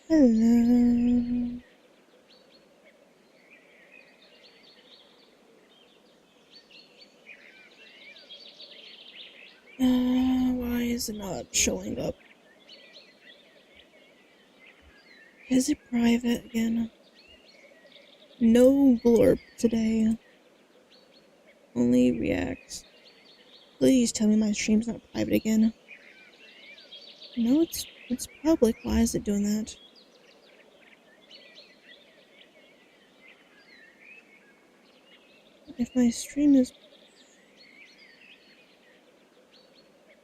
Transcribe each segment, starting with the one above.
Hello. Why is it not showing up? Is it private again? No blurb today. Only reacts. Please tell me my stream's not private again. No, it's public. Why is it doing that? If my stream is...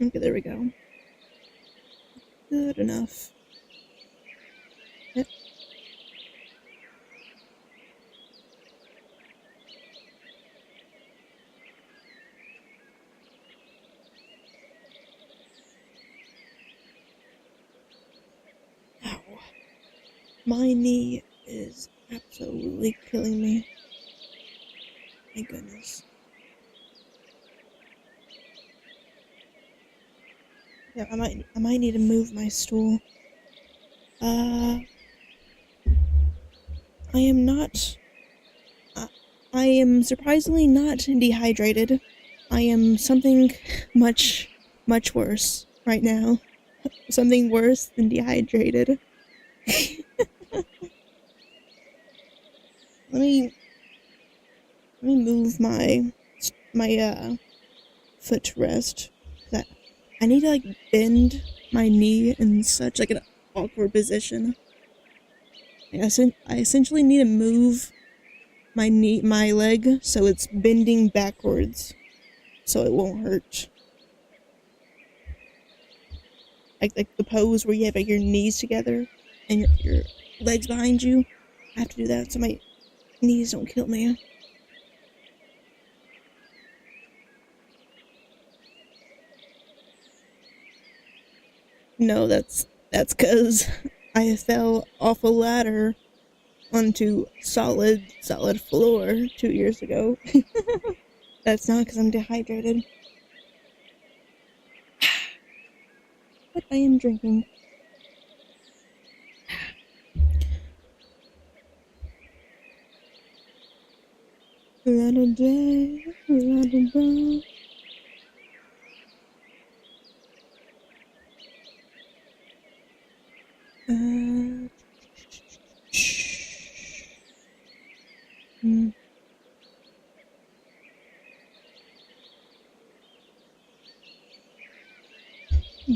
Okay, there we go. Good enough. Yep. Ow. My knee is absolutely killing me. My goodness. Yeah, I might need to move my stool. I am not... I am surprisingly not dehydrated. I am something much, much worse right now. Something worse than dehydrated. Let me move my foot to rest. I need to like bend my knee in such like an awkward position. I essentially need to move my leg so it's bending backwards so it won't hurt. Like the pose where you have like your knees together and your legs behind you. I have to do that so my knees don't kill me. No, that's because I fell off a ladder onto solid floor 2 years ago. That's not because I'm dehydrated. But I am drinking. La-da-da, la-da-da. Mm.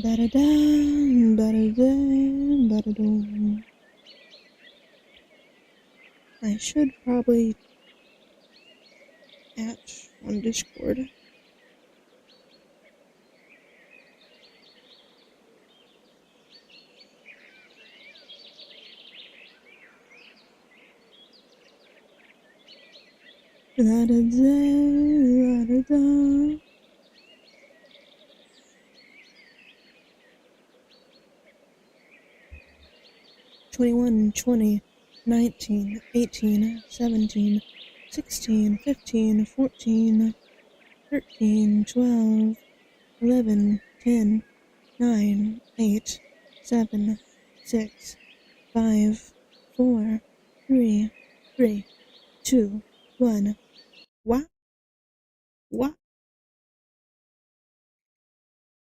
Ba-da-da, ba-da-da, ba-da-da. I should probably at on Discord. La-da-da, la-da-da. 21, 20, 19, 18, 17, 16, 15, 14, 13, 12, 11, 10, 9, 8, 7, 6, 5, 4, 3, 2, 1. What? What?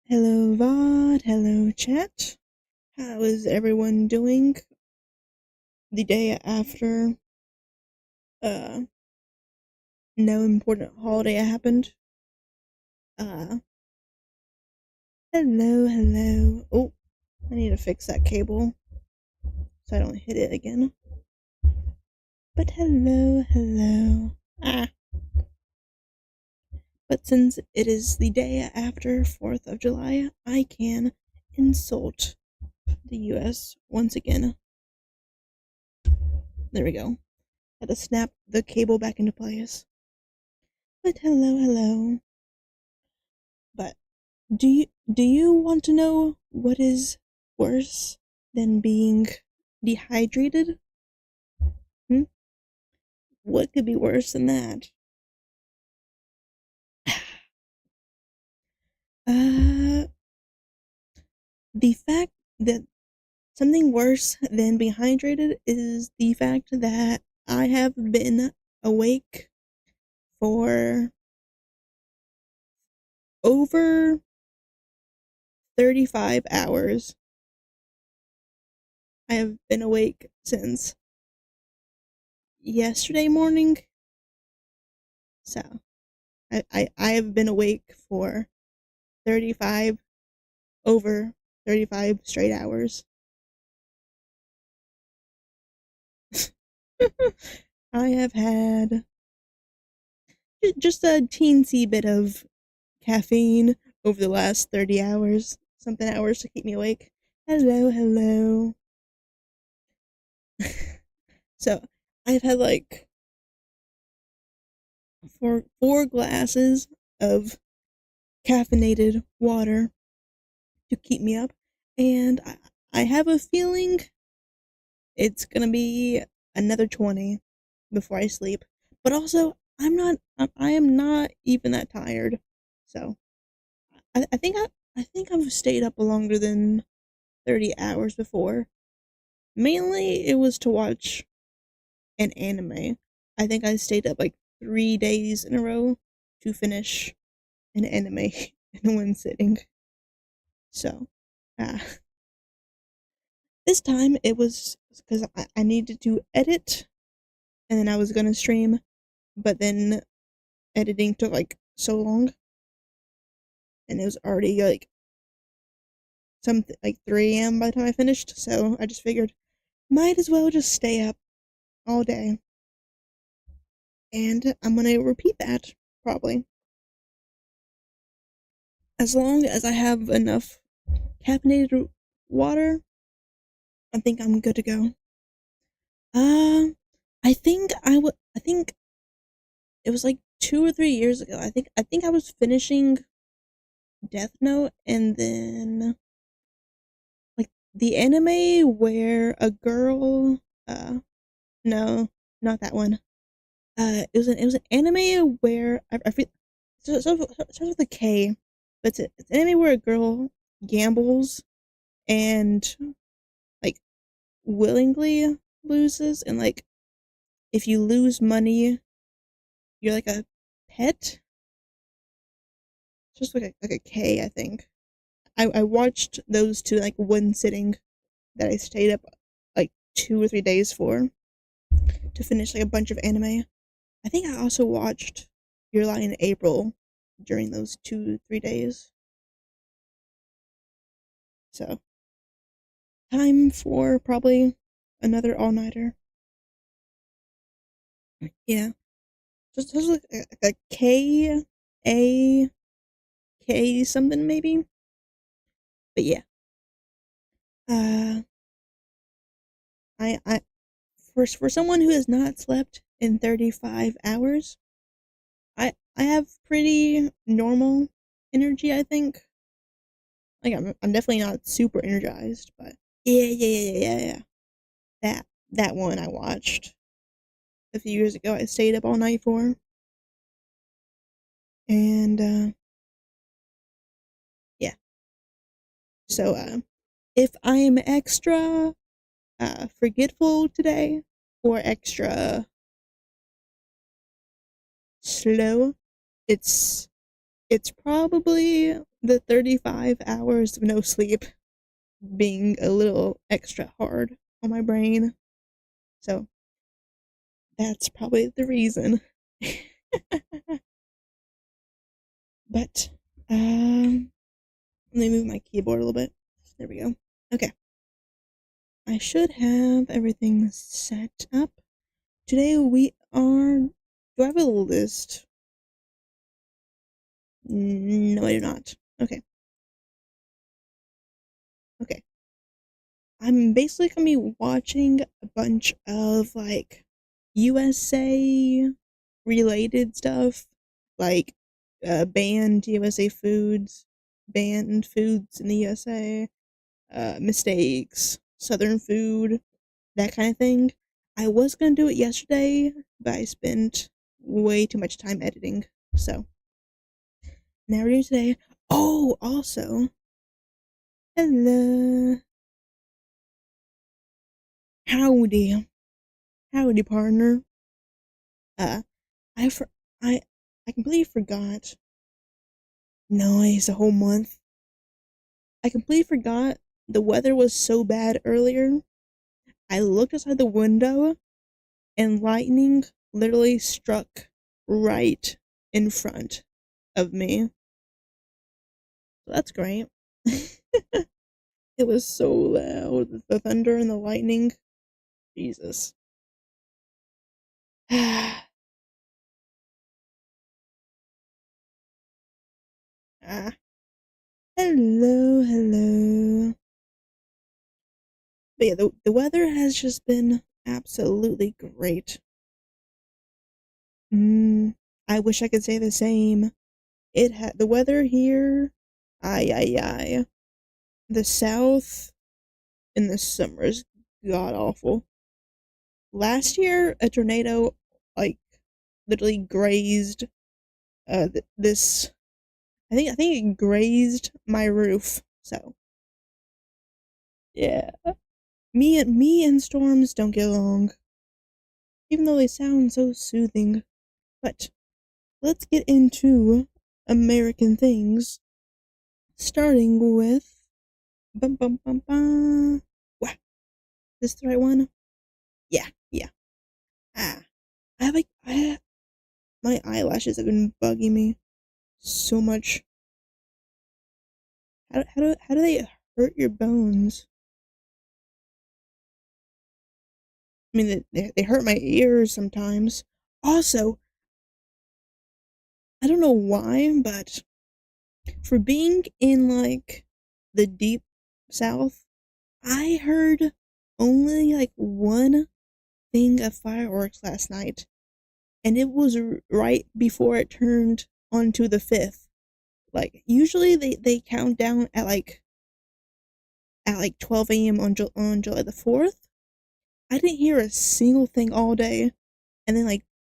Hello VOD, hello chat. How is everyone doing? The day after, uh, no important holiday happened. Uh, hello. Oh, I need to fix that cable so I don't hit it again. But hello. Ah. But since it is the day after 4th of July, I can insult the US once again. There we go. Had to snap the cable back into place. But hello. But do you want to know what is worse than being dehydrated? Hmm? What could be worse than that? Uh, the fact that something worse than being hydrated is the fact that I have been awake for over 35 hours. I have been awake since yesterday morning. So I have been awake for 35 over 35 straight hours. I have had just a teensy bit of caffeine over the last 30 hours, something hours to keep me awake. Hello, hello. So I've had like four glasses of caffeinated water to keep me up, and I have a feeling it's gonna be another 20 before I sleep. But also, I am not even that tired, so I think I've stayed up longer than 30 hours before. Mainly, it was to watch an anime. I think I stayed up like 3 days in a row to finish an anime in one sitting. So, uh, this time it was because I needed to edit and then I was gonna stream, but then editing took like so long and it was already like something like 3 a.m. by the time I finished, so I just figured might as well just stay up all day. And I'm gonna repeat that probably. As long as I have enough caffeinated water, I think I'm good to go. Um, I think it was like 2 or 3 years ago. I think I was finishing Death Note, and then like the anime where a girl. No, not that one. It was an anime where I forget. Starts with a K, but it's an anime where a girl gambles and like willingly loses, and like if you lose money, you're like a pet. It's just like a K, I think. I watched those two like one sitting that I stayed up like 2 or 3 days for to finish like a bunch of anime. I think I also watched Your Lie in April during those 2 3 days. So time for probably another all nighter. Yeah, just like a K A K something maybe. But yeah, uh, I for someone who has not slept in 35 hours, I have pretty normal energy. I think like I'm definitely not super energized, but yeah. That that one I watched a few years ago. I stayed up all night for, and yeah. So if I am extra forgetful today or extra slow, it's it's probably the 35 hours of no sleep being a little extra hard on my brain. So that's probably the reason. But let me move my keyboard a little bit. There we go. Okay. I should have everything set up. Today we are. Do I have a list? No, I do not. Okay. Okay. I'm basically gonna be watching a bunch of like USA related stuff, like banned USA foods, banned foods in the USA, mistakes, Southern food, that kind of thing. I was gonna do it yesterday, but I spent way too much time editing. So now we're doing today. Oh, also, hello. Howdy, howdy, partner. Uh, I for I I completely forgot. Nice, a whole month. I completely forgot the weather was so bad earlier. I looked outside the window and lightning literally struck right in front of me. So that's great. It was so loud, the thunder and the lightning. Jesus. ah, hello, hello. But yeah, the weather has just been absolutely great. Mm, I wish I could say the same. It had the weather here. Ay ay ay. The South in the summer is god awful. Last year, a tornado like literally grazed this. I think it grazed my roof. So yeah, me and storms don't get along, even though they sound so soothing. But let's get into American things, starting with bum bum bum bum. Wow, is this the right one? Yeah, yeah. Ah, I have like my eyelashes have been bugging me so much. How do they hurt your bones? I mean, they hurt my ears sometimes. Also, I don't know why, but for being in like the deep south, I heard only like one thing of fireworks last night, and it was right before it turned onto the 5th. Like usually they count down at like 12 a.m. on July the 4th. I didn't hear a single thing all day, and then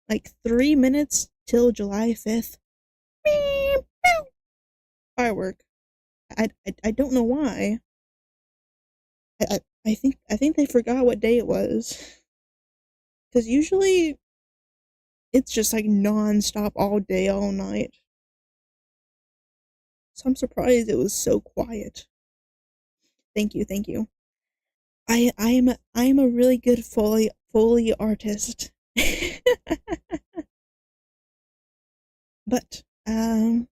like 3 minutes till July 5th. Firework. I don't know why. I think they forgot what day it was. Because usually it's just like non-stop all day, all night. So I'm surprised it was so quiet. Thank you, thank you. I am a really good Foley artist. But I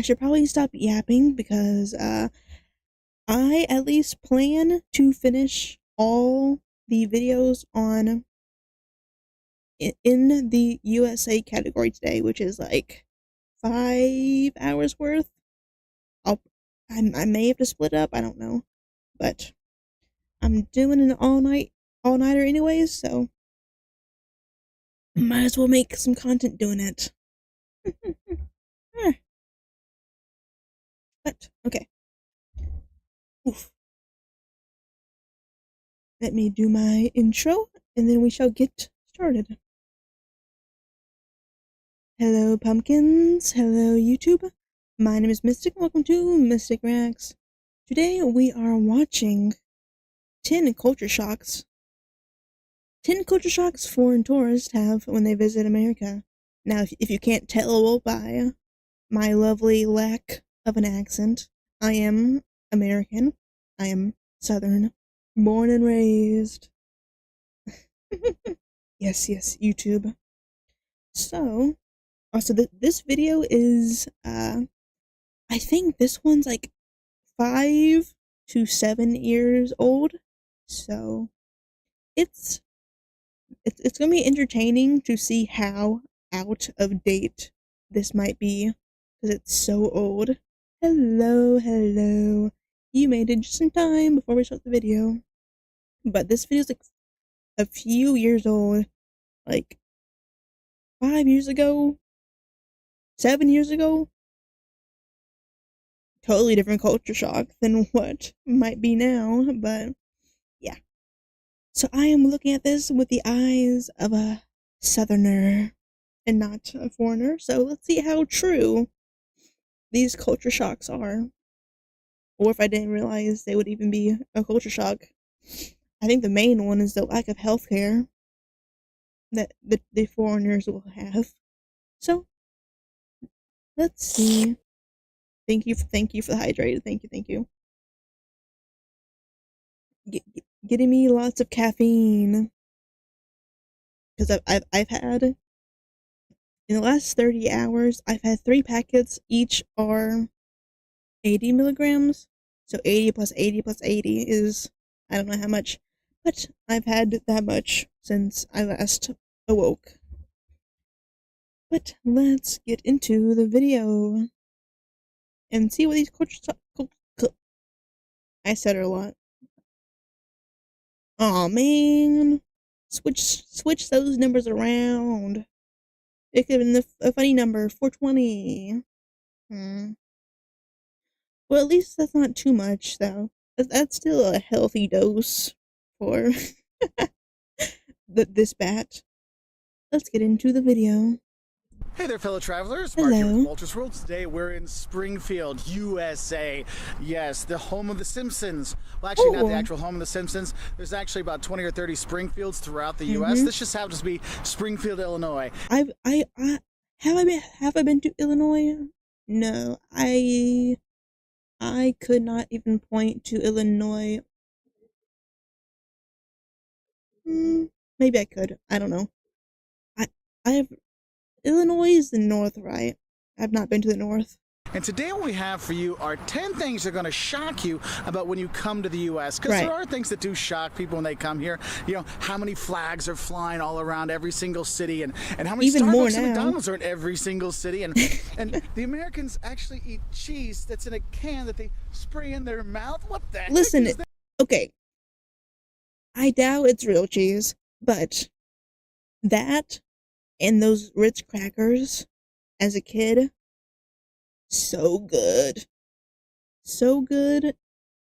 should probably stop yapping because I at least plan to finish all the videos on in the USA category today, which is like 5 hours worth. I'll I may have to split up. I don't know, but I'm doing an all nighter anyways, so might as well make some content doing it. But okay, oof. Let me do my intro, and then we shall get started. Hello, pumpkins. Hello, YouTube. My name is Mistic. Welcome to Mistic Reacts. Today we are watching 10 culture shocks. 10 culture shocks foreign tourists have when they visit America. Now, if you can't tell by my lovely lack of an accent, I am American. I am Southern. Born and raised. Yes, yes, YouTube. So, also, this video is, I think this one's like 5 to 7 years old. So, it's it's gonna be entertaining to see how out of date this might be because it's so old. Hello, hello. You made it just in time before we start the video. But this video's like a few years old, like 5 years ago, 7 years ago. Totally different culture shock than what might be now, but yeah. So I am looking at this with the eyes of a southerner and not a foreigner. So let's see how true these culture shocks are. Or if I didn't realize they would even be a culture shock I think the main one is the lack of health care that the foreigners will have. So let's see. Thank you for the hydrated. Thank you. Getting me lots of caffeine because I've had in the last 30 hours I've had 3 packets. Each are 80 milligrams. So 80 plus 80 plus 80 is I don't know how much, but I've had that much since I last awoke. But let's get into the video and see what these cultures talk. I said it a lot. Aw, man. Switch those numbers around. It could have been a funny number, 420. Well, at least that's not too much, though. That's still a healthy dose for this bat. Let's get into the video. Hey there, fellow travelers. Hello. Mark here with Walter's World. Today we're in Springfield, USA. Yes, the home of the Simpsons. Well, actually, not the actual home of the Simpsons. There's actually about 20 or 30 Springfields throughout the U.S. This just happens to be Springfield, Illinois. Have I been to Illinois? No, I could not even point to Illinois. Maybe I could. I don't know. I have. Illinois is the north, right? I've not been to the north. And today what we have for you are 10 things that are going to shock you about when you come to the U.S. Because there are things that do shock people when they come here. You know, how many flags are flying all around every single city, and how many Starbucks and McDonald's are in every single city. And the Americans actually eat cheese that's in a can that they spray in their mouth. What the heck is that? Okay. I doubt it's real cheese, but that and those Ritz crackers as a kid, so good. So good.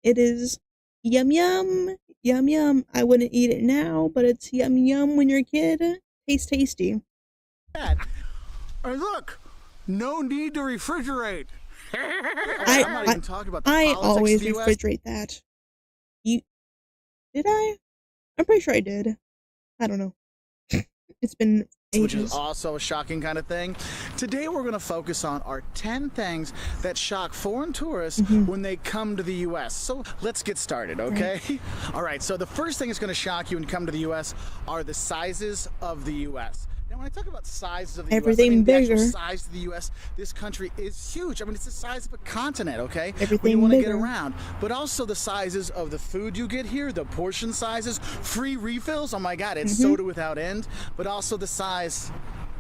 It is yum yum. Yum yum. I wouldn't eat it now, but it's yum yum when you're a kid. Tastes tasty. And look, no need to refrigerate. I'm not even talking about the I politics always of the US. refrigerate that. Did I? I'm pretty sure I did. I don't know. It's been ages. Which is also a shocking kind of thing. Today we're going to focus on our 10 things that shock foreign tourists when they come to the U.S. So let's get started, okay? All right, so the first thing that's going to shock you when you come to the U.S. are the sizes of the U.S. Now, when I talk about sizes of the U.S., I mean the actual size of the U.S., this country is huge. I mean, it's the size of a continent, okay? When you want to get around. But also the sizes of the food you get here, the portion sizes, free refills. Oh, my God, it's soda without end. But also the size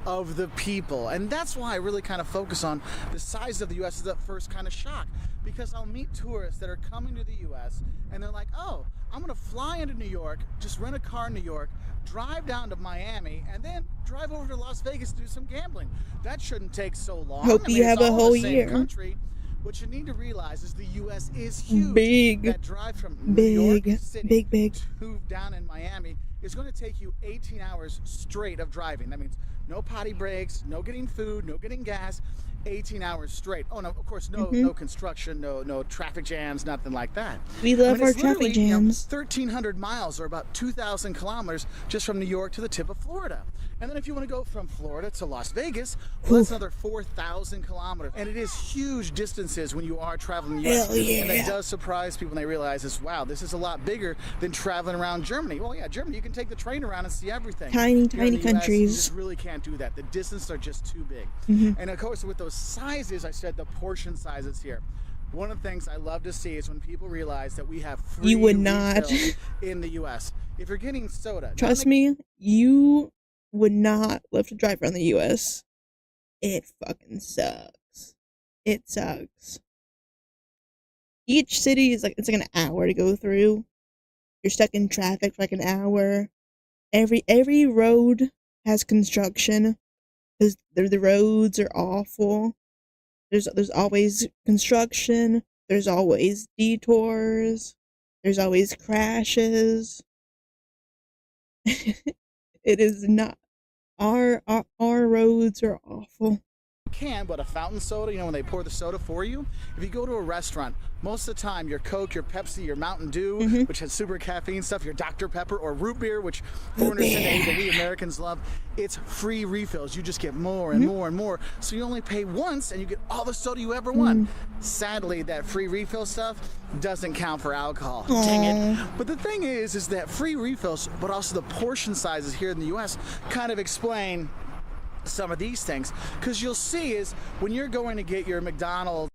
of the people. And that's why I really kind of focus on the size of the U.S. as the first kind of shock. Because I'll meet tourists that are coming to the U.S. and they're like, oh, I'm going to fly into New York, just rent a car in New York, drive down to Miami, and then drive over to Las Vegas to do some gambling. That shouldn't take so long. Hope you have a whole year. Country. What you need to realize is the U.S. is huge. Big. That drive from New York City big. to down in Miami is going to take you 18 hours straight of driving. That means no potty breaks, no getting food, no getting gas. 18 hours straight. Oh no, of course, no construction, no traffic jams, nothing like that. We love our traffic jams. 1,300 miles, or about 2,000 kilometers, just from New York to the tip of Florida. And then if you want to go from Florida to Las Vegas, well, that's another 4,000 kilometers. And it is huge distances when you are traveling the U.S. And that does surprise people when they realize this, wow, this is a lot bigger than traveling around Germany. Well, yeah, Germany, you can take the train around and see everything. Tiny US, countries. You just really can't do that. The distances are just too big. And of course, with those sizes, I said the portion sizes here. One of the things I love to see is when people realize that we have free refills in the U.S. If you're getting soda, trust me, you would not love to drive around the U.S. It fucking sucks. It sucks. Each city is it's like an hour to go through. You're stuck in traffic for like an hour. Every road has construction because the roads are awful. There's always construction. There's always detours. There's always crashes. It is not. Our roads are awful. can, but a fountain soda, when they pour the soda for you. If you go to a restaurant, most of the time your Coke, your Pepsi, your Mountain Dew, which has super caffeine stuff, your Dr. Pepper, or root beer, which foreigners tend to hate, but we Americans love, it's free refills. You just get more and more and more. So you only pay once and you get all the soda you ever want. Sadly, that free refill stuff doesn't count for alcohol. Dang it. But the thing is that free refills, but also the portion sizes here in the US kind of explain some of these things. Because you'll see is when you're going to get your McDonald's.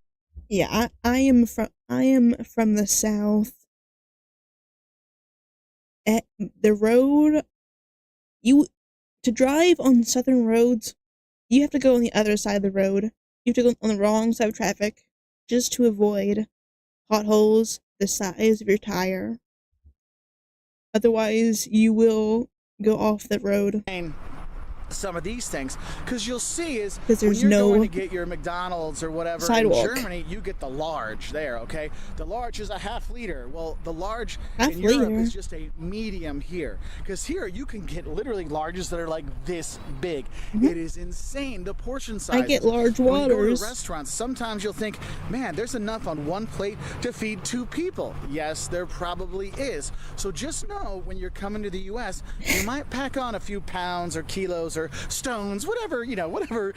Yeah, I am from the South. At the road, to drive on southern roads, you have to go on the other side of the road. You have to go on the wrong side of traffic just to avoid potholes the size of your tire. Otherwise, you will go off the road. Some of these things, because you'll see is when you're going to get your McDonald's or whatever sidewalk. In Germany, you get the large there, okay? The large is a half liter. Well, the large half in liter. Europe is just a medium here, because here you can get literally larges that are like this big. It is insane, the portion size. I get large waters. When you go to restaurants, sometimes you'll think, man, there's enough on one plate to feed 2 people. Yes, there probably is. So just know when you're coming to the US, you might pack on a few pounds or kilos or stones, whatever, whatever.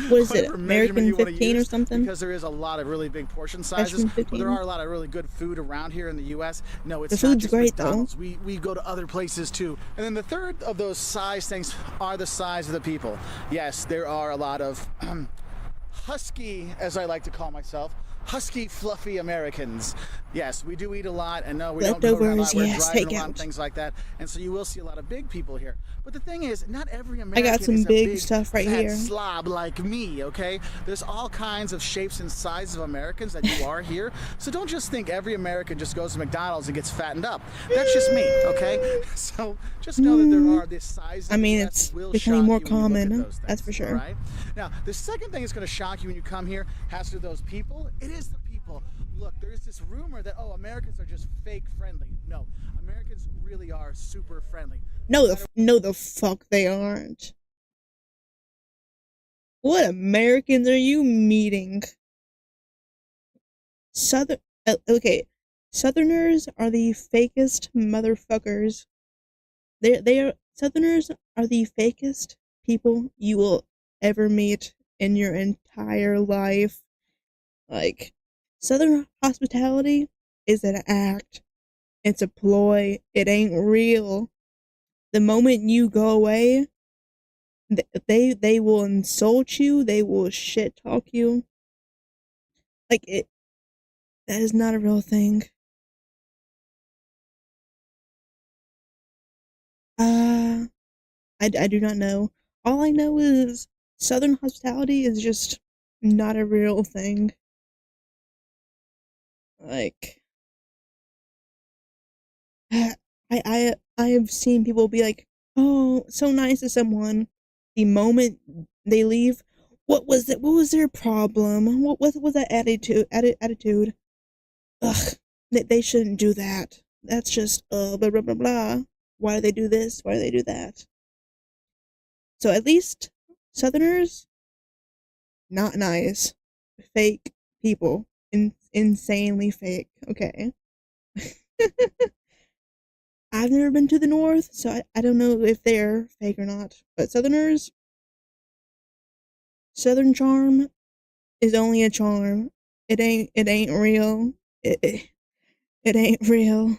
What is it, American 15 or something? Because there is a lot of really big portion sizes, but there are a lot of really good food around here in the U.S. No, it's the not food's just great, McDonald's. though. We go to other places too. And then the third of those size things are the size of the people. Yes, there are a lot of husky, as I like to call myself, husky, fluffy Americans. Yes, we do eat a lot, and no, we don't go around a lot. We're driving a lot and things like that, and so you will see a lot of big people here. But the thing is, not every American I got some is a big stuff right fat here. slob like me, okay? There's all kinds of shapes and sizes of Americans that you are here, so don't just think every American just goes to McDonald's and gets fattened up. That's just me, okay? So just know that there are this size. I mean, it's becoming more common, that's for sure. Right? Now, the second thing that's going to shock you when you come here has to do with those people. It is the people. Look, there's this rumor that, Americans are just fake friendly. No, Americans really are super friendly. No, the fuck they aren't. What Americans are you meeting? Southerners are the fakest motherfuckers. Southerners are the fakest people you will ever meet in your entire life. Like, Southern hospitality is an act. It's a ploy. It ain't real. The moment you go away, they will insult you. They will shit talk you. Like, that is not a real thing. I do not know. All I know is Southern hospitality is just not a real thing. Like, I have seen people be like, "Oh, so nice to someone." The moment they leave, what was it? What was their problem? What was that attitude? Ugh, they shouldn't do that. That's just blah blah blah blah. Why do they do this? Why do they do that? So at least Southerners, not nice, fake people, insanely fake. Okay. I've never been to the North, so I don't know if they're fake or not. But Southern charm is only a charm. It ain't real. It ain't real.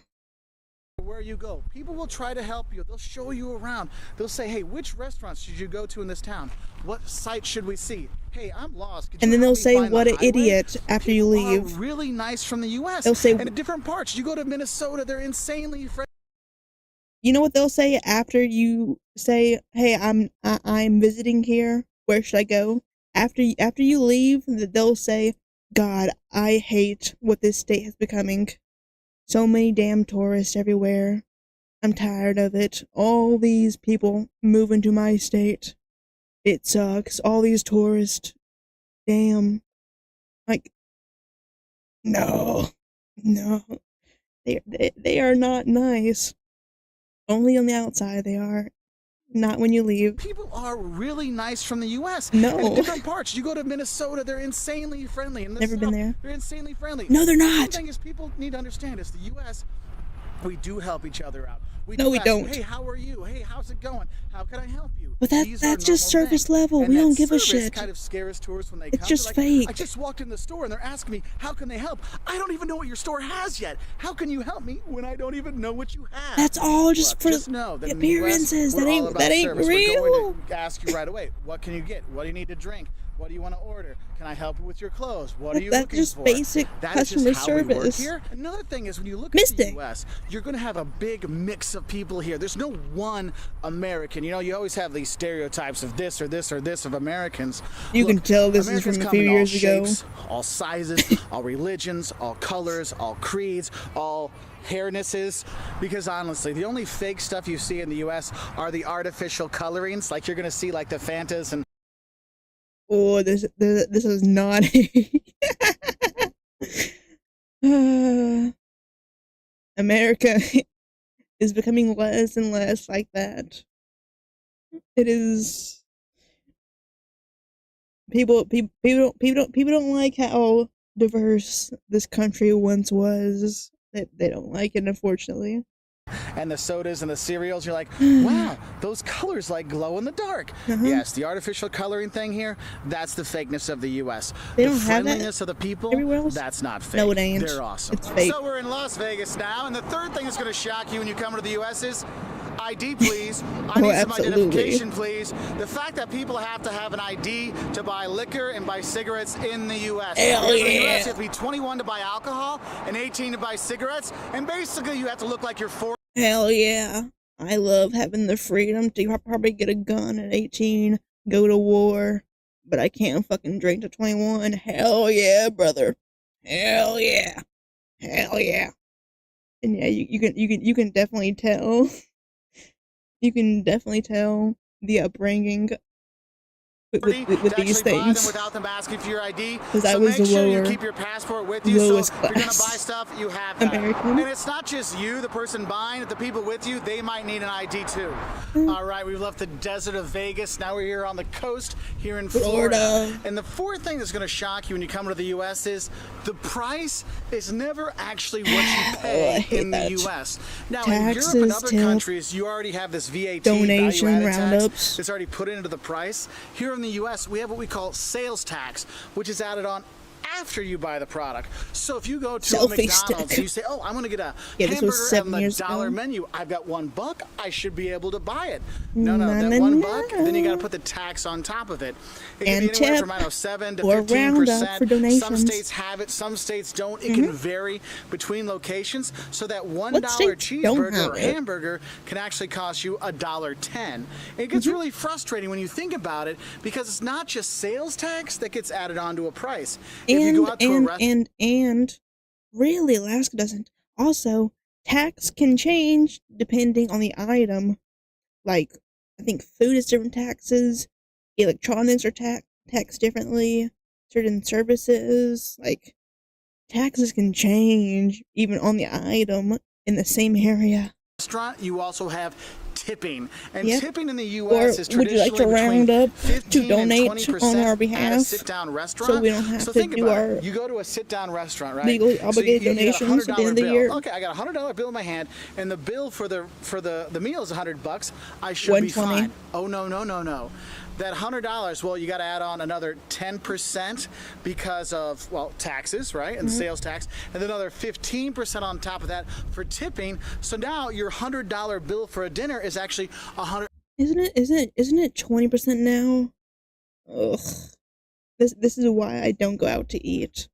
Where you go, people will try to help you. They'll show you around. They'll say, "Hey, which restaurants should you go to in this town? What site should we see? Hey, I'm lost. And then they'll say, "What an idiot," after you leave. Are really nice from the U.S. They'll say, and in different parts. You go to Minnesota, they're insanely friendly. You know what they'll say after you say, "Hey, I'm visiting here. Where should I go?" After you leave, they'll say, "God, I hate what this state is becoming. So many damn tourists everywhere. I'm tired of it. All these people moving to my state. It sucks. All these tourists. Damn." Like, no. They are not nice. Only on the outside they are. Not when you leave. People are really nice from the U.S. No. And different parts. You go to Minnesota, they're insanely friendly. In the Never been South, there. They're insanely friendly. No, they're not. One thing is people need to understand is the U.S., we do help each other out. We don't. Hey, how are you? Hey, how's it going? How can I help you? But that's just surface level. And we that don't give a service shit. kind of scares tourists when they It's come. just Like, fake. I just walked in the store and they're asking me, how can they help? I don't even know what your store has yet. How can you help me when I don't even know what you have? That's all just for just know that appearances. In the US, That ain't service. real. We're going to ask you right away, what can you get? What do you need to drink? What do you want to order? Can I help you with your clothes? What are you looking for? That's just basic customer service. Here. Another thing is when you look Mistic. at the U.S., you're going to have a big mix of people here. There's no one American. You know, you always have these stereotypes of this or this or this of Americans. You can tell this Americans is from a come few in years all ago. Shapes, all sizes, all religions, all colors, all creeds, all hairnesses, because honestly, the only fake stuff you see in the U.S. are the artificial colorings. Like you're going to see like the Fantas and Oh, this is not. America is becoming less and less like that. It is. People don't like how diverse this country once was. They don't like it, unfortunately. And the sodas and the cereals, you're like, wow, those colors like glow in the dark. Yes, the artificial coloring thing here, that's the fakeness of the U.S. They The don't have that friendliness of the people, everywhere else? that's not fake. No, it ain't. They're awesome. It's fake. So we're in Las Vegas now, and the third thing that's going to shock you when you come to the U.S. is ID, please. I need some absolutely. identification, please. The fact that people have to have an ID to buy liquor and buy cigarettes in the U.S. Hell Because in the yeah. U.S. you have to be 21 to buy alcohol and 18 to buy cigarettes, and basically you have to look like you're 4. Hell yeah. I love having the freedom to probably get a gun at 18, go to war, but I can't fucking drink to 21. Hell yeah, brother. Hell yeah. Hell yeah. And yeah, you can definitely tell. You can definitely tell the upbringing with these Buy them things. without them asking for your ID. Because I So was make the sure you lower, keep your passport with you. So lowest if you're gonna buy class stuff, you have that. American. And it's not just you, the person buying it, the people with you, they might need an ID too. All right, we've left the desert of Vegas. Now we're here on the coast here in Florida. And the fourth thing that's gonna shock you when you come to the U.S. is the price is never actually what you pay in the U.S. Now in Europe and other countries, you already have this VAT donation value-added tax roundups. that's already put into the price. Here in the U.S., we have what we call sales tax, which is added on after you buy the product. So if you go to a McDonald's and you say, oh, I'm going to get a hamburger on the dollar menu, I've got $1, I should be able to buy it. No, that $1, then you got to put the tax on top of it. It can be anywhere from, I don't know, 7 to 15%. Some states have it, some states don't. It can vary between locations. So that $1 cheeseburger or hamburger can actually cost you $1.10. It gets really frustrating when you think about it, because it's not just sales tax that gets added onto a price. And really, Alaska doesn't. Also, tax can change depending on the item. Like, I think food is different taxes, electronics are taxed differently, certain services, like, taxes can change even on the item in the same area. Restaurant, you also have tipping, and tipping in the Or U.S. is would you like to round up to donate on our behalf, at a sit-down restaurant? So we don't have to do our you go to a sit-down restaurant, right? legally obligated donations at the end of the year. Okay, I got a $100 bill in my hand, and the bill for the meal is $100. I should be fine. Oh no. That $100, well, you got to add on another 10% because of, well, taxes, right? And sales tax, and then another 15% on top of that for tipping. So now your $100 bill for a dinner is actually $100. Isn't it 20% now? Ugh. This is why I don't go out to eat.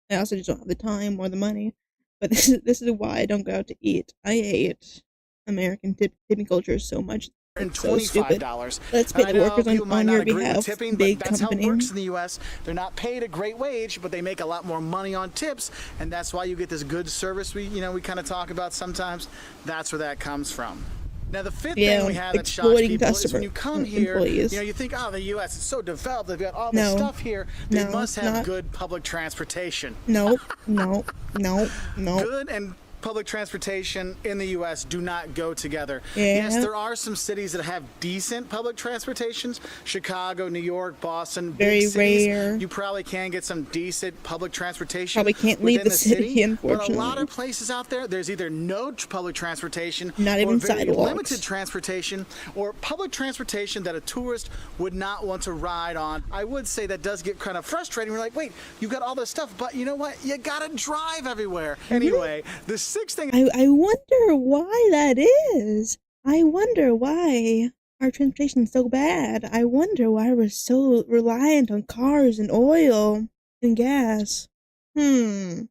I also just don't have the time or the money. But this is why I don't go out to eat. I hate American tipping culture so much. And so stupid. $25. Let's pay the workers on your behalf. Tipping, big but that's company. how it works in the U.S. They're not paid a great wage, but they make a lot more money on tips, and that's why you get this good service we kind of talk about sometimes. That's where that comes from. Now, the fifth thing we have that shocks people is when you come here, you think, oh, the U.S. is so developed, they've got all this stuff here, they must have good public transportation. No. Good and public transportation in the U.S. do not go together. Yeah. Yes, there are some cities that have decent public transportations. Chicago, New York, Boston, Very big cities. rare. You probably can get some decent public transportation. Probably can't leave within the city, unfortunately. But a lot of places out there, there's either no public transportation, not or even very sidewalks. limited transportation, or public transportation that a tourist would not want to ride on. I would say that does get kind of frustrating. We're like, wait, you've got all this stuff, but you know what? You gotta drive everywhere. Anyway, the sixth thing. I wonder why that is. I wonder why our transportation's so bad. I wonder why we're so reliant on cars and oil and gas. Wonder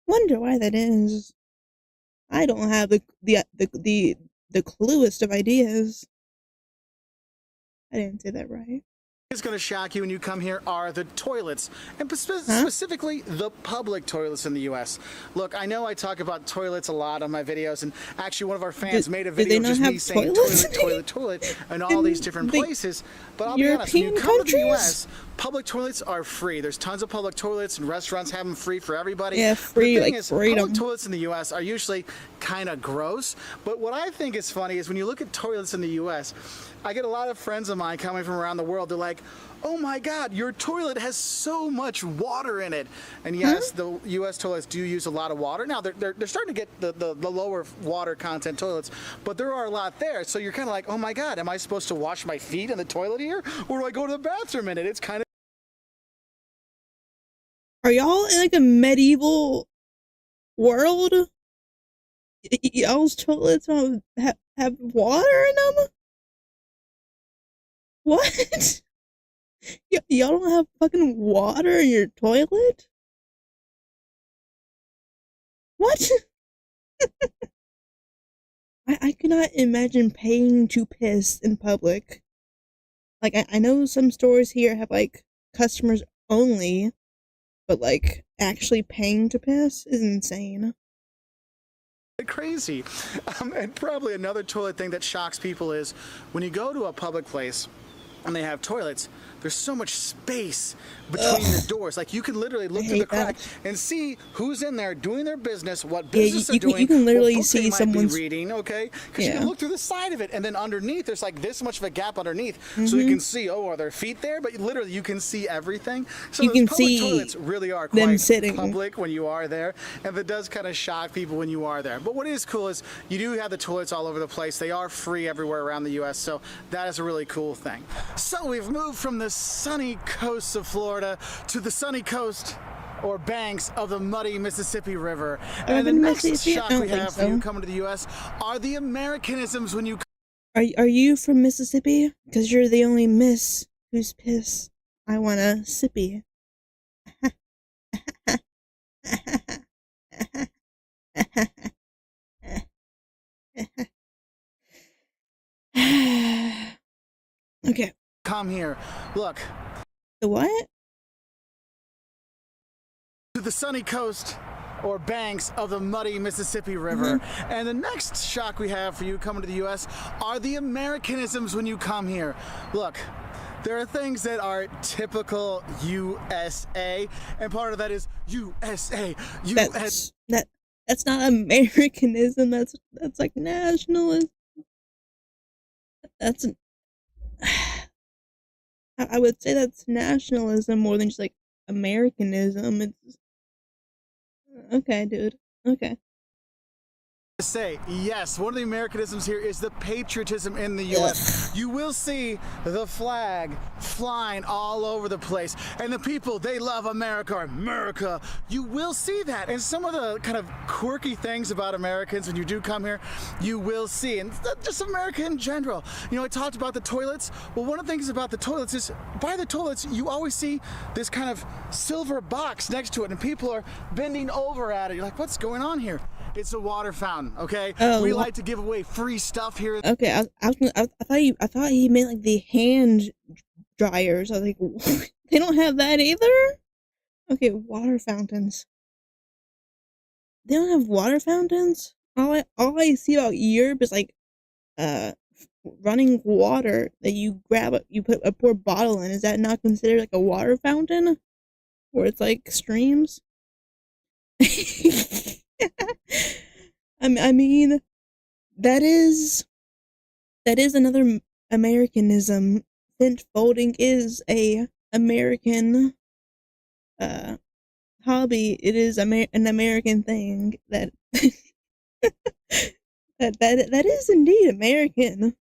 why that is. I don't have the cluest of ideas. I didn't say that right. It's going to shock you when you come here are the toilets, and specifically the public toilets in the U.S. Look, I know I talk about toilets a lot on my videos, and actually one of our fans made a video just me saying toilet, and all these different places. But I'll be honest, when you come to the U.S., public toilets are free. There's tons of public toilets, and restaurants have them free for everybody. Yeah, free, the thing like is, freedom. Public toilets in the U.S. are usually kind of gross, but what I think is funny is when you look at toilets in the U.S., I get a lot of friends of mine coming from around the world. They're like, oh my God, your toilet has so much water in it. And yes, the U.S. toilets do use a lot of water. Now, they're starting to get the lower water content toilets, but there are a lot there. So you're kind of like, oh my God, am I supposed to wash my feet in the toilet here? Or do I go to the bathroom in it? It's kind of... Are y'all in like a medieval world? Y'all's toilets have water in them? What? Y'all don't have fucking water in your toilet? What? I cannot imagine paying to piss in public. Like, I know some stores here have, like, customers only, but, like, actually paying to piss is insane. Crazy. And probably another toilet thing that shocks people is when you go to a public place and they have toilets, there's so much space between the doors. Like, you can literally look through the crack and see who's in there doing their business, what business they're doing. You can literally what book see someone's reading, okay? Because you can look through the side of it, and then underneath, there's like this much of a gap underneath, so you can see, oh, are their feet there? But literally, you can see everything. So you can public see toilets really are quite public when you are there, and that does kind of shock people when you are there. But what is cool is you do have the toilets all over the place. They are free everywhere around the U.S., so that is a really cool thing. So we've moved from the sunny coast of Florida to the sunny coast or banks of the muddy Mississippi River. And the next shock we have for you coming to the U.S. are the Americanisms when you... Are you from Mississippi? Because you're the only miss whose piss I want to sippy. Okay. Come here. Look. The what? To the sunny coast or banks of the muddy Mississippi River. And the next shock we have for you coming to the U.S. are the Americanisms when you come here. Look, there are things that are typical USA, and part of that is USA. That's not Americanism. That's like nationalism. That's I would say that's nationalism more than just like Americanism. It's okay, dude. Okay. Say yes, one of the Americanisms here is the patriotism in the U.S. You will see the flag flying all over the place, and the people, they love America. America, you will see that. And some of the kind of quirky things about Americans when you do come here, you will see, and just America in general. You know, I talked about the toilets. Well, one of the things about the toilets is by the toilets you always see this kind of silver box next to it, and people are bending over at it. You're like, what's going on here? It's a water fountain, okay? We like to give away free stuff here. Okay, I thought he meant like the hand dryers. I was like, they don't have that either? Okay, water fountains. They don't have water fountains? All I see about Europe is like running water that you grab, you put a pour bottle in. Is that not considered like a water fountain? Where it's like streams? I mean, that is another Americanism. Tent folding is a American uh hobby. It is an American thing that that is indeed American.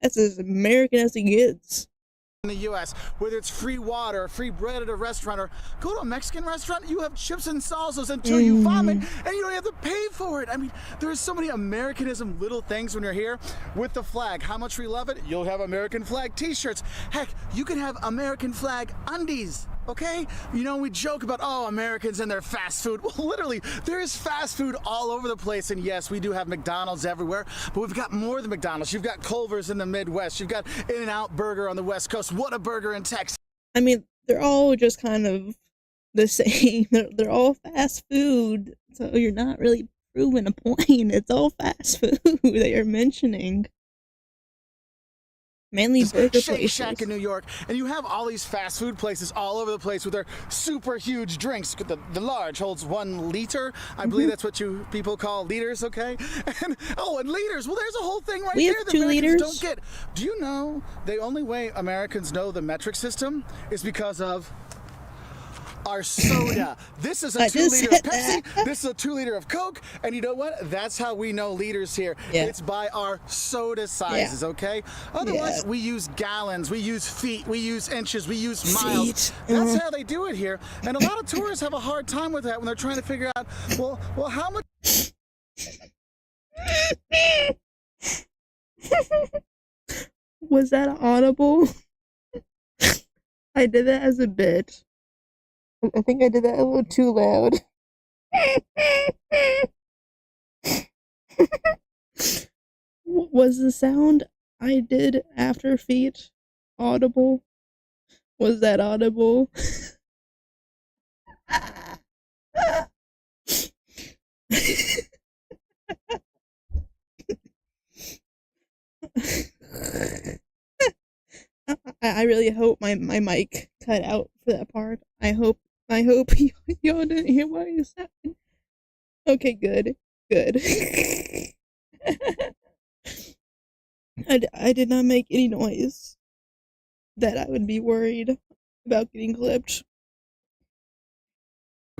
That's as American as it gets. In the U.S., whether it's free water or free bread at a restaurant or go to a Mexican restaurant, you have chips and salsas until you vomit and you don't have to pay for it. I mean, there's so many Americanism little things when you're here with the flag. How much we love it? You'll have American flag t-shirts. Heck, you can have American flag undies. Okay? You know, we joke about, oh, Americans and their fast food. Well, literally, there is fast food all over the place. And yes, we do have McDonald's everywhere, but we've got more than McDonald's. You've got Culver's in the Midwest. You've got In-N-Out Burger on the West Coast. What a burger in Texas. I mean, they're all just kind of the same. They're all fast food. So you're not really proving a point. It's all fast food that you're mentioning. Mainly burger Shake places. Shack in New York, and you have all these fast food places all over the place with their super huge drinks. The large holds 1 liter. I believe that's what you people call liters, okay? And and liters. Well, there's a whole thing right We there have that 2 Americans liters. don't get. Do you know the only way Americans know the metric system is because of our soda. This is a 2 liter of Pepsi. This is a 2 liter of Coke. And you know what? That's how we know liters here. Yeah. It's by our soda sizes, okay? Otherwise, we use gallons, we use feet, we use inches, we use miles. That's how they do it here. And a lot of tourists have a hard time with that when they're trying to figure out, well, how much... Was that audible? I did that as a bit. I think I did that a little too loud. Was the sound I did after feet audible? Was that audible? I really hope my mic cut out for that part. I hope y'all didn't hear what I said. Okay, good. I did not make any noise that I would be worried about getting clipped.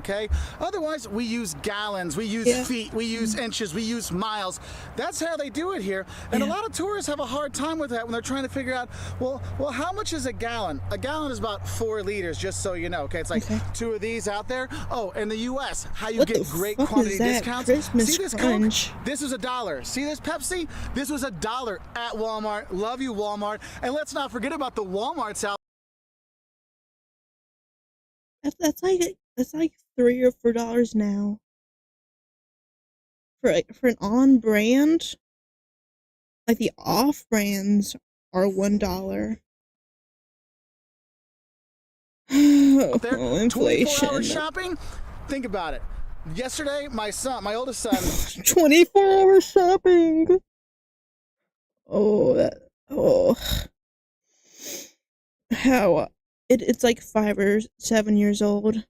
Okay? Otherwise, we use gallons, we use feet, we use inches, we use miles. That's how they do it here. And a lot of tourists have a hard time with that when they're trying to figure out, well, how much is a gallon? A gallon is about 4 liters, just so you know. Okay, it's like 2 of these out there. Oh, in the U.S., how you get great quantity discounts. Christmas See this crunch. Coke? This was $1. See this Pepsi? This was $1 at Walmart. Love you, Walmart. And let's not forget about the Walmarts out. That's like $3 or $4 now. For an on brand, like the off brands are $1. Out there, Inflation. 24-hour shopping. Think about it. Yesterday, my oldest son. 24-hour shopping. How it's like 5 or 7 years old.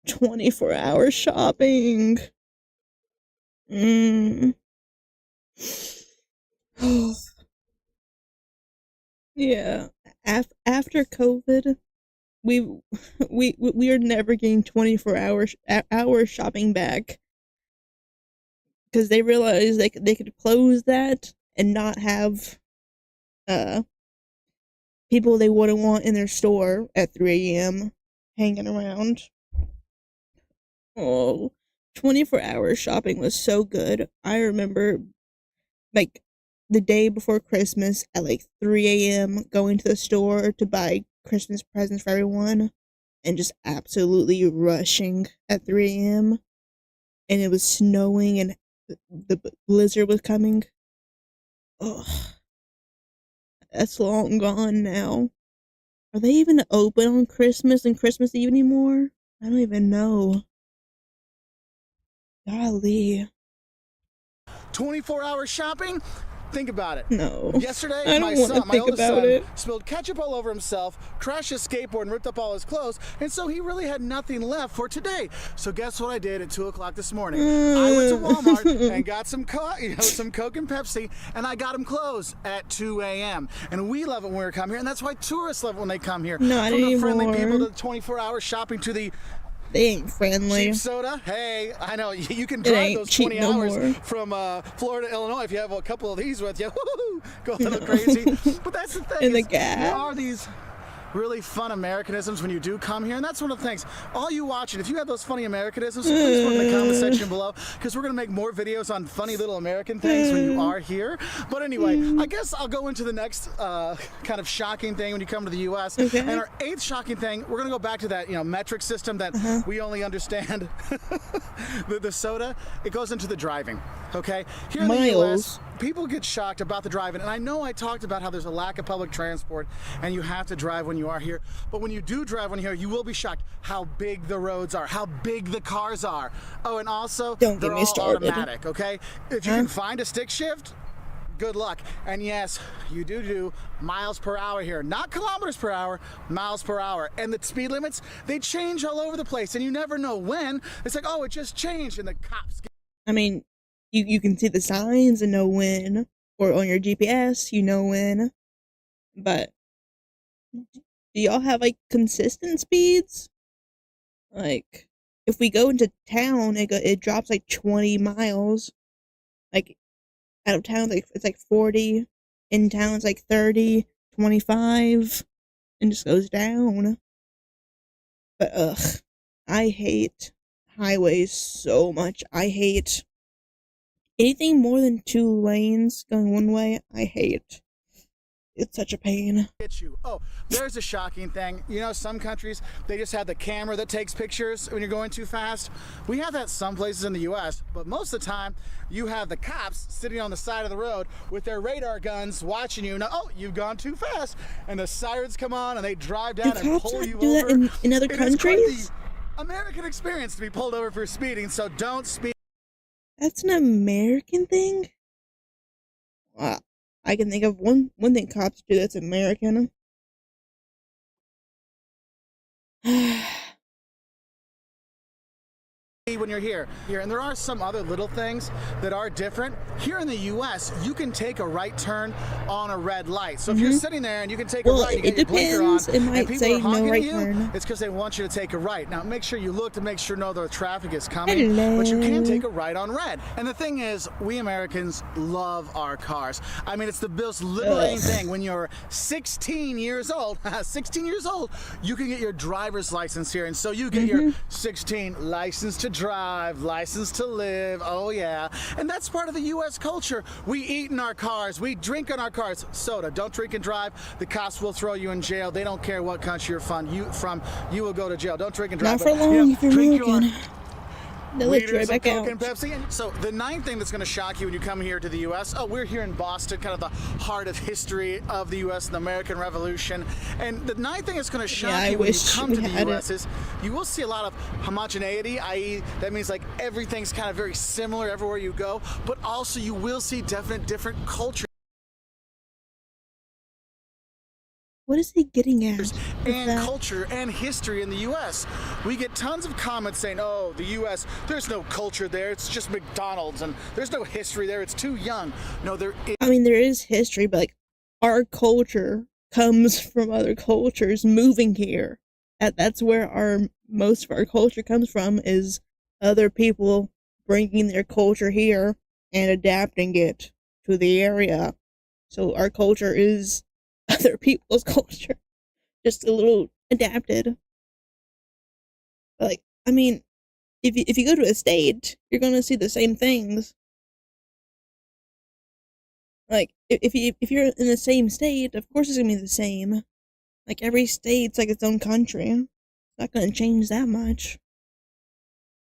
24-hour shopping. Yeah. After COVID, we are never getting 24-hour shopping back, because they realized they could close that and not have people they wouldn't want in their store at 3 a.m. hanging around. 24-hour shopping was so good. I remember, like, the day before Christmas at like 3 a.m. going to the store to buy Christmas presents for everyone, and just absolutely rushing at 3 a.m. and it was snowing and the blizzard was coming. Ugh. That's long gone now. Are they even open on Christmas and Christmas Eve anymore? I don't even know. Golly. 24-hour shopping. Think about it. No. Yesterday, I my don't want to son, my think oldest about son, it. spilled ketchup all over himself, crashed his skateboard, and ripped up all his clothes, and so he really had nothing left for today. So guess what I did at 2 o'clock this morning? I went to Walmart and got some some Coke and Pepsi, and I got him clothes at 2 a.m. And we love it when we come here, and that's why tourists love it when they come here. Not From the anymore. friendly people to the 24-hour shopping to the They ain't friendly. cheap soda. Hey, I know you can It drive ain't those cheap 20 no hours more. from Florida to Illinois if you have a couple of these with you. Woo-hoo, go a little crazy. But that's the thing. And the is, gas. There are these really fun Americanisms when you do come here, and that's one of the things. All you watching, if you have those funny Americanisms, please put in the comment section below, because we're going to make more videos on funny little American things when you are here. But anyway, I guess I'll go into the next kind of shocking thing when you come to the U.S. Okay. And our 8th shocking thing, we're going to go back to that metric system that we only understand. the soda, it goes into the driving. Okay, here in the U.S., people get shocked about the driving, and I know I talked about how there's a lack of public transport and you have to drive when you are here, but when you do drive when you're here, you will be shocked how big the roads are, how big the cars are. Oh, and also, Don't they're get me all started. automatic, okay? If you can find a stick shift, good luck. And yes, you do miles per hour here, not kilometers per hour, miles per hour. And the speed limits, they change all over the place, and you never know when. It's like, oh, it just changed, and the cops get I mean, you can see the signs and know when, or on your GPS, you know when. But do y'all have like consistent speeds? Like, if we go into town, it drops like 20 miles. Like, out of town, it's like 40. In town, it's like 30, 25, and just goes down. But I hate highways so much. I hate anything more than 2 lanes going one way. I hate. It's such a pain. you. Oh, there's a shocking thing. You know, some countries, they just have the camera that takes pictures when you're going too fast. We have that some places in the U.S., but most of the time, you have the cops sitting on the side of the road with their radar guns watching you. Now, oh, you've gone too fast. And the sirens come on and they drive down and pull you do over. that in other countries? It's quite the American experience to be pulled over for speeding, so don't speed. That's an American thing? Wow. I can think of one thing cops do that's American. When you're here, and there are some other little things that are different. Here in the U.S., you can take a right turn on a red light. So if you're sitting there and you can take a right, you get your blinker on, it might and people say are honking no right at you, turn. it's because they want you to take a right. Now, make sure you look to make sure the traffic is coming, Hello. but you can take a right on red. And the thing is, we Americans love our cars. I mean, it's the most liberating thing. When you're 16 years old, 16 years old, you can get your driver's license here, and so you get your 16 license to drive, license to live. Oh yeah. And that's part of the U.S. culture. We eat in our cars, we drink in our cars. Soda, don't drink and drive. The cops will throw you in jail. They don't care what country you're from. You will go to jail. Don't drink and drive. Not for long if you're American. They'll let you right Liters of back Coke out. and Pepsi. And so the 9th thing that's going to shock you when you come here to the U.S. Oh, we're here in Boston, kind of the heart of history of the U.S. and the American Revolution. And the 9th thing that's going to shock you when you come to the U.S. is you will see a lot of homogeneity, i.e., that means like everything's kind of very similar everywhere you go. But also you will see definite different cultures. What is he getting at? And culture and history in the U.S. We get tons of comments saying, oh, the U.S., there's no culture there. It's just McDonald's, and there's no history there. It's too young. No, there is. I mean, there is history, but like our culture comes from other cultures moving here. That's where most of our culture comes from, is other people bringing their culture here and adapting it to the area. So our culture is other people's culture, just a little adapted. But like, I mean, if you go to a state, you're gonna see the same things. Like, if you're in the same state, of course it's gonna be the same. Like, every state's like its own country. It's not gonna change that much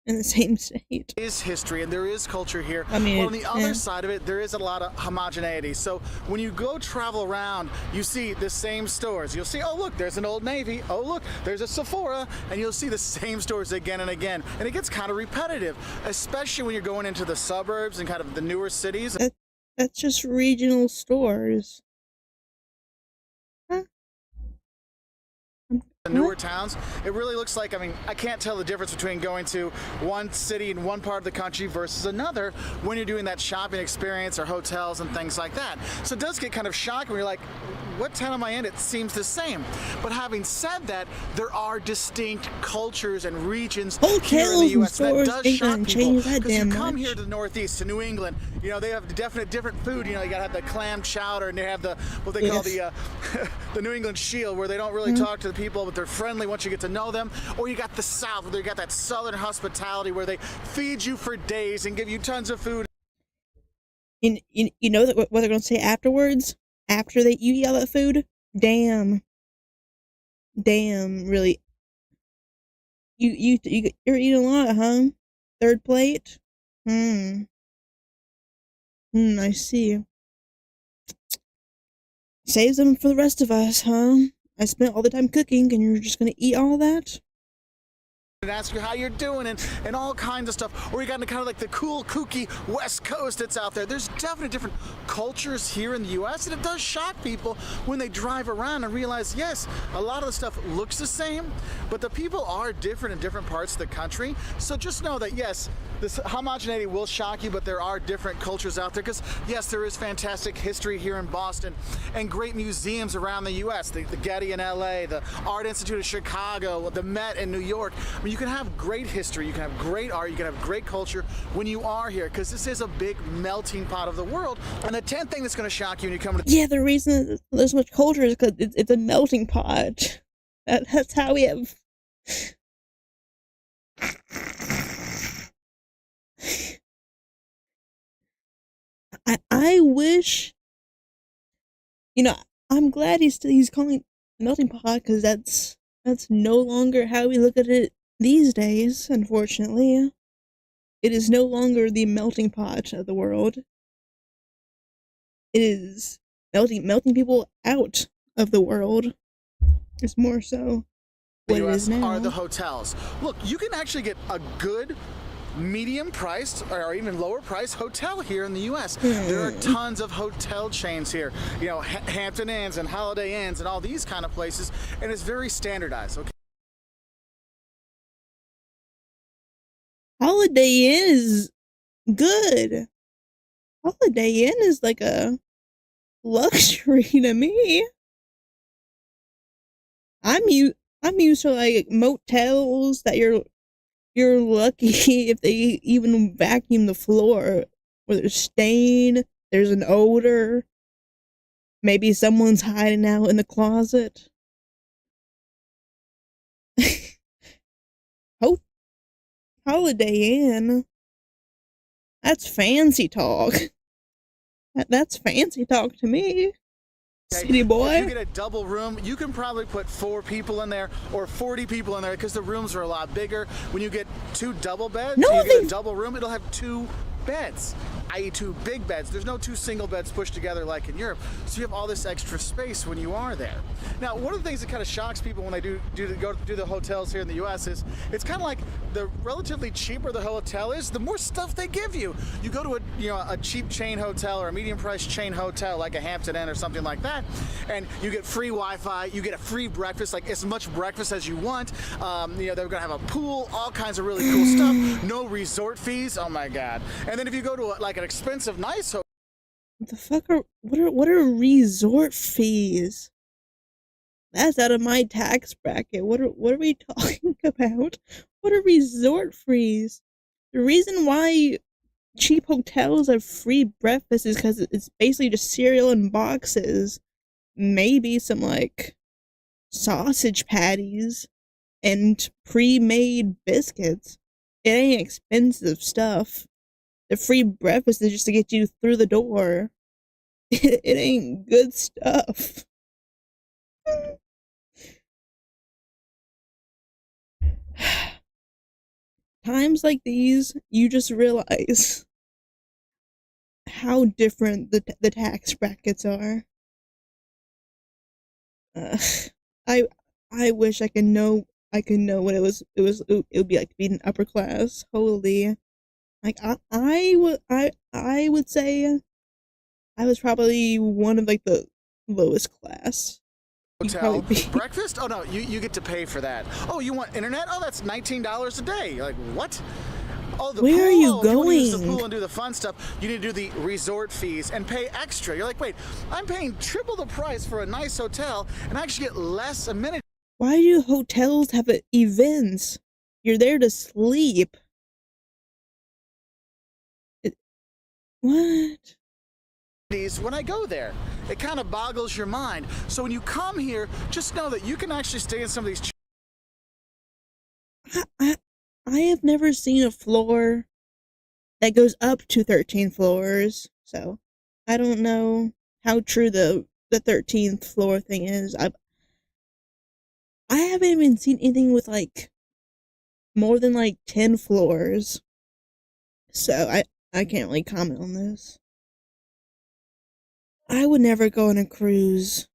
in the same state. There is history and there is culture here. I mean, well, on the other side of it, there is a lot of homogeneity. So when you go travel around, you see the same stores. You'll see, oh look, there's an Old Navy. Oh look, there's a Sephora, and you'll see the same stores again and again. And it gets kind of repetitive, especially when you're going into the suburbs and kind of the newer cities. That's just regional stores. Huh? The newer towns, it really looks like, I mean, I can't tell the difference between going to one city in one part of the country versus another when you're doing that shopping experience or hotels and things like that. So it does get kind of shocking when you're like, what town am I in? It seems the same. But having said that, there are distinct cultures and regions here in the U.S. that does shock people. Because you come here to the Northeast, to New England, you know, they have definite different food. You know, you gotta have the clam chowder, and they have the what they call the the New England Shield, where they don't really talk to the people, but they're friendly once you get to know them. Or you got the South, where you got that Southern hospitality, where they feed you for days and give you tons of food. You know what they're gonna say afterwards? After you eat all that food? Damn, really? You're eating a lot, huh? Third plate? I see. Saves them for the rest of us, huh? I spent all the time cooking, and you're just gonna eat all that? And ask you how you're doing and all kinds of stuff. Or you got kind of like the cool, kooky West Coast that's out there. There's definitely different cultures here in the U.S. and it does shock people when they drive around and realize, yes, a lot of the stuff looks the same, but the people are different in different parts of the country. So just know that, yes, this homogeneity will shock you, but there are different cultures out there because, yes, there is fantastic history here in Boston and great museums around the U.S. The Getty in L.A., the Art Institute of Chicago, the Met in New York. I mean, you can have great history, you can have great art, you can have great culture when you are here because this is a big melting pot of the world. And the 10th thing that's going to shock you when you come to... Yeah, the reason there's so much culture is because it's a melting pot. That's how we have... I wish, you know, I'm glad he's calling it melting pot because that's no longer how we look at it these days. Unfortunately, it is no longer the melting pot of the world. It is melting people out of the world. It's more so what it is now. Are the hotels. Look, you can actually get a good medium priced or even lower priced hotel here in the U.S. There are tons of hotel chains here, you know, Hampton Inns and Holiday Inns and all these kind of places, and it's very standardized. Okay. Holiday Inn is good. Holiday Inn is like a luxury to me. I'm used to like motels that you're lucky if they even vacuum the floor, where there's stain, there's an odor, maybe someone's hiding out in the closet. Holiday Inn, that's fancy talk. That's fancy talk to me. City boy. If you get a double room, you can probably put 4 people in there or 40 people in there because the rooms are a lot bigger. When you get 2 double beds, you get a double room, it'll have 2 beds, i.e. 2 big beds. There's no 2 single beds pushed together like in Europe, so you have all this extra space when you are there. Now, one of the things that kind of shocks people when they go to do the hotels here in the U.S. is it's kind of like the relatively cheaper the hotel is, the more stuff they give you. You go to a cheap chain hotel or a medium price chain hotel like a Hampton Inn or something like that, and you get free Wi-Fi, you get a free breakfast, like as much breakfast as you want. They're gonna have a pool, all kinds of really cool stuff. No resort fees. Oh my god! And then if you go to like an expensive, nice hotel, what the fuck what are resort fees? That's out of my tax bracket. What are we talking about? What are resort fees? The reason why cheap hotels have free breakfast is because it's basically just cereal in boxes, maybe some like sausage patties and pre-made biscuits. It ain't expensive stuff. The free breakfast is just to get you through the door. It ain't good stuff. Times like these, you just realize how different the tax brackets are. I wish I could know what it would be like to be an upper class. Holy, like I would say I was probably one of like the lowest class. You'd probably Hotel be. breakfast? Oh no, you get to pay for that. Oh, you want internet? Oh, that's $19 a day. You're like, what? Oh, the Where pool. are you Oh, if you want to use the going? pool and do the fun stuff, you need to do the resort fees and pay extra. You're like, wait, I'm paying triple the price for a nice hotel and I actually get less amenities. Why do hotels have events? You're there to sleep. It, what? When I go there. It kind of boggles your mind. So when you come here, just know that you can actually stay in some of these. I, I have never seen a floor that goes up to 13 floors, so I don't know how true the 13th floor thing is. I haven't even seen anything with like more than like 10 floors, so I can't really comment on this. I would never go on a cruise.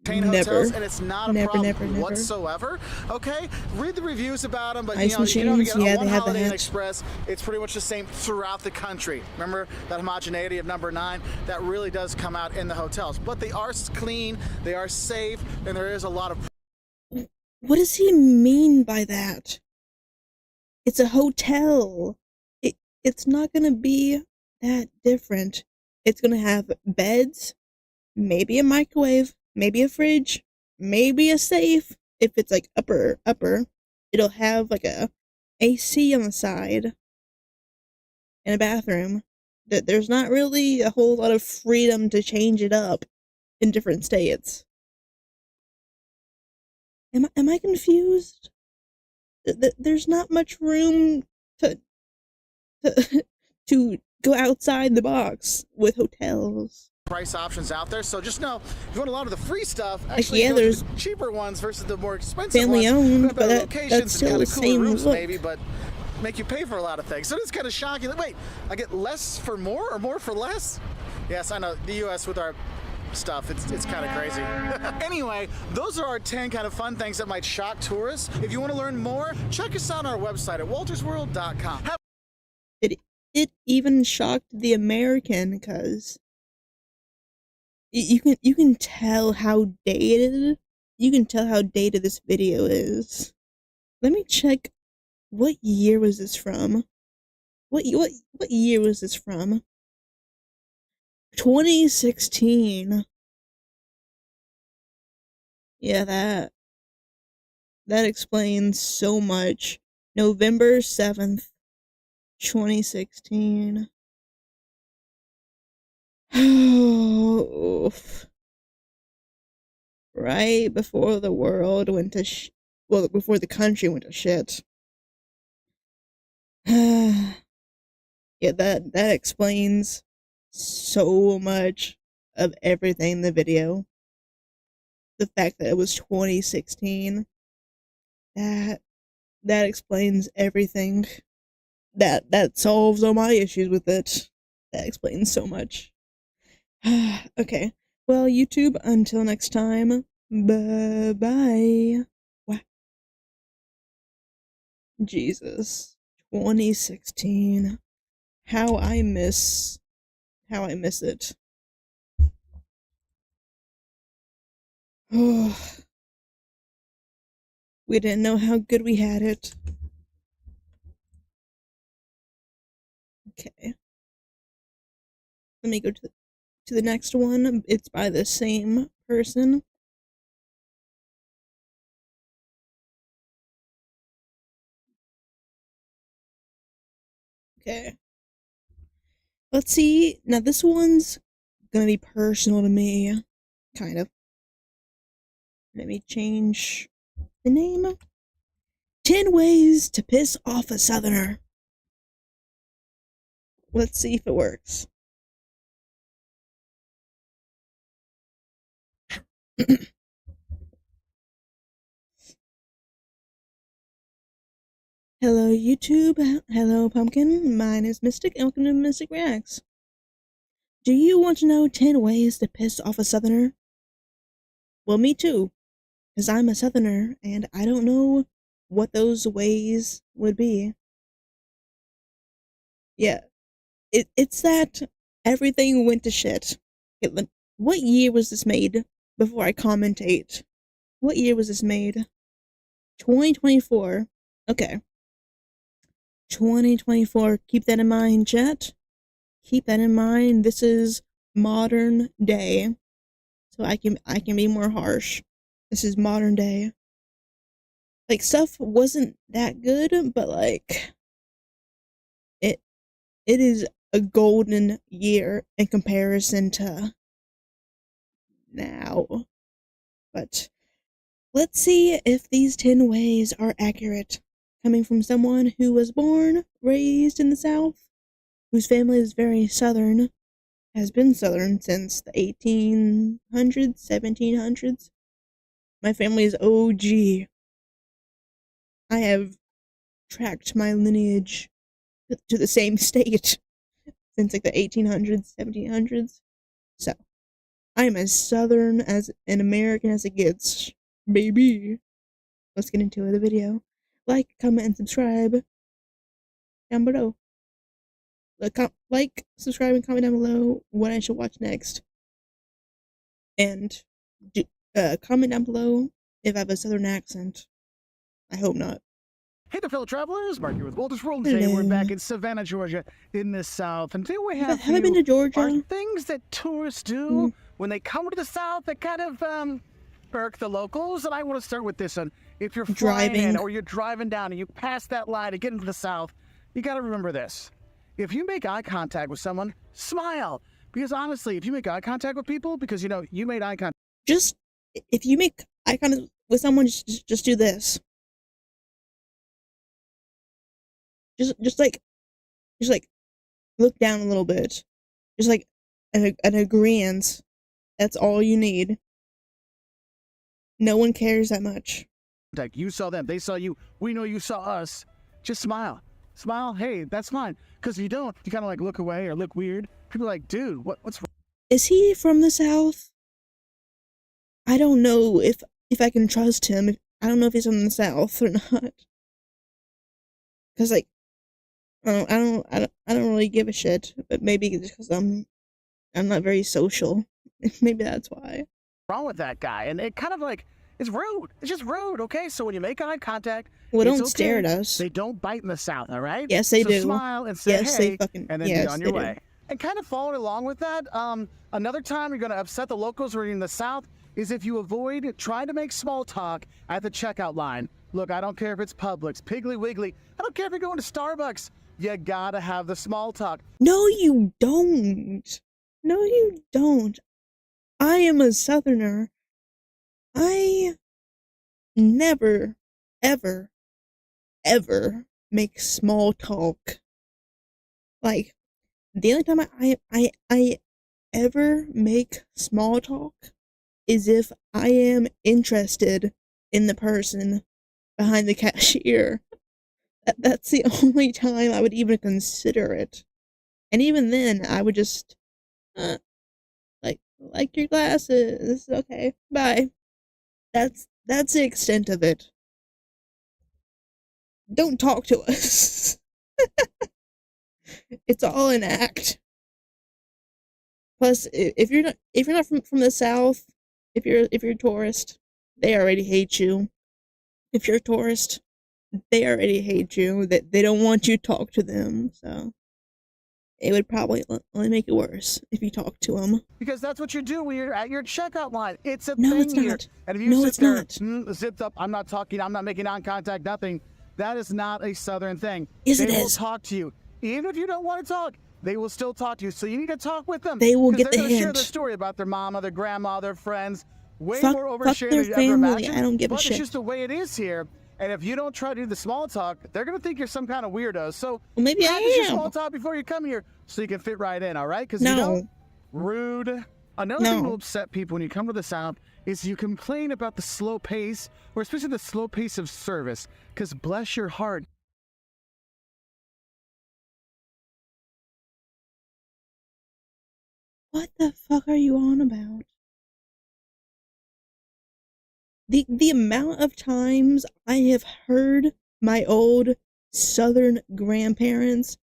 Never. Hotels, and it's not a Never, problem never, never. whatsoever. Okay, read the reviews about them, but Ice you know, you machines, can yeah, get on they one have Holiday Inn that. Express. It's pretty much the same throughout the country. Remember that homogeneity of number 9? That really does come out in the hotels, but they are clean, they are safe, and there is a lot of. What does he mean by that? It's a hotel. It's not gonna be that different. It's gonna have beds, maybe a microwave, maybe a fridge, maybe a safe. If it's like upper, it'll have like a AC on the side and a bathroom. There's not really a whole lot of freedom to change it up in different states. Am I confused? There's not much room to to, to go outside the box with hotels. Price options out there, so just know if you want a lot of the free stuff, Like, actually yeah, go to there's the cheaper ones versus the more expensive family ones. owned, Better but locations that's and still kind the of cooler same rooms, look. maybe, but make you pay for a lot of things. So it's kind of shocking. Like, wait, I get less for more or more for less? Yes, I know the U.S. with our stuff, it's kind of crazy. Anyway, those are our 10 kind of fun things that might shock tourists. If you want to learn more, check us out on our website at waltersworld.com. It even shocked the American because you can tell how dated this video is. Let me check. What year was this from? What year was this from? 2016. Yeah, that explains so much. November 7th, 2016. Oof. Right before the world went to well, before the country went to shit. Yeah, that explains so much of everything in the video. The fact that it was 2016, that explains everything. That solves all my issues with it. That explains so much. Okay. Well, YouTube, until next time, bye-bye. Wow. Jesus. 2016. How I miss it. Oh, we didn't know how good we had it. Okay. Let me go to the next one. It's by the same person. Okay. Let's see. Now this one's gonna be personal to me. Kind of. Let me change the name. 10 ways to piss off a southerner. Let's see if it works. Hello YouTube, hello Pumpkin, mine is Mistic, and welcome to Mistic Reacts. Do you want to know 10 ways to piss off a southerner? Well, me too, because I'm a southerner, and I don't know what those ways would be. Yeah, it's that everything went to shit. What year was this made? Before I commentate, what year was this made? 2024. Okay. 2024. Keep that in mind, chat. Keep that in mind. This is modern day, so I can be more harsh. This is modern day. Like, stuff wasn't that good, but like it is a golden year in comparison to now. But let's see if these 10 ways are accurate, coming from someone who was born, raised in the South, whose family is very Southern, has been Southern since the 1800s, 1700s. My family is OG. I have tracked my lineage to the same state since like the 1800s, 1700s. So, I am as Southern as an American as it gets, baby. Let's get into the video. Like, comment, and subscribe down below. Like, subscribe, and comment down below what I should watch next. And comment down below if I have a Southern accent. I hope not. Hey there, fellow travelers. Mark here with Walter's World. Today we're back in Savannah, Georgia, in the South. And today we have I been to Georgia? Are things that tourists do when they come to the South that kind of irk the locals. And I want to start with this one. If you're flying in or you're driving down and you pass that line to get into the South, you got to remember this. If you make eye contact with someone, smile. Because honestly, if you make eye contact with people, because you know, you made eye contact. Just, if you make eye contact with someone, just do this. Just like look down a little bit. Just like an agreeance. That's all you need. No one cares that much. You saw them, they saw you, we know you saw us. Just smile. Smile, hey, that's fine. Because if you don't, you kind of like look away or look weird. People are like, dude, what's wrong? Is he from the South? I don't know if I can trust him. I don't know if he's from the South or not. Cause like, I don't really give a shit. But maybe just because I'm not very social. Maybe that's why. Wrong with that guy, and it kind of like it's rude. It's just rude, okay? So when you make eye contact, well, don't stare at us. They don't bite in the South, all right? Yes, they do. Smile and say yes, hey, they fucking, and then yes, be on your way. And kind of following along with that, another time you're going to upset the locals who are in the South is if you avoid trying to make small talk at the checkout line. Look, I don't care if it's Publix, Piggly Wiggly. I don't care if you're going to Starbucks. You gotta have the small talk. No, you don't. No, you don't. I am a Southerner. I never, ever, ever make small talk. Like, the only time I ever make small talk is if I am interested in the person behind the cashier. That's the only time I would even consider it. And even then, I would just, like your glasses. Okay, bye. That's the extent of it. Don't talk to us. It's all an act. Plus, if you're not from the South, if you're a tourist, they already hate you. If you're a tourist, they already hate you. That they don't want you to talk to them. So it would probably only make it worse if you talk to them. Because that's what you do when you're at your checkout line. It's a no, thing it's not. here. And if you sit there, zipped up, I'm not talking, I'm not making eye contact, nothing. That is not a Southern thing. Yes, they it will is. talk to you. Even if you don't want to talk, they will still talk to you. So you need to talk with them. They will get the hint. They're going to share their story about their mama, their grandma, their friends. Way more oversharing fuck than their you family. ever imagined. I don't give a shit. But it's just the way it is here. And if you don't try to do the small talk, they're going to think you're some kind of weirdo. So well, maybe practice your small talk before you come here so you can fit right in, all right? Because you don't. Rude. Another thing that will upset people when you come to the South is you complain about the slow pace, or especially the slow pace of service. Because bless your heart. What the fuck are you on about? The amount of times I have heard my old Southern grandparents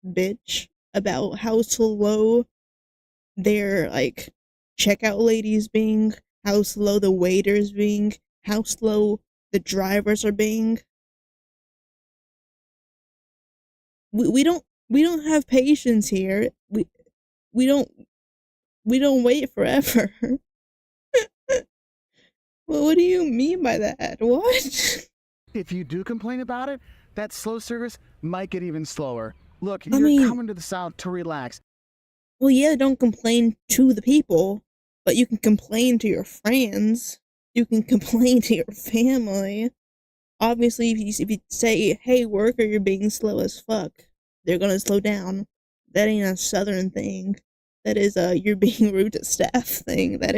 bitch about how slow their like checkout ladies being, how slow the waiters being, how slow the drivers are being. We don't have patience here. We don't we don't wait forever. Well, what do you mean by that? What? If you do complain about it, that slow service might get even slower. Look, I you're mean, coming to the South to relax. well, yeah, don't complain to the people, but you can complain to your friends. You can complain to your family. Obviously, if you say, "Hey, worker, you're being slow as fuck," they're gonna slow down. That ain't a Southern thing. That is a "you're being rude to staff" thing. That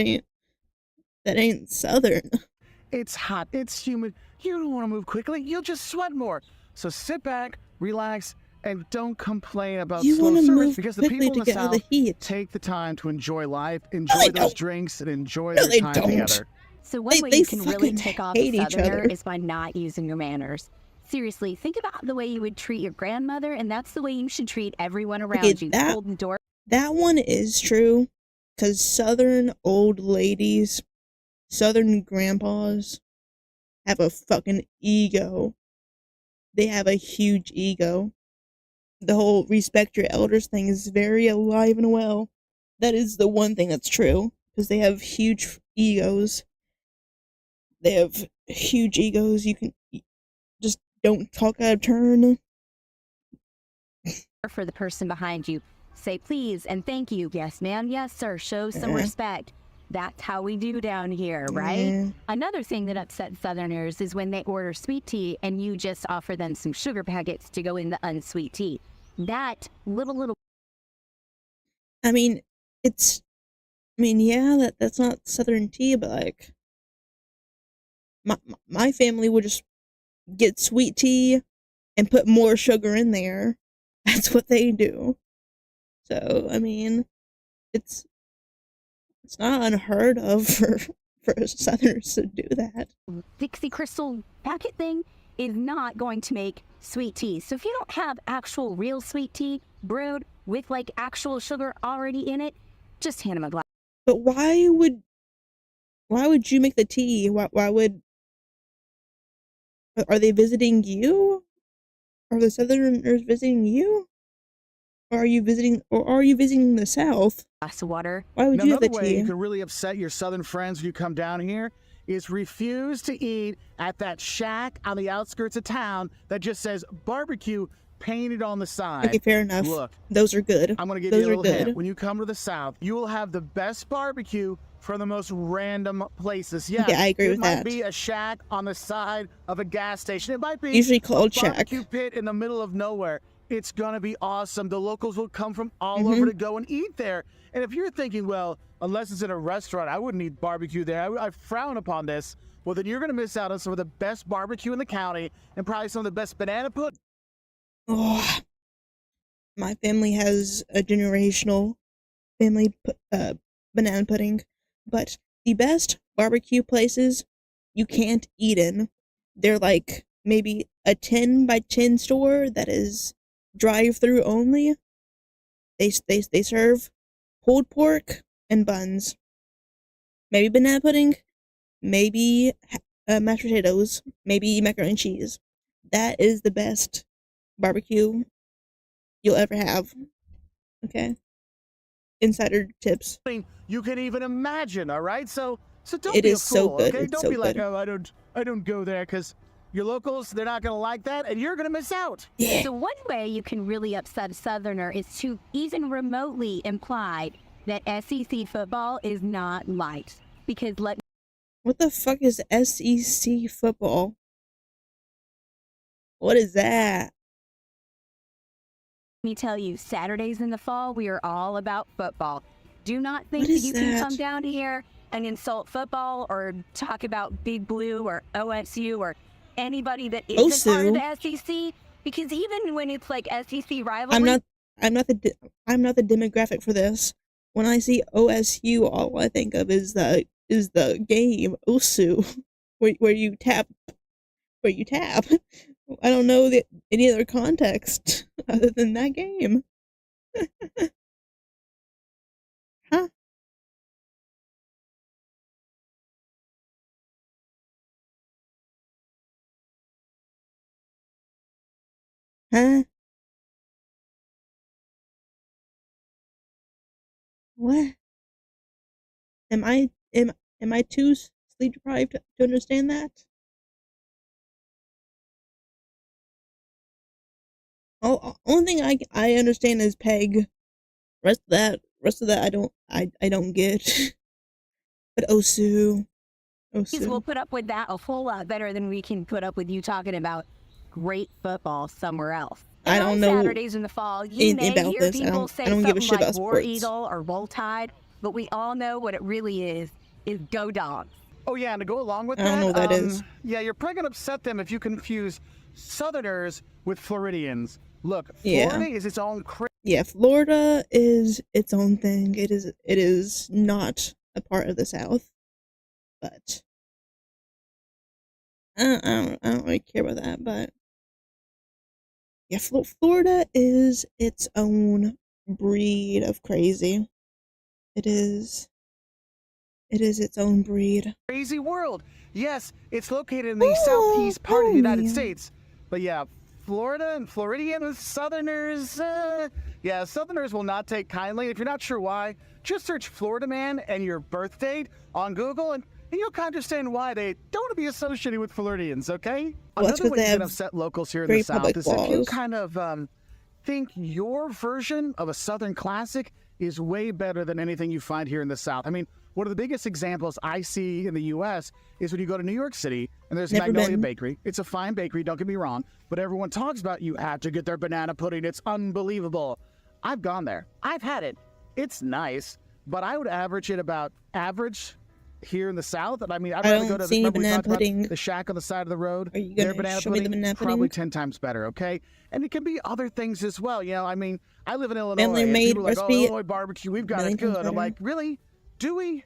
ain't Southern. It's hot, it's humid, you don't want to move quickly, you'll just sweat more. So sit back, relax, and don't complain about You slow want to service move because the quickly people in to the get out of the South heat. take the time to enjoy life, No, they enjoy those don't. drinks, and enjoy No, their they time don't. together. So one way They you can really fucking tick off a hate each Southerner other. is by not using your manners. Seriously, think about the way you would treat your grandmother, and that's the way you should treat everyone Okay, around you. that Hold the door. that one is true, cause Southern old ladies, Southern grandpas have a fucking ego. They have a huge ego. The whole respect your elders thing is very alive and well. That is the one thing that's true, because they have huge egos. They have huge egos. You can just don't talk out of turn. For the person behind you. Say please and thank you. Yes, ma'am. Yes, sir. Show some respect. That's how we do down here, right? Yeah. Another thing that upsets Southerners is when they order sweet tea and you just offer them some sugar packets to go in the unsweet tea. That little I mean, it's. I mean, yeah, that's not Southern tea, but like, my family would just get sweet tea and put more sugar in there. That's what they do. So I mean, it's it's not unheard of for Southerners to do that. Dixie Crystal packet thing is not going to make sweet tea. So if you don't have actual real sweet tea brewed with like actual sugar already in it, just hand them a glass. But why would you make the tea? Why would are they visiting you? Are the Southerners visiting you? Or are you visiting the South? Glass of water. Why would Now, you have the another way you tea? can really upset your Southern friends when you come down here is refuse to eat at that shack on the outskirts of town that just says barbecue painted on the side. Okay, fair enough. Look, Those are good. I'm going to give Those you a are little good. hint. When you come to the South, you will have the best barbecue from the most random places. Yeah, Okay, I agree with it might that. be a shack on the side of a gas station. It might be Usually called a shack. barbecue pit in the middle of nowhere. It's going to be awesome. The locals will come from all Mm-hmm. over to go and eat there. And if you're thinking, well, unless it's in a restaurant, I wouldn't eat barbecue there. I frown upon this. Well, then you're going to miss out on some of the best barbecue in the county and probably some of the best banana pudding. Oh, my family has a generational family banana pudding, but the best barbecue places you can't eat in. They're like maybe a 10 by 10 store that is drive-through only. They serve pulled pork and buns. Maybe banana pudding, maybe mashed potatoes, maybe macaroni and cheese. That is the best barbecue you'll ever have. Okay? Insider tips. You can even imagine, all right? So don't It be a is so fool, good. okay? It's Don't so be like, good. oh, I don't go there because your locals, they're not going to like that and you're going to miss out. Yeah. So one way you can really upset a Southerner is to even remotely imply that SEC football is not light. Because let What the fuck is SEC football? What is that? me tell you, Saturdays in the fall, we are all about football. Do not think What that is you can that? come down here and insult football or talk about Big Blue or OSU or anybody that isn't part of the SEC. Because even when it's like SEC rivalry, I'm not the demographic for this. When I see OSU, all I think of is the game OSU, where you tap. I don't know any other context other than that game. Huh? Huh? What? Am I too sleep deprived to understand that? Only thing I understand is peg. Rest of that I don't get. But We'll Osu. put up with that a whole lot better than we can put up with you talking about great football somewhere else. I And on don't know Saturdays in the fall, you anything may about hear this. people I say don't give a something shit like about War sports. Eagle or Roll Tide, but we all know what it really is Go Dogs. Oh yeah, and to go along with I don't know that, what that is. yeah, you're probably gonna upset them if you confuse Southerners with Floridians. Look, Yeah. Florida is its own Yeah, Florida is its own thing. It is not a part of the South, but I don't really care about that. But yeah, Florida is its own breed of crazy. It is. It is its own breed. crazy world. Yes, it's located in the southeast part of the United States. But yeah, Florida and Floridian Southerners, yeah, Southerners will not take kindly. If you're not sure why, just search Florida man and your birth date on Google, and you'll kind of understand why they don't want to be associated with Floridians, okay? Well, that's Another 'cause way they you can have upset locals here in the very South public is if you laws. kind of think your version of a Southern classic is way better than anything you find here in the South. I mean, one of the biggest examples I see in the U.S. is when you go to New York City and there's Never Magnolia been. Bakery. It's a fine bakery, don't get me wrong, but everyone talks about you have to get their banana pudding. It's unbelievable. I've gone there. I've had it. It's nice, but I would average it about average here in the South. And I mean, I'd I rather don't go to see any remember we banana talked about pudding. the shack on the side of the road. Are you Their gonna banana show me the pudding, banana probably pudding? 10 times better, okay? And it can be other things as well. You know, I mean, I live in Illinois, Family and made people are like, oh, recipe. Illinois barbecue, we've got Million it times good. I'm better. like, really? Do we?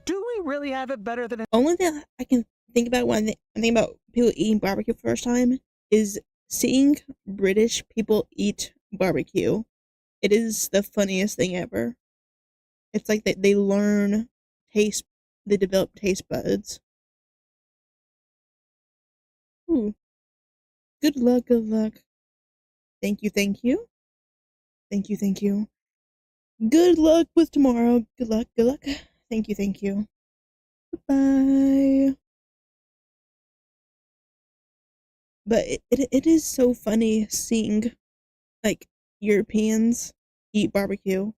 Do we really have it better than Only thing I can think about when I think about people eating barbecue for the first time is seeing British people eat barbecue. It is the funniest thing ever. It's like they learn taste, they develop taste buds. Ooh, good luck, good luck. Thank you, thank you. Thank you, thank you. Good luck with tomorrow. Good luck, good luck. Thank you, thank you. Bye. But it is so funny seeing like Europeans eat barbecue.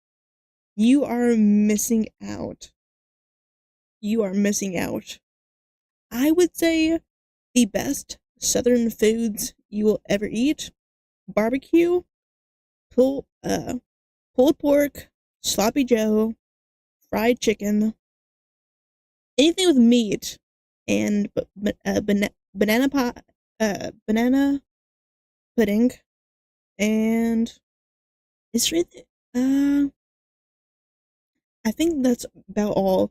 You are missing out. You are missing out. I would say the best southern foods you will ever eat: barbecue, pulled pulled pork, sloppy joe, fried chicken, anything with meat, and banana pudding, and it's really I think that's about all.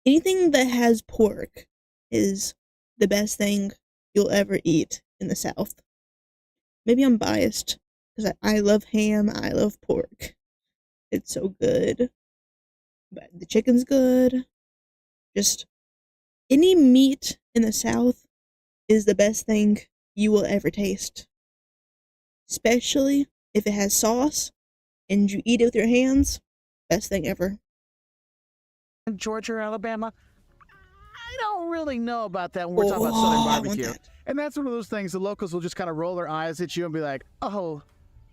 Anything that has pork is the best thing you'll ever eat in the South. Maybe I'm biased because I love ham, I love pork. It's so good. But the chicken's good. Just any meat in the South is the best thing you will ever taste. Especially if it has sauce and you eat it with your hands. Best thing ever. Georgia or Alabama? I don't really know about that when we're talking about Southern I want barbecue. that. And that's one of those things the locals will just kind of roll their eyes at you and be like, oh,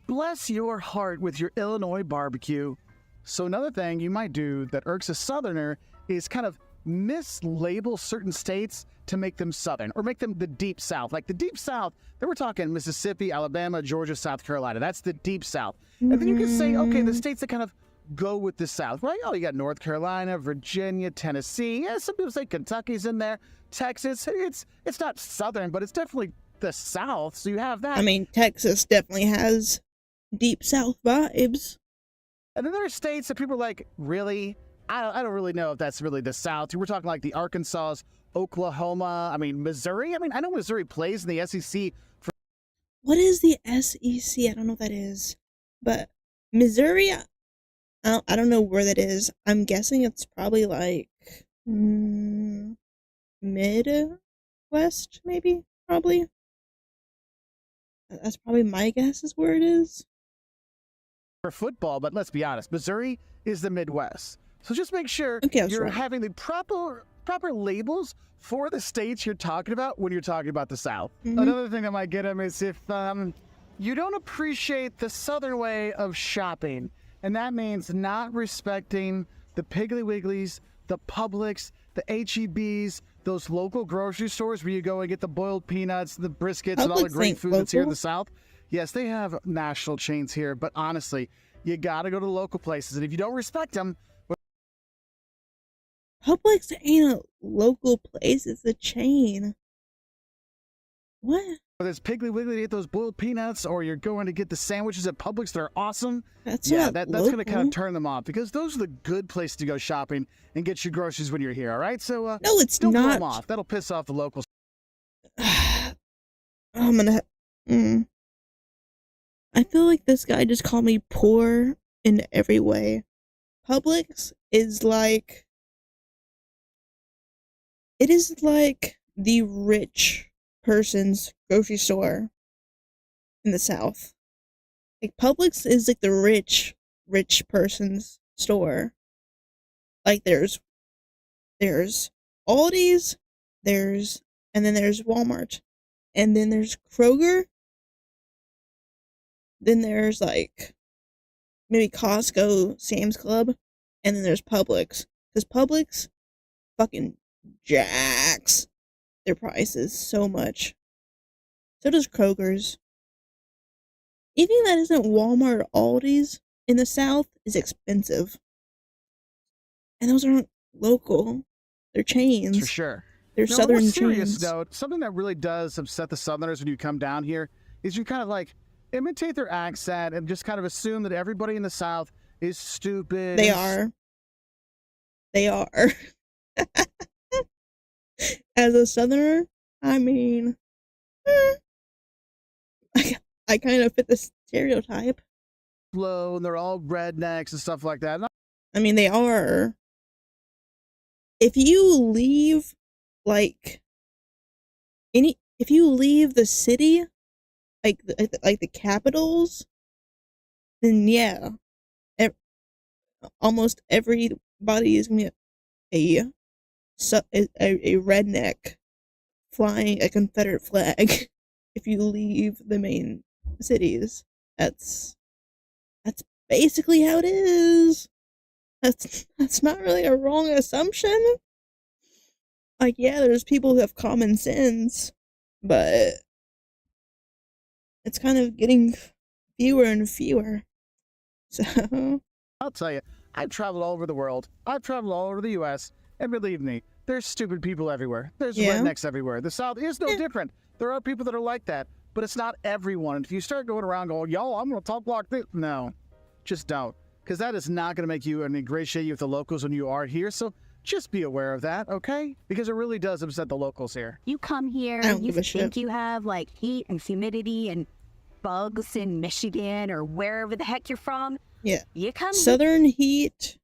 bless your heart with your Illinois barbecue. So another thing you might do that irks a Southerner is kind of mislabel certain states to make them Southern or make them the Deep South. Like the Deep South, then we're talking Mississippi, Alabama, Georgia, South Carolina. That's the Deep South. And then you can say, okay, the states that kind of go with the South, right? Oh, you got North Carolina, Virginia, Tennessee. Yeah, some people say Kentucky's in there. Texas, it's not Southern, but it's definitely the South. So you have that. I mean, Texas definitely has deep South vibes. And then there are states that people are like, really? I don't really know if that's really the South. We're talking like the Arkansas, Oklahoma. I mean, Missouri. I mean, I know Missouri plays in the SEC. What is the SEC? I don't know what that is, but Missouri, I don't know where that is. I'm guessing it's probably like Midwest, maybe. Probably. That's probably my guess is where it is. For football, but let's be honest, Missouri is the Midwest. So just make sure Okay, I was you're right. having the proper labels for the states you're talking about when you're talking about the South. Mhm. Another thing that might get them is if you don't appreciate the Southern way of shopping, and that means not respecting the Piggly Wigglies, the Publix, the HEBs, those local grocery stores where you go and get the boiled peanuts, the briskets, and all the Publix great ain't food that's here in local. the South. Yes, they have national chains here, but honestly, you got to go to the local places. And if you don't respect them, Publix ain't a local place, it's a chain. What? whether it's Piggly Wiggly to get those boiled peanuts or you're going to get the sandwiches at Publix that are awesome, That's yeah, not that's local. going to kind of turn them off because those are the good places to go shopping and get your groceries when you're here, all right? So No, it's don't blow not. them off. That'll piss off the locals. I'm gonna. I feel like this guy just called me poor in every way. Publix is like. It is like the rich person's grocery store in the South. Like, Publix is like the rich person's store. Like, there's Aldi's, and then there's Walmart, and then there's Kroger, then there's like maybe Costco, Sam's Club, and then there's Publix. Because Publix fucking jacks their prices so much. So does Kroger's. Anything that isn't Walmart or Aldi's in the South is expensive. And those aren't local. They're chains. For sure. They're Now, Southern on a more serious chains. note, something that really does upset the Southerners when you come down here is you kind of like imitate their accent and just kind of assume that everybody in the South is stupid. They are. They are. As a Southerner, I mean, I kind of fit the stereotype. Slow and they're all rednecks and stuff like that. I mean, they are. If you leave, like, if you leave the city, like the capitals, then yeah, almost everybody is gonna be a redneck flying a Confederate flag. If you leave the main cities, that's basically how it is. That's not really a wrong assumption. Like, yeah, there's people who have common sense, but it's kind of getting fewer and fewer. So I'll tell you, I've traveled all over the world. I've traveled all over the U.S., and believe me, there's stupid people everywhere. There's Yeah. rednecks everywhere. The South is no different. There are people that are like that, but it's not everyone. And if you start going around going, yo, I'm going to talk like this, no, just don't. Because that is not going to make you and ingratiate you with the locals when you are here. So just be aware of that, okay? Because it really does upset the locals here. You come here, I don't you give a think shit. you have like heat and humidity and bugs in Michigan or wherever the heck you're from. Yeah. You come Southern heat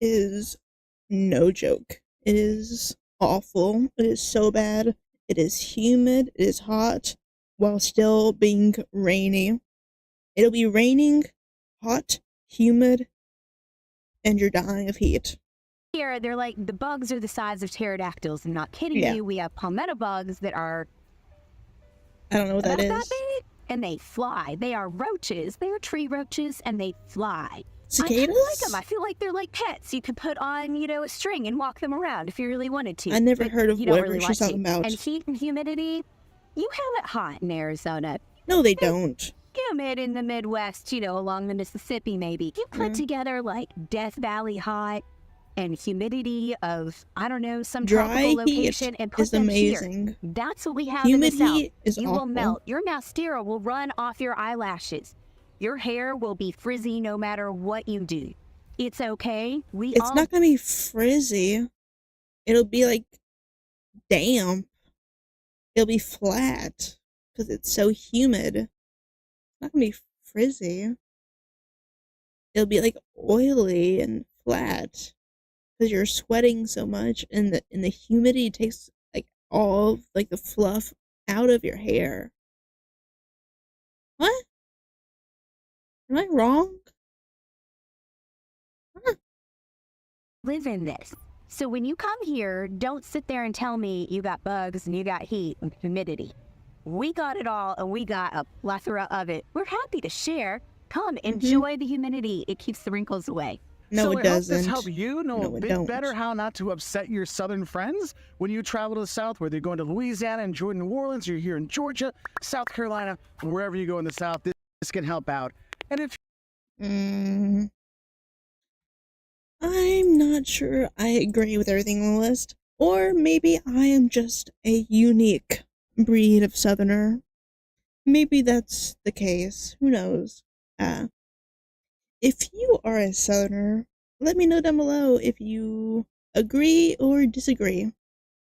is no joke. It is awful. It is so bad. It is humid. It is hot while still being rainy. It'll be raining, hot, humid, and you're dying of heat. here, they're like the bugs are the size of pterodactyls. I'm not kidding Yeah. you. We have palmetto bugs that are I don't know what about that that is. big, and they fly. They are roaches. They are tree roaches, and they fly. I kind Cicadas? of like them. I feel like they're like pets. You could put on, a string and walk them around if you really wanted to. I never but heard of you don't whatever really she's want talking to. about. And heat and humidity, you have it hot in Arizona. No, they don't. Humid in the Midwest, along the Mississippi maybe. You put together like Death Valley hot and humidity of, I don't know, some Dry tropical heat location and put is them amazing. here. That's what we have Humid in the South. heat is You awful. will melt. Your mascara will run off your eyelashes. Your hair will be frizzy no matter what you do. It's okay. It's not gonna be frizzy. It'll be like damp. It'll be flat because it's so humid. It's not gonna be frizzy. it'll be like oily and flat because you're sweating so much, and the humidity takes like all like the fluff out of your hair. What? Am I wrong? Huh. Live in this. So when you come here, don't sit there and tell me you got bugs and you got heat and humidity. We got it all, and we got a plethora of it. We're happy to share. Come, enjoy the humidity. It keeps the wrinkles away. No, So it I hope this doesn't. helped you know No, a it bit don't. better how not to upset your southern friends when you travel to the south, whether you're going to Louisiana, enjoy New Orleans, or you're here in Georgia, South Carolina, or wherever you go in the south. This can help out. And if I'm not sure I agree with everything on the list. Or maybe I am just a unique breed of southerner. Maybe that's the case. Who knows? If you are a southerner, let me know down below if you agree or disagree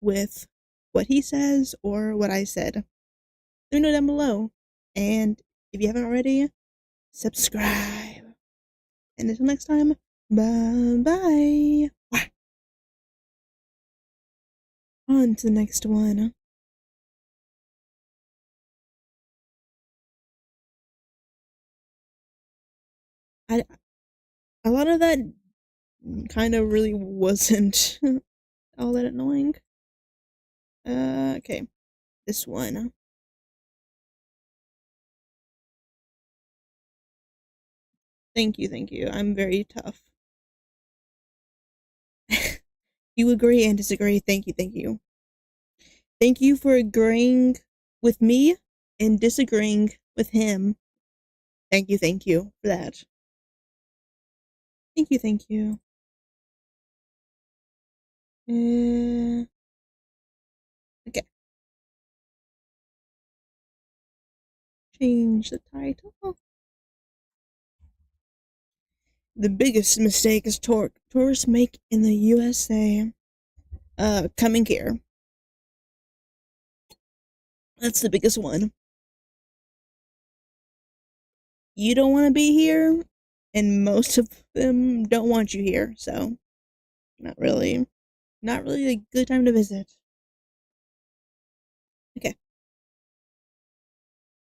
with what he says or what I said. Let me know down below. And if you haven't already, subscribe. And until next time, bye-bye. On to the next one. A lot of that kind of really wasn't all that annoying. Okay. This one. Thank you. I'm very tough. You agree and disagree. Thank you. Thank you for agreeing with me and disagreeing with him. Thank you for that. Thank you. Okay. Change the title. The biggest mistake is tourists make in the USA. Coming here. That's the biggest one. You don't want to be here, and most of them don't want you here, so not really a good time to visit. Okay.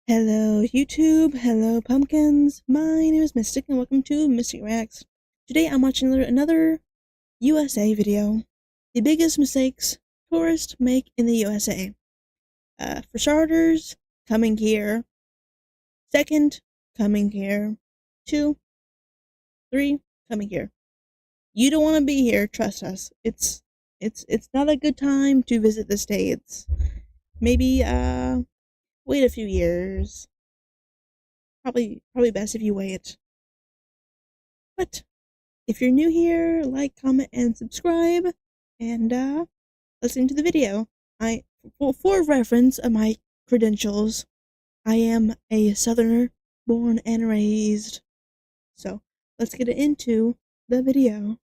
Hello YouTube, hello pumpkins. My name is Mistic, and welcome to Mistic Reacts. Today I'm watching another USA video. The biggest mistakes tourists make in the USA. For starters, coming here. Second, coming here. 2, 3, coming here. You don't want to be here, trust us. It's not a good time to visit the States. Maybe wait a few years. Probably best if you wait. But if you're new here, like, comment, and subscribe, and listen to the video. For reference of my credentials, I am a southerner, born and raised. So let's get into the video.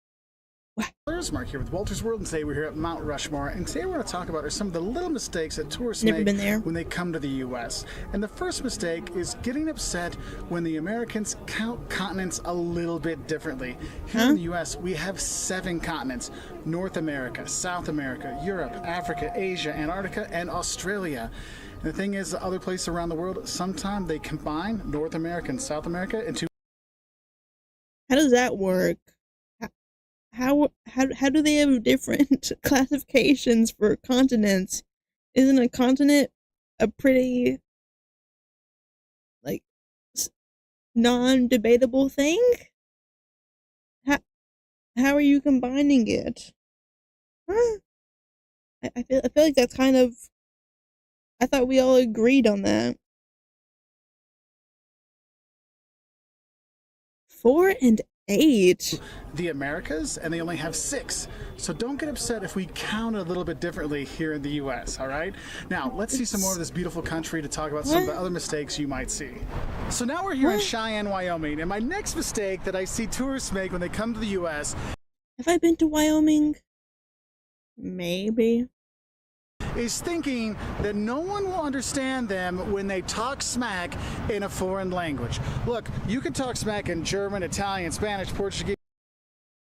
There's Mark here with Walter's World, and today we're here at Mount Rushmore, and today we're going to talk about some of the little mistakes that tourists Never make been there. when they come to the U.S. And the first mistake is getting upset when the Americans count continents a little bit differently. Here in the U.S., we have 7 continents: North America, South America, Europe, Africa, Asia, Antarctica, and Australia. And the thing is, other places around the world, sometimes they combine North America and South America into... How does that work? How do they have different classifications for continents? Isn't a continent a pretty, like, non-debatable thing? How are you combining it? Huh? I feel like that's kind of... I thought we all agreed on that. 4 and 8. The Americas, and they only have 6. So don't get upset if we count a little bit differently here in the U.S., all right? Now, let's see some more of this beautiful country to talk about some of the other mistakes you might see. So now we're here in Cheyenne, Wyoming, and my next mistake that I see tourists make when they come to the U.S. Have I been to Wyoming? Maybe. is thinking that no one will understand them when they talk smack in a foreign language. Look, you can talk smack in German, Italian, Spanish, Portuguese.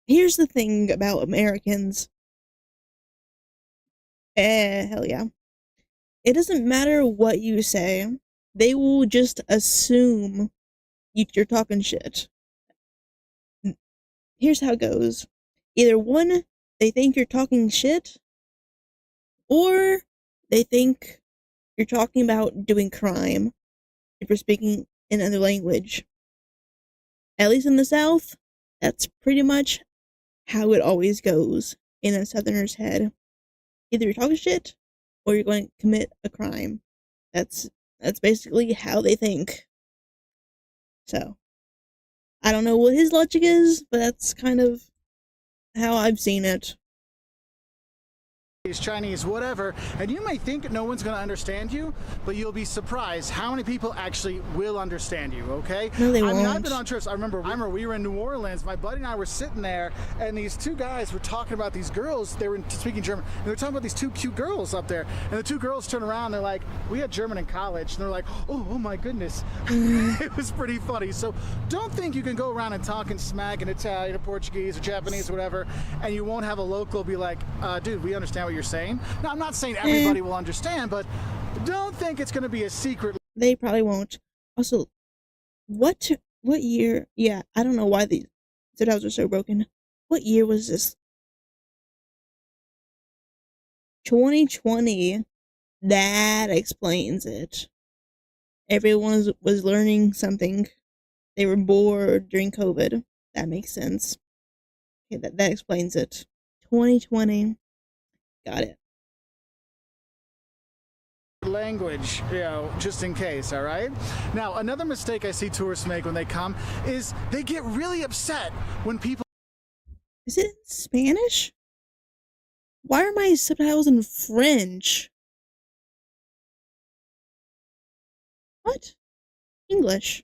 Here's the thing about Americans. Hell yeah. It doesn't matter what you say. They will just assume you're talking shit. Here's how it goes. Either one, they think you're talking shit, or they think you're talking about doing crime if you're speaking in another language. At least in the South, that's pretty much how it always goes in a Southerner's head. Either you're talking shit, or you're going to commit a crime. That's basically how they think. So, I don't know what his logic is, but that's kind of how I've seen it. Chinese, whatever, and you may think no one's going to understand you, but you'll be surprised how many people actually will understand you, okay? No, they won't. I mean, I've been on trips. I remember we were in New Orleans. My buddy and I were sitting there, and these two guys were talking about these girls. They were speaking German, and they were talking about these two cute girls up there, and the two girls turned around, and they're like, we had German in college, and they're like, oh my goodness. It was pretty funny. So don't think you can go around and talking smack in Italian or Portuguese or Japanese or whatever, and you won't have a local be like, dude, we understand what you're saying. Now, I'm not saying everybody will understand, but don't think it's going to be a secret. They probably won't. Also, what year? Yeah, I don't know why these subtitles are so broken. What year was this? 2020. That explains it. Everyone was learning something. They were bored during COVID. That makes sense. Okay, that explains it. 2020. Got it. Language, just in case, all right? Now, another mistake I see tourists make when they come is they get really upset when people... Is it in Spanish? Why are my subtitles in French? What? English.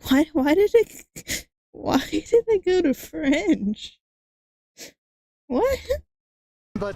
Why did they go to French? What? But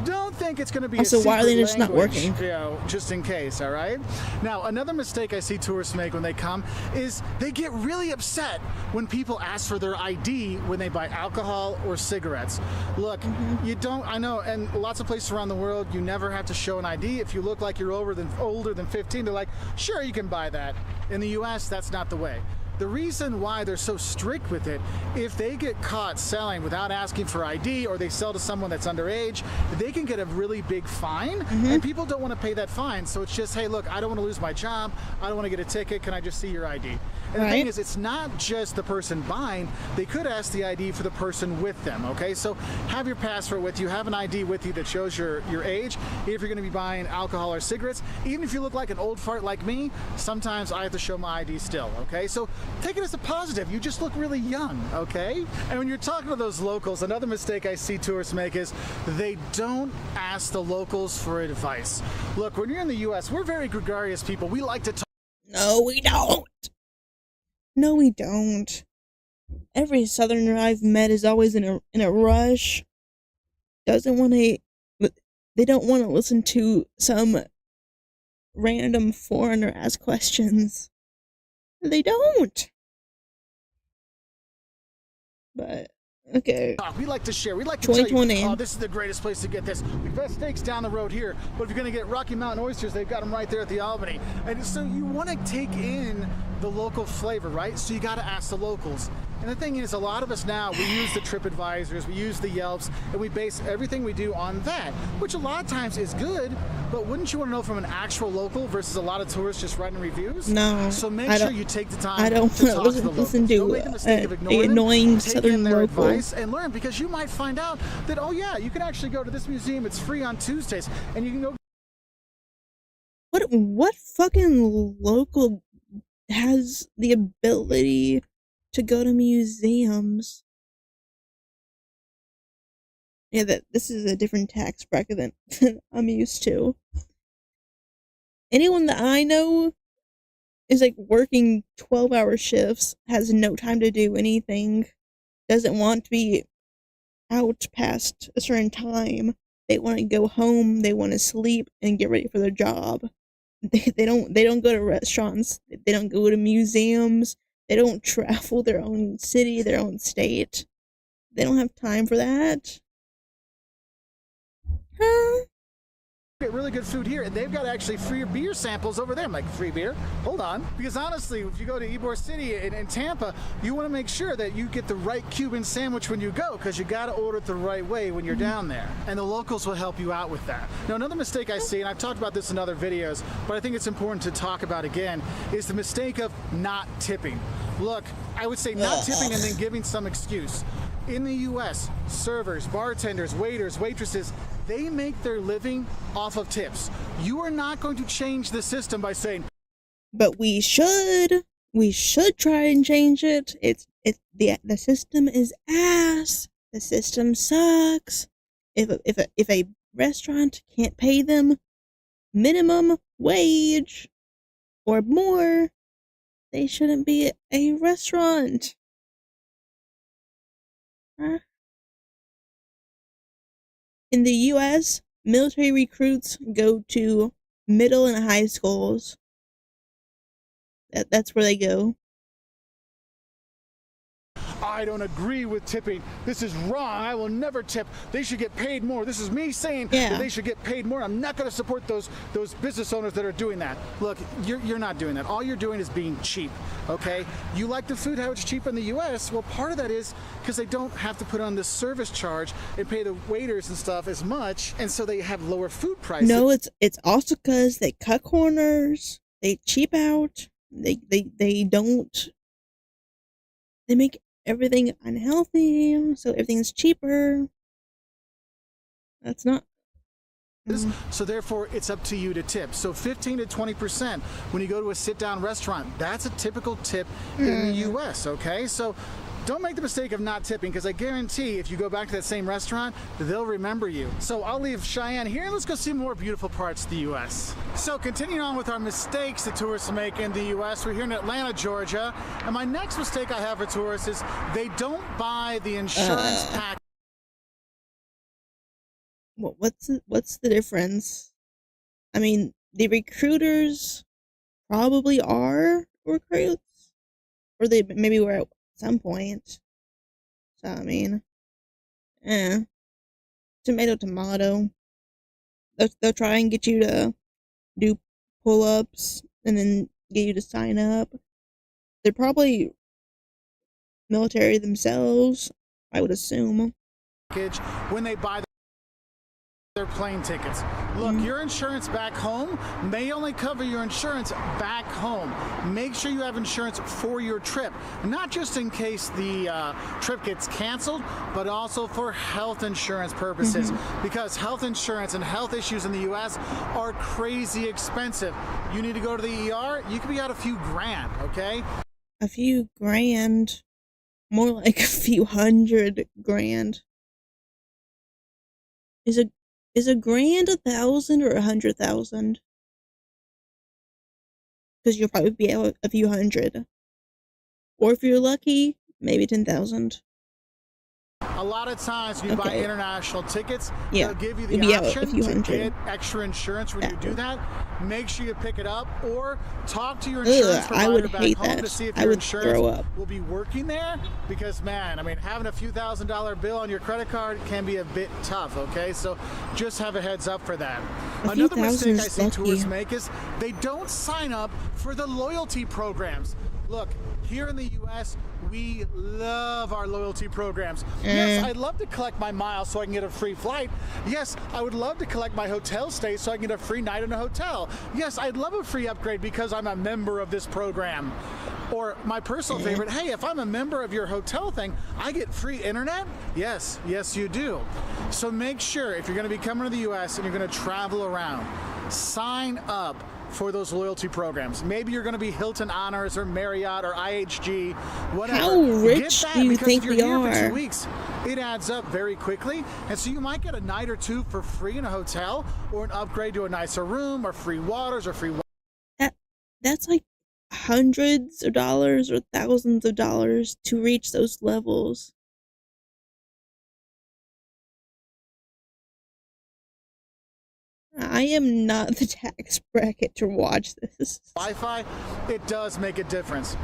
don't think it's going to be also, a secret why are they just language, not working? Just in case, all right? Now, another mistake I see tourists make when they come is they get really upset when people ask for their ID when they buy alcohol or cigarettes. Look, you don't, I know, and lots of places around the world, you never have to show an ID. If you look like you're older than 15, they're like, sure, you can buy that. In the US, that's not the way. The reason why they're so strict with it, if they get caught selling without asking for ID or they sell to someone that's underage, they can get a really big fine, and people don't want to pay that fine. So it's just, hey, look, I don't want to lose my job. I don't want to get a ticket. Can I just see your ID? And the thing is, it's not just the person buying. They could ask the ID for the person with them, okay? So have your passport with you. Have an ID with you that shows your age. If you're going to be buying alcohol or cigarettes, even if you look like an old fart like me, sometimes I have to show my ID still, okay? So take it as a positive. You just look really young, okay? And when you're talking to those locals, another mistake I see tourists make is they don't ask the locals for advice. Look, when you're in the U.S., we're very gregarious people. We like to talk. No, we don't. No, we don't. Every Southerner I've met is always in a rush. They don't want to listen to some random foreigner ask questions. They don't. But okay. We like to share. We like to tell 2020. you, oh, this is the greatest place to get this. The best steaks down the road here. But if you're going to get Rocky Mountain oysters, they've got them right there at the Albany. And so you want to take in the local flavor, right? So you got to ask the locals. And the thing is, a lot of us now, we use the TripAdvisors, we use the Yelps, and we base everything we do on that, which a lot of times is good, but wouldn't you want to know from an actual local versus a lot of tourists just writing reviews? No. So make sure you take the time I don't to talk to the listen locals. to Don't make the mistake of ignoring them. annoying Take Southern in their local. advice and learn, because you might find out that, oh yeah, you can actually go to this museum, it's free on Tuesdays, and you can go. What fucking local has the ability to go to museums? Yeah, this is a different tax bracket than I'm used to. Anyone that I know is like working 12-hour shifts, has no time to do anything, doesn't want to be out past a certain time. They want to go home, they want to sleep and get ready for their job. They don't go to restaurants, they don't go to museums, they don't travel their own city, their own state. They don't have time for that. Huh? Get really good food here, and they've got actually free beer samples over there. I'm like, free beer? Hold on. Because honestly, if you go to Ybor City in Tampa, you want to make sure that you get the right Cuban sandwich when you go, because you got to order it the right way when you're down there. And the locals will help you out with that. Now, another mistake I see, and I've talked about this in other videos, but I think it's important to talk about again, is the mistake of not tipping. Look, I would say not tipping and then giving some excuse. In the US, servers, bartenders, waiters, waitresses, they make their living off of tips. You are not going to change the system by saying, but we should try and change it. The system is ass. The system sucks. If a restaurant can't pay them minimum wage or more, they shouldn't be a restaurant. Huh? In the US, military recruits go to middle and high schools. That's where they go. I don't agree with tipping. This is wrong. I will never tip. They should get paid more. This is me saying that they should get paid more. I'm not going to support those business owners that are doing that. Look, you're not doing that. All you're doing is being cheap, okay? You like the food, how it's cheap in the U.S. Well, part of that is because they don't have to put on the service charge and pay the waiters and stuff as much, and so they have lower food prices. No, it's also because they cut corners. They cheap out. They don't. They make everything unhealthy, so everything's cheaper. That's not. So therefore, it's up to you to tip. So 15 to 20% when you go to a sit-down restaurant, that's a typical tip in the U.S., okay? So don't make the mistake of not tipping, because I guarantee if you go back to that same restaurant, they'll remember you. So I'll leave Cheyenne here, and let's go see more beautiful parts of the U.S. So continuing on with our mistakes that tourists make in the U.S., we're here in Atlanta, Georgia, and my next mistake I have for tourists is they don't buy the insurance package. What's the difference? I mean, the recruiters probably are recruits, or they maybe were at some point. So I mean, tomato. They'll try and get you to do pull-ups and then get you to sign up. They're probably military themselves, I would assume. When they buy their plane tickets. Look, your insurance back home may only cover your insurance back home. Make sure you have insurance for your trip, not just in case the trip gets canceled, but also for health insurance purposes, because health insurance and health issues in the U.S. are crazy expensive. You need to go to the ER, you could be out a few grand, okay? A few grand? More like a few $100,000. Is a grand 1,000 or 100,000? Because you'll probably be out a few hundred. Or if you're lucky, maybe 10,000. A lot of times when you buy international tickets, they'll give you the option to get extra insurance when you do that. Make sure you pick it up or talk to your insurance provider back home to see if your insurance will be working there. Because, man, I mean, having a few $1,000 bill on your credit card can be a bit tough, okay? So just have a heads up for that. Another mistake I see tourists make is they don't sign up for the loyalty programs. Look, here in the U.S., we love our loyalty programs. Yes, I'd love to collect my miles so I can get a free flight. Yes, I would love to collect my hotel stay so I can get a free night in a hotel. Yes, I'd love a free upgrade because I'm a member of this program. Or my personal favorite, hey, if I'm a member of your hotel thing, I get free internet? Yes, yes you do. So make sure if you're going to be coming to the U.S. and you're going to travel around, sign up for those loyalty programs. Maybe you're going to be Hilton Honors or Marriott or IHG, whatever. How rich do you think we are? For 2 weeks, it adds up very quickly, and so you might get a night or two for free in a hotel, or an upgrade to a nicer room, or free waters, or free. That's like hundreds of dollars or thousands of dollars to reach those levels. I am not the tax bracket to watch this. Wi-Fi, it does make a difference.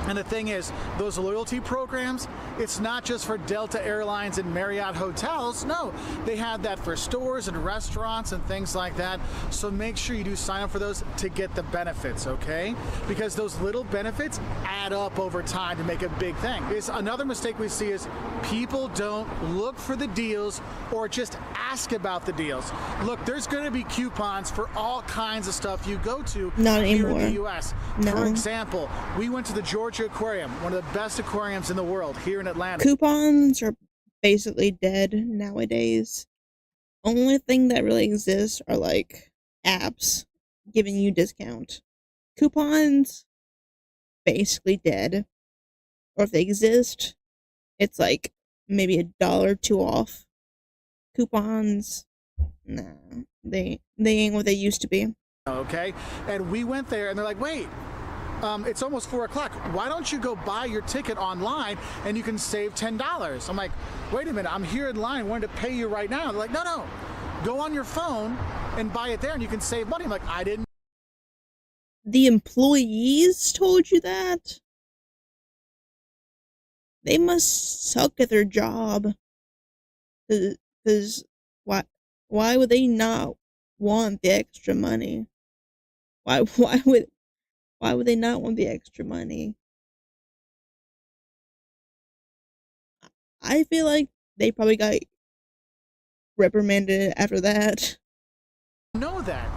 And the thing is, those loyalty programs, it's not just for Delta Airlines and Marriott hotels. No, they have that for stores and restaurants and things like that. So make sure you do sign up for those to get the benefits, okay? Because those little benefits add up over time to make a big thing. Another mistake we see is people don't look for the deals or just ask about the deals. Look, there's going to be coupons for all kinds of stuff you go to Not here anymore. in the U.S. No. For example, we went to the Georgia Aquarium, one of the best aquariums in the world here in Atlanta. Coupons are basically dead nowadays. Only thing that really exists are like apps giving you discount. Coupons, basically dead. Or if they exist, it's like maybe $1 or $2 off. Coupons, nah, they ain't what they used to be. Okay, and we went there and they're like, wait, it's almost 4 o'clock. Why don't you go buy your ticket online and you can save $10? I'm like, wait a minute, I'm here in line wanting to pay you right now. They're like, no, go on your phone and buy it there and you can save money. I'm like, I didn't. The employees told you that? They must suck at their job. Because why would they not want the extra money? Why would they not want the extra money? I feel like they probably got reprimanded after that. Know that.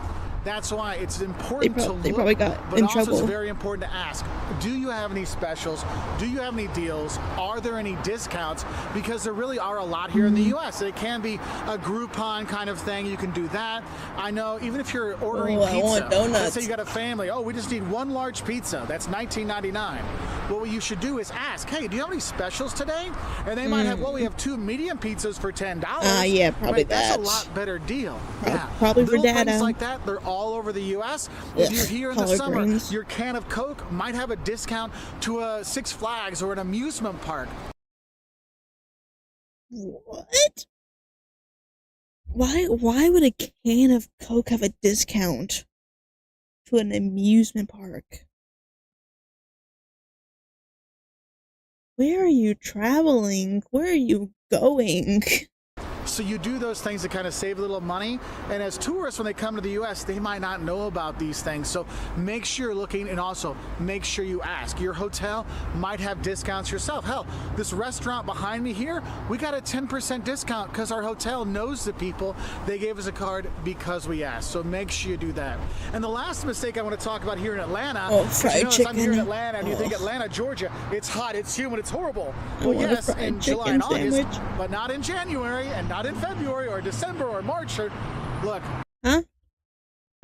That's why it's important to look, They probably got but in also trouble. it's very important to ask, do you have any specials? Do you have any deals? Are there any discounts? Because there really are a lot here in the U.S. It can be a Groupon kind of thing. You can do that. I know, even if you're ordering I pizza, want donuts. let's say you got a family, we just need one large pizza. That's $19.99. Well, what you should do is ask, hey, do you have any specials today? And they might have, we have 2 medium pizzas for $10. Yeah, probably That's that. a lot better deal. Probably for Little data. things like that, they're all over the U.S. If you're here in the collard summer, greens. your can of Coke might have a discount to a Six Flags or an amusement park. What? Why would a can of Coke have a discount to an amusement park? Where are you traveling? Where are you going? So you do those things to kind of save a little money. And as tourists, when they come to the U.S., they might not know about these things. So make sure you're looking, and also make sure you ask. Your hotel might have discounts yourself. Hell, this restaurant behind me here, we got a 10% discount because our hotel knows the people. They gave us a card because we asked. So make sure you do that. And the last mistake I want to talk about here in Atlanta, fried chicken. I'm here in Atlanta, and you think Atlanta, Georgia, it's hot, it's humid, it's horrible. Well, want a yes, fried in July chicken and August, sandwich. but not in January, and not in February or December or March. Or look, Huh?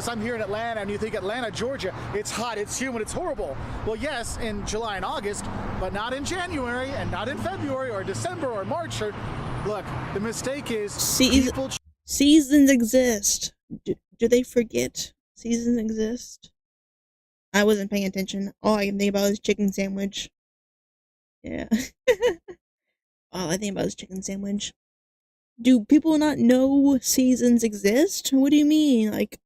I'm here in Atlanta and you think Atlanta, Georgia, it's hot, it's humid, it's horrible. Well, yes, in July and August, but not in January and not in February or December or March. Or look, the mistake is people. Seasons exist. Do they forget seasons exist? I wasn't paying attention. All I can think about is chicken sandwich. Yeah. All I think about is chicken sandwich. Do people not know seasons exist? What do you mean? Like,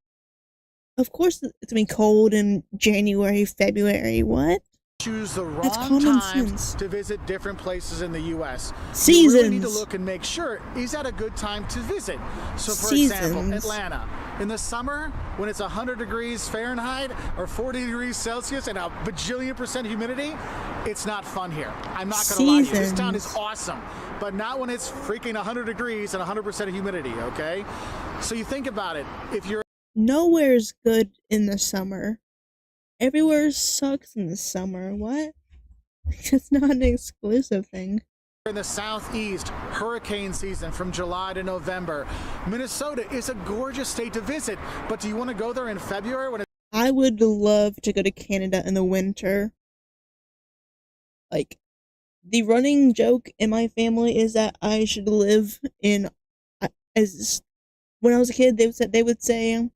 of course it's gonna be cold in January, February. What? Choose the That's wrong common times sense. to visit different places in the U.S. Seasons. You really need to look and make sure, is that a good time to visit? So, for example, Seasons. Atlanta. In the summer, when it's 100 degrees Fahrenheit or 40 degrees Celsius and a bajillion% humidity, it's not fun here. I'm not going to lie to you. This town is Seasons. awesome, but not when it's freaking 100 degrees and 100% humidity, okay? So you think about it. If you're Nowhere's good in the summer. Everywhere sucks in the summer. What? It's not an exclusive thing. in the southeast, hurricane season from July to November. Minnesota is a gorgeous state to visit, but do you want to go there in February when I would love to go to Canada in the winter. Like, the running joke in my family is that I should live in, as when I was a kid, they would say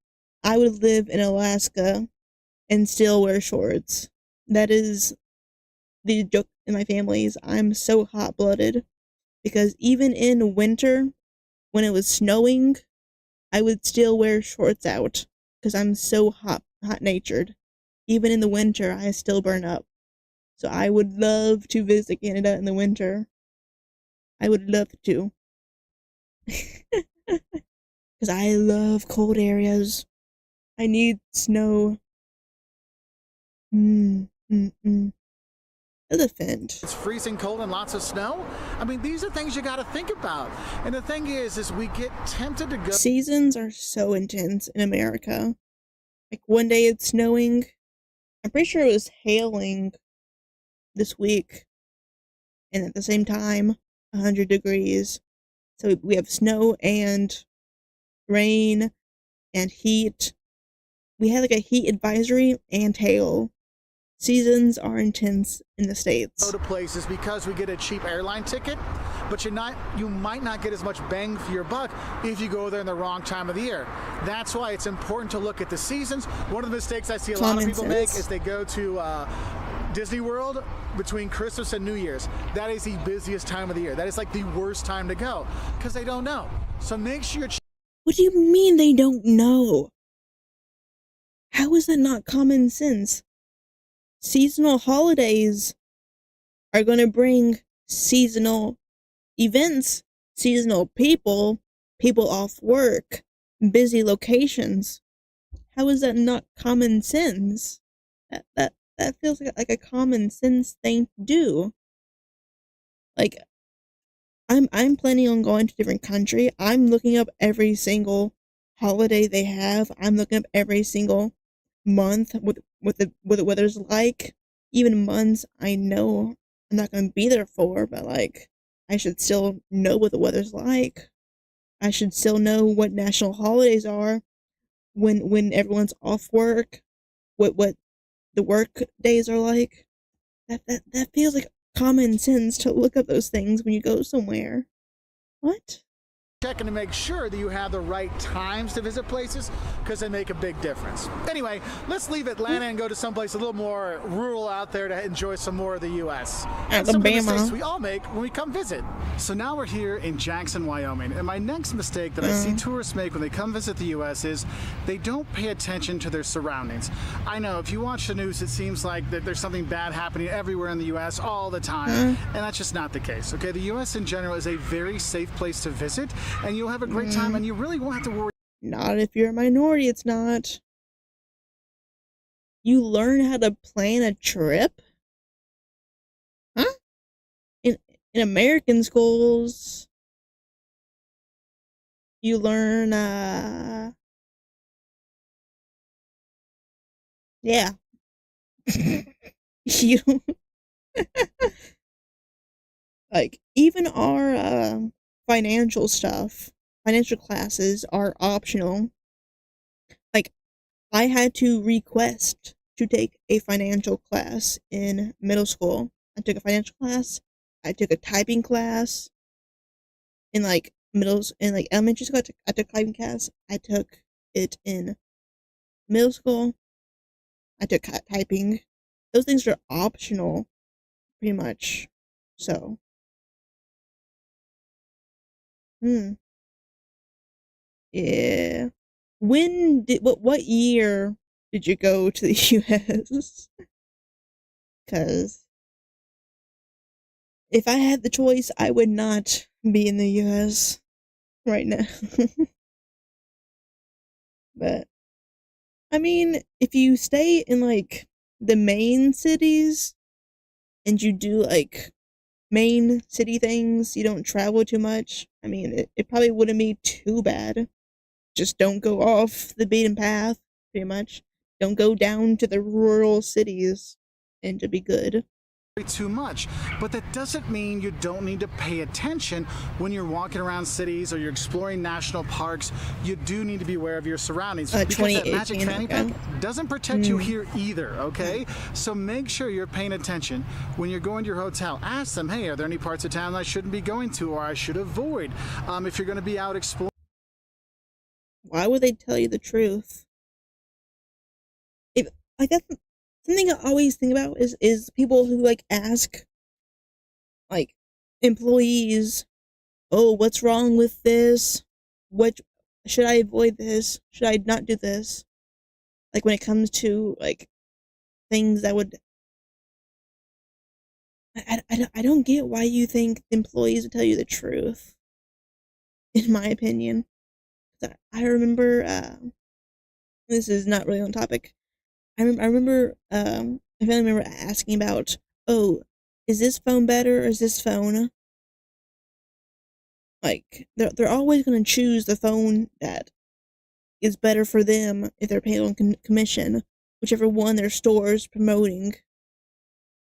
I would live in Alaska and still wear shorts. That is the joke in my family. Is I'm so hot-blooded because even in winter, when it was snowing, I would still wear shorts out because I'm so hot-natured. Even in the winter, I still burn up. So I would love to visit Canada in the winter. I would love to. Because I love cold areas. I need snow. Elephant. It's freezing cold and lots of snow. I mean, these are things you got to think about. And the thing is we get tempted to go. Seasons are so intense in America. Like one day it's snowing. I'm pretty sure it was hailing this week. And at the same time, 100 degrees. So we have snow and rain and heat. We had like a heat advisory and hail. Seasons are intense in the States. Go to places because we get a cheap airline ticket, but you might not get as much bang for your buck if you go there in the wrong time of the year. That's why it's important to look at the seasons. One of the mistakes I see a lot of people make is they go to Disney World between Christmas and New Year's. That is the busiest time of the year. That is like the worst time to go because they don't know. So make sure you're. What do you mean they don't know? How is that not common sense? Seasonal holidays are going to bring seasonal events, seasonal people off work, busy locations. How is that not common sense? That feels like a common sense thing to do. Like, I'm planning on going to a different country. I'm looking up every single holiday they have. I'm looking up every single month what the weather's like. Even months I know I'm not gonna be there for, but like I should still know what the weather's like. I should still know what national holidays are, when everyone's off work, what the work days are like. That feels like common sense to look up those things when you go somewhere. What? Checking to make sure that you have the right times to visit places because they make a big difference. Anyway, let's leave Atlanta and go to someplace a little more rural out there to enjoy some more of the U.S. And some of the mistakes we all make when we come visit. So now we're here in Jackson, Wyoming, and my next mistake that I see tourists make when they come visit the U.S. is they don't pay attention to their surroundings. I know if you watch the news, it seems like that there's something bad happening everywhere in the U.S. all the time, and that's just not the case. Okay, the U.S. in general is a very safe place to visit, and you'll have a great time, and you really won't have to worry. Not if you're a minority, it's not. You learn how to plan a trip? Huh? In American schools, you learn, yeah. You, like, even our, financial classes are optional. Like, I had to request to take a financial class in middle school. I took a financial class. I took a typing class in like elementary school. I took typing class. I took it in middle school. I took typing. Those things are optional, pretty much. So, yeah. What year did you go to the U.S.? Because if I had the choice, I would not be in the U.S. right now. But, I mean, if you stay in, like, the main cities, and you do, like, main city things, you don't travel too much, I mean, it probably wouldn't be too bad. Just don't go off the beaten path, pretty much. Don't go down to the rural cities, and to be good. Too much, but that doesn't mean you don't need to pay attention when you're walking around cities or you're exploring national parks. You do need to be aware of your surroundings because that magic fanny pack doesn't protect you here either, okay? So make sure you're paying attention when you're going to your hotel. Ask them, hey, are there any parts of town I shouldn't be going to or I should avoid if you're going to be out exploring? Why would they tell you the truth? If like that's something I always think about is people who like ask like employees, oh, what's wrong with this? What should I avoid this? Should I not do this? Like when it comes to like things that would, I don't get why you think the employees would tell you the truth. In my opinion, I remember. This is not really on topic. I remember a family member asking about, oh, is this phone better or is this phone? Like they're always going to choose the phone that is better for them if they're paid on commission, whichever one their store is promoting.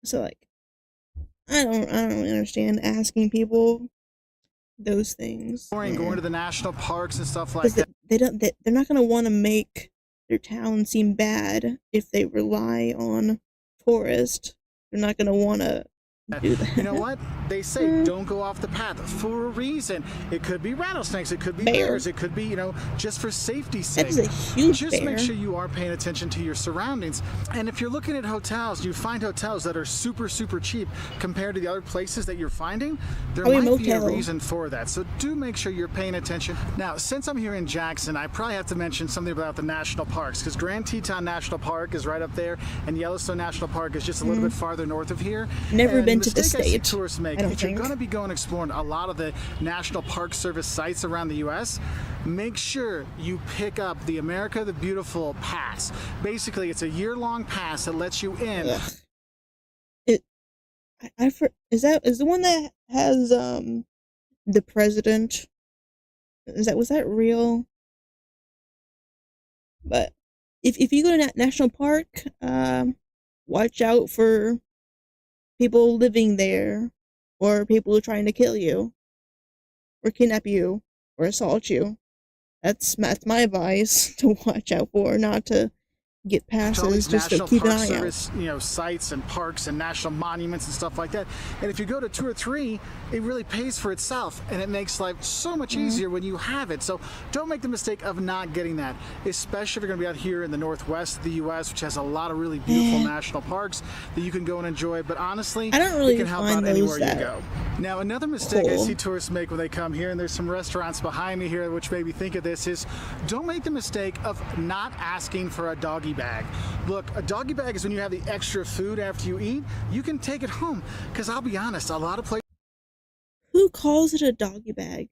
So like, I don't really understand asking people those things. Going to the national parks and stuff like that. They're not going to want to make their town seem bad if they rely on tourists. They're not going to want to do that. You know what? They say don't go off the path for a reason. It could be rattlesnakes, it could be bears, it could be, just for safety's sake. That is a huge Just bear. make sure you are paying attention to your surroundings. And if you're looking at hotels, you find hotels that are super, super cheap compared to the other places that you're finding, there might be a reason for that. So do make sure you're paying attention. Now, since I'm here in Jackson, I probably have to mention something about the national parks, because Grand Teton National Park is right up there, and Yellowstone National Park is just a little bit farther north of here. Never been to the mistake I see state. tourists make, if you're going to be going exploring a lot of the National Park Service sites around the U.S., make sure you pick up the America the Beautiful pass. Basically, it's a year-long pass that lets you in. Is the one that has the president? Was that real? But if you go to National Park, watch out for people living there, or people trying to kill you, or kidnap you, or assault you. That's my advice to watch out for, not to get passes, just to keep an eye Service, out. Sites and parks and national monuments and stuff like that. And if you go to 2 or 3, it really pays for itself, and it makes life so much easier when you have it. So don't make the mistake of not getting that, especially if you're going to be out here in the northwest of the U.S., which has a lot of really beautiful national parks that you can go and enjoy. But honestly, I don't really it can help find out anywhere those you go. Now, another mistake I cool. see tourists make when they come here, and there's some restaurants behind me here which made me think of this, is don't make the mistake of not asking for a doggy bag. Look, a doggy bag is when you have the extra food after you eat, you can take it home. Because I'll be honest, a lot of places... Who calls it a doggy bag?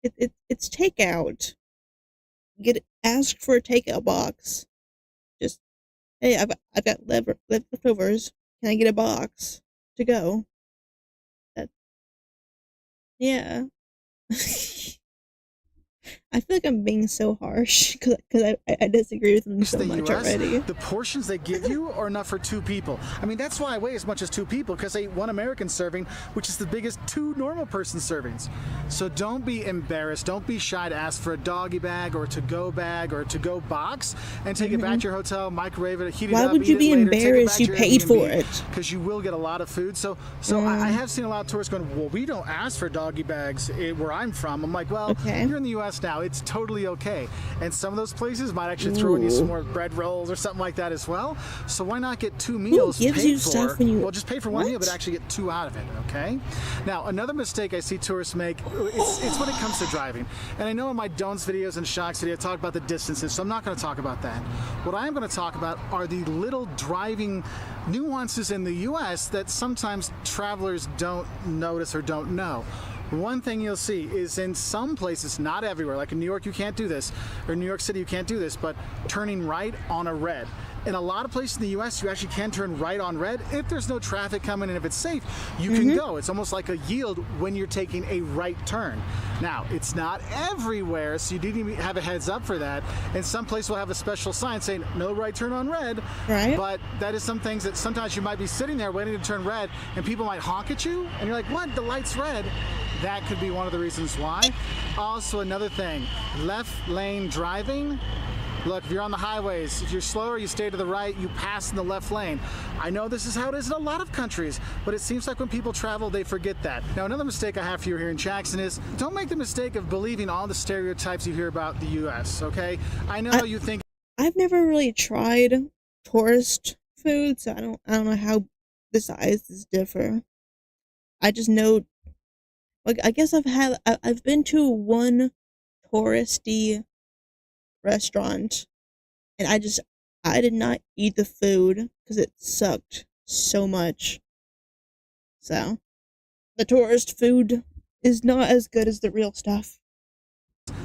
It's takeout. Ask for a takeout box. Just, hey, I've got leftovers. Can I get a box to go? Yeah. I feel like I'm being so harsh because I disagree with them so much already. The portions they give you are enough for 2 people. I mean, that's why I weigh as much as 2 people, because I eat 1 American serving, which is the biggest 2 normal person servings. So don't be embarrassed. Don't be shy to ask for a doggy bag or a to-go bag or a to-go box and take it back to your hotel, microwave it, heat it up, Why would you be embarrassed? You paid for it. Because you will get a lot of food. So I have seen a lot of tourists going, well, we don't ask for doggy bags where I'm from. I'm like, well, you're in the U.S. now. It's totally okay. And some of those places might actually throw in you some more bread rolls or something like that as well. So why not get 2 meals Who gives paid you for? stuff when you... Well, just pay for 1 meal, but actually get 2 out of it, okay? Now, another mistake I see tourists make, it's when it comes to driving. And I know in my don'ts videos and shocks video, I talk about the distances, so I'm not going to talk about that. What I am going to talk about are the little driving nuances in the U.S. that sometimes travelers don't notice or don't know. One thing you'll see is in some places, not everywhere, like in New York you can't do this, or New York City you can't do this, but turning right on a red. In a lot of places in the U.S., you actually can turn right on red. If there's no traffic coming and if it's safe, you can go. It's almost like a yield when you're taking a right turn. Now, it's not everywhere, so you do need to have a heads up for that. And some places will have a special sign saying, no right turn on red. Right. But that is some things that sometimes you might be sitting there waiting to turn red, and people might honk at you, and you're like, what? The light's red. That could be one of the reasons why. Also, another thing, left lane driving. Look, if you're on the highways, if you're slower, you stay to the right, you pass in the left lane. I know this is how it is in a lot of countries, but it seems like when people travel, they forget that. Now, another mistake I have for you here in Jackson is don't make the mistake of believing all the stereotypes you hear about the U.S., okay? I know you think... I've never really tried tourist food, so I don't know how the sizes differ. I just know, like, I guess I've been to one touristy restaurant, and I did not eat the food because it sucked so much. So the tourist food is not as good as the real stuff.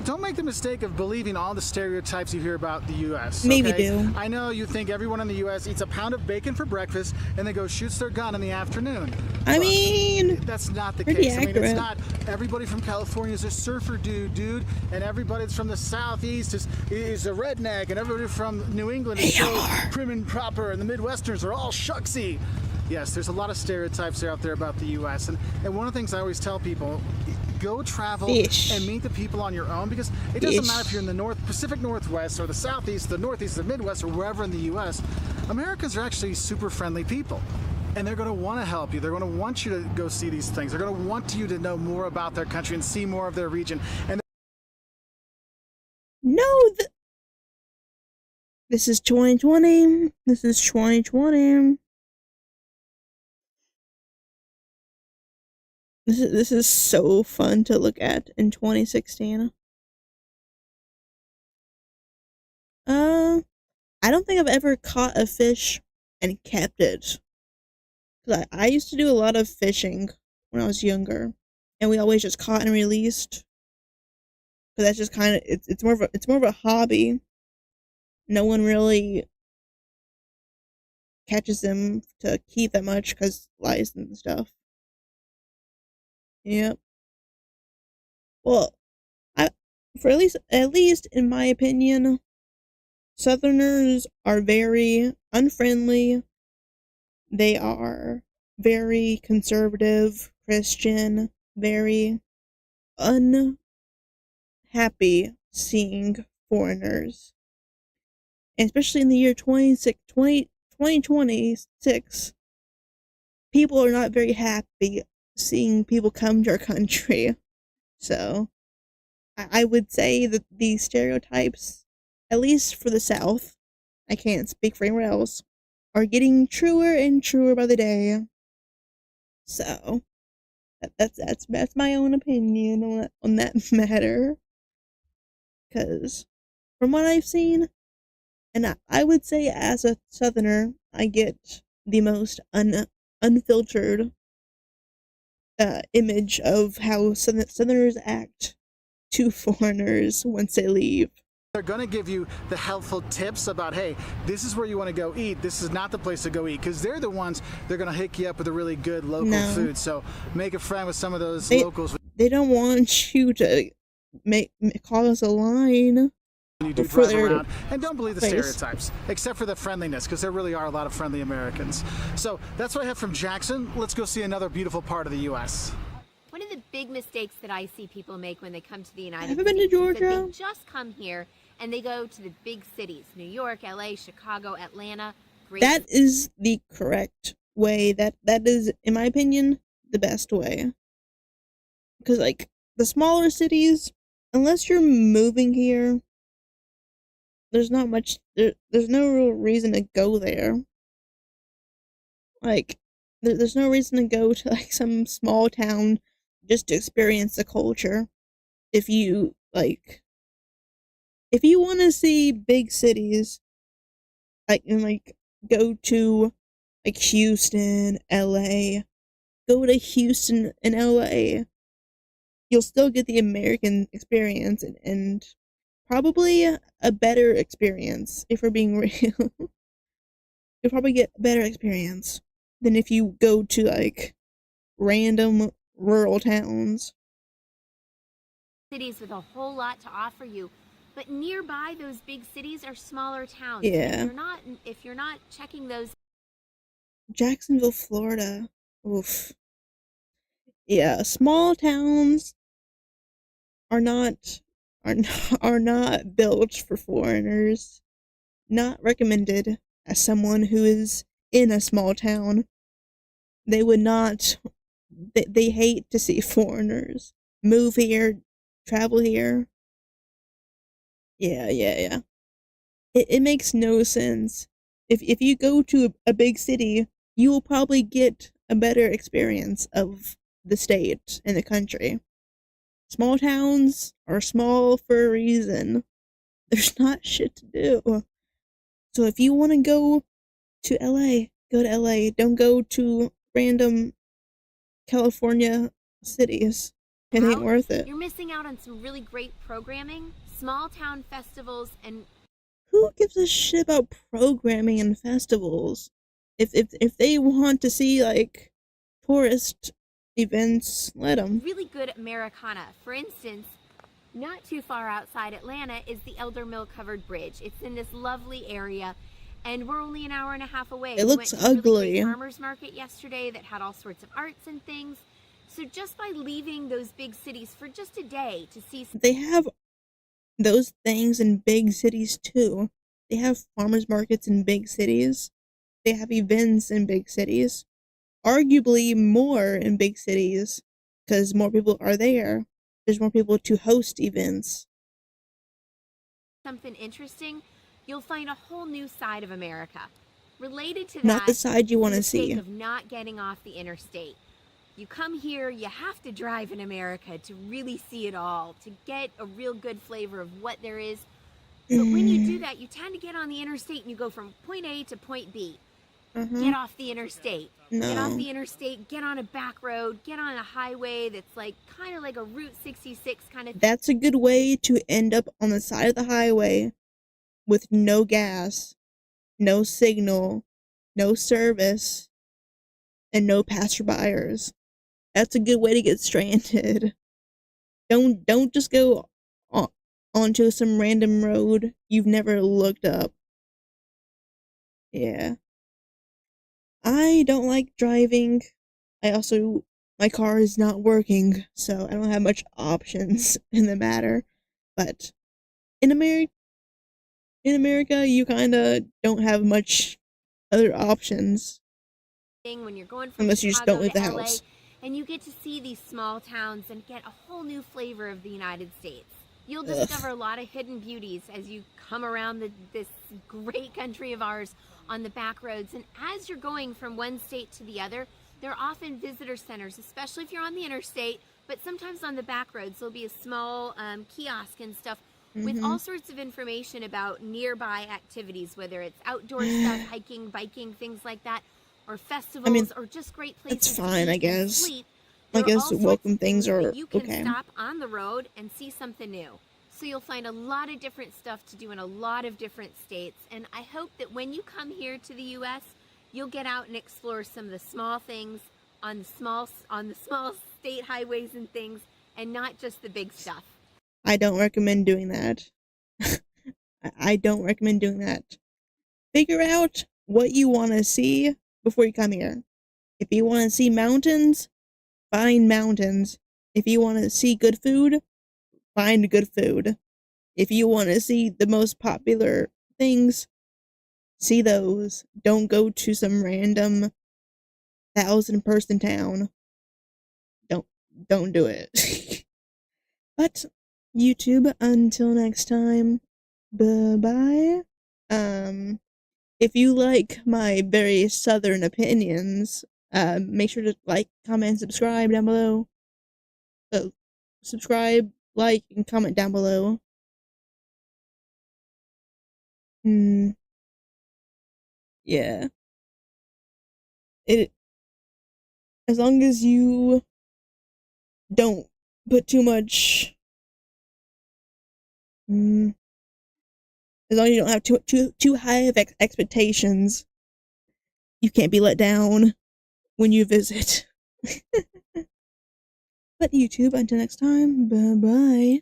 Don't make the mistake of believing all the stereotypes you hear about the U.S. Maybe okay? do. I know you think everyone in the U.S. eats a pound of bacon for breakfast and then goes shoots their gun in the afternoon. I mean, that's not the pretty case. accurate. I mean, it's not everybody from California is a surfer dude, and everybody that's from the Southeast is a redneck, and everybody from New England is so prim and proper, and the Midwesterners are all shucksy. Yes, there's a lot of stereotypes out there about the U.S. And one of the things I always tell people, go travel and meet the people on your own, because it doesn't matter if you're in the Pacific Northwest or the Southeast, the Northeast, the Midwest, or wherever in the U.S. Americans are actually super friendly people. And they're going to want to help you. They're going to want you to go see these things. They're going to want you to know more about their country and see more of their region. And this is 2020. This is 2020. This is so fun to look at in 2016. I don't think I've ever caught a fish and kept it. I used to do a lot of fishing when I was younger, and we always just caught and released. But that's just kind of it's more of a hobby. No one really catches them to keep that much because license and stuff. Yep. Well, for at least in my opinion, Southerners are very unfriendly. They are very conservative, Christian, very unhappy seeing foreigners. And especially in the year 2026, people are not very happy seeing people come to our country. So, I would say that these stereotypes, at least for the South, I can't speak for anywhere else, are getting truer and truer by the day. So, that's my own opinion on that matter. Because from what I've seen, and I would say as a Southerner, I get the most unfiltered image of how Southerners act to foreigners once they leave. They're going to give you the helpful tips about, hey, this is where you want to go eat. This is not the place to go eat, because they're the ones they're going to hook you up with a really good local food. So make a friend with some of those locals. They don't want you to cause a line. You do drive around, and don't believe the stereotypes, except for the friendliness, because there really are a lot of friendly Americans. So that's what I have from Jackson. Let's go see another beautiful part of the U.S. One of the big mistakes that I see people make when they come to the United States been to Georgia? Is that they just come here and they go to the big cities, New York, LA, Chicago, Atlanta. That is the correct way. That is, in my opinion, the best way. Because, like, the smaller cities, unless you're moving here, there's not much, there's no real reason to go there. Like, there's no reason to go to, like, some small town just to experience the culture. If you want to see big cities, go to, like, Houston, LA, go to Houston and LA, you'll still get the American experience and probably a better experience, if we're being real. You'll probably get a better experience than if you go to, like, random rural towns. Cities with a whole lot to offer you, but nearby those big cities are smaller towns. Yeah. If you're not checking those. Jacksonville, Florida. Oof. Yeah, small towns are not built for foreigners. Not recommended as someone who is in a small town. They would not. They hate to see foreigners move here, travel here. Yeah. It makes no sense. If you go to a big city, you will probably get a better experience of the state and the country. Small towns are small for a reason. There's not shit to do. So if you want to go to LA, go to LA. Don't go to random California cities. It ain't worth it. You're missing out on some really great programming, small town festivals, and who gives a shit about programming and festivals? If they want to see like tourist events, let them. really good Americana. For instance, not too far outside Atlanta is the Elder Mill Covered Bridge. It's in this lovely area, and we're only an hour and a half away. It looks went to a really ugly. great farmers market yesterday that had all sorts of arts and things. So just by leaving those big cities for just a day to see, They have those things in big cities too. They have farmers markets in big cities. They have events in big cities. Arguably more in big cities because more people are there. There's more people to host events. something interesting, you'll find a whole new side of America. Related to that, Not the side you want to the mistake see. of not getting off the interstate. You come here, you have to drive in America to really see it all, to get a real good flavor of what there is. But when you do that, you tend to get on the interstate and you go from point A to point B. Get off the interstate. Get off No. the interstate, get on a back road, get on a highway that's like kind of like a Route 66 kind of. That's a good way to end up on the side of the highway with no gas, no signal, no service, and no passerbyers. That's a good way to get stranded. Don't just go onto some random road you've never looked up. Yeah. I don't like driving. My car is not working, so I don't have much options in the matter. But in America, you kind of don't have much other options When you're going from unless you just Chicago don't leave to the LA, house. and you get to see these small towns and get a whole new flavor of the United States. You'll discover a lot of hidden beauties as you come around this great country of ours on the back roads. And as you're going from one state to the other, there are often visitor centers, especially if you're on the interstate, but sometimes on the back roads, there'll be a small kiosk and stuff with all sorts of information about nearby activities, whether it's outdoor stuff, hiking, biking, things like that, or festivals, or just great places That's fine, to I eat guess. and sleep. I There are all guess sorts welcome of things are that you can okay. stop on the road and see something new. So you'll find a lot of different stuff to do in a lot of different states. And I hope that when you come here to the U.S., you'll get out and explore some of the small things on the small state highways and things, and not just the big stuff. I don't recommend doing that. I don't recommend doing that. Figure out what you want to see before you come here. If you want to see mountains, find mountains. If you want to see good food, find good food. If you want to see the most popular things, see those. Don't go to some random 1,000-person town. Don't do it. But YouTube, until next time, bye-bye. If you like my very southern opinions, make sure to like, comment, and subscribe down below. Subscribe, like, and comment down below. Yeah. As long as you don't put too much, as long as you don't have too high of expectations, you can't be let down when you visit. But YouTube, until next time, bye-bye.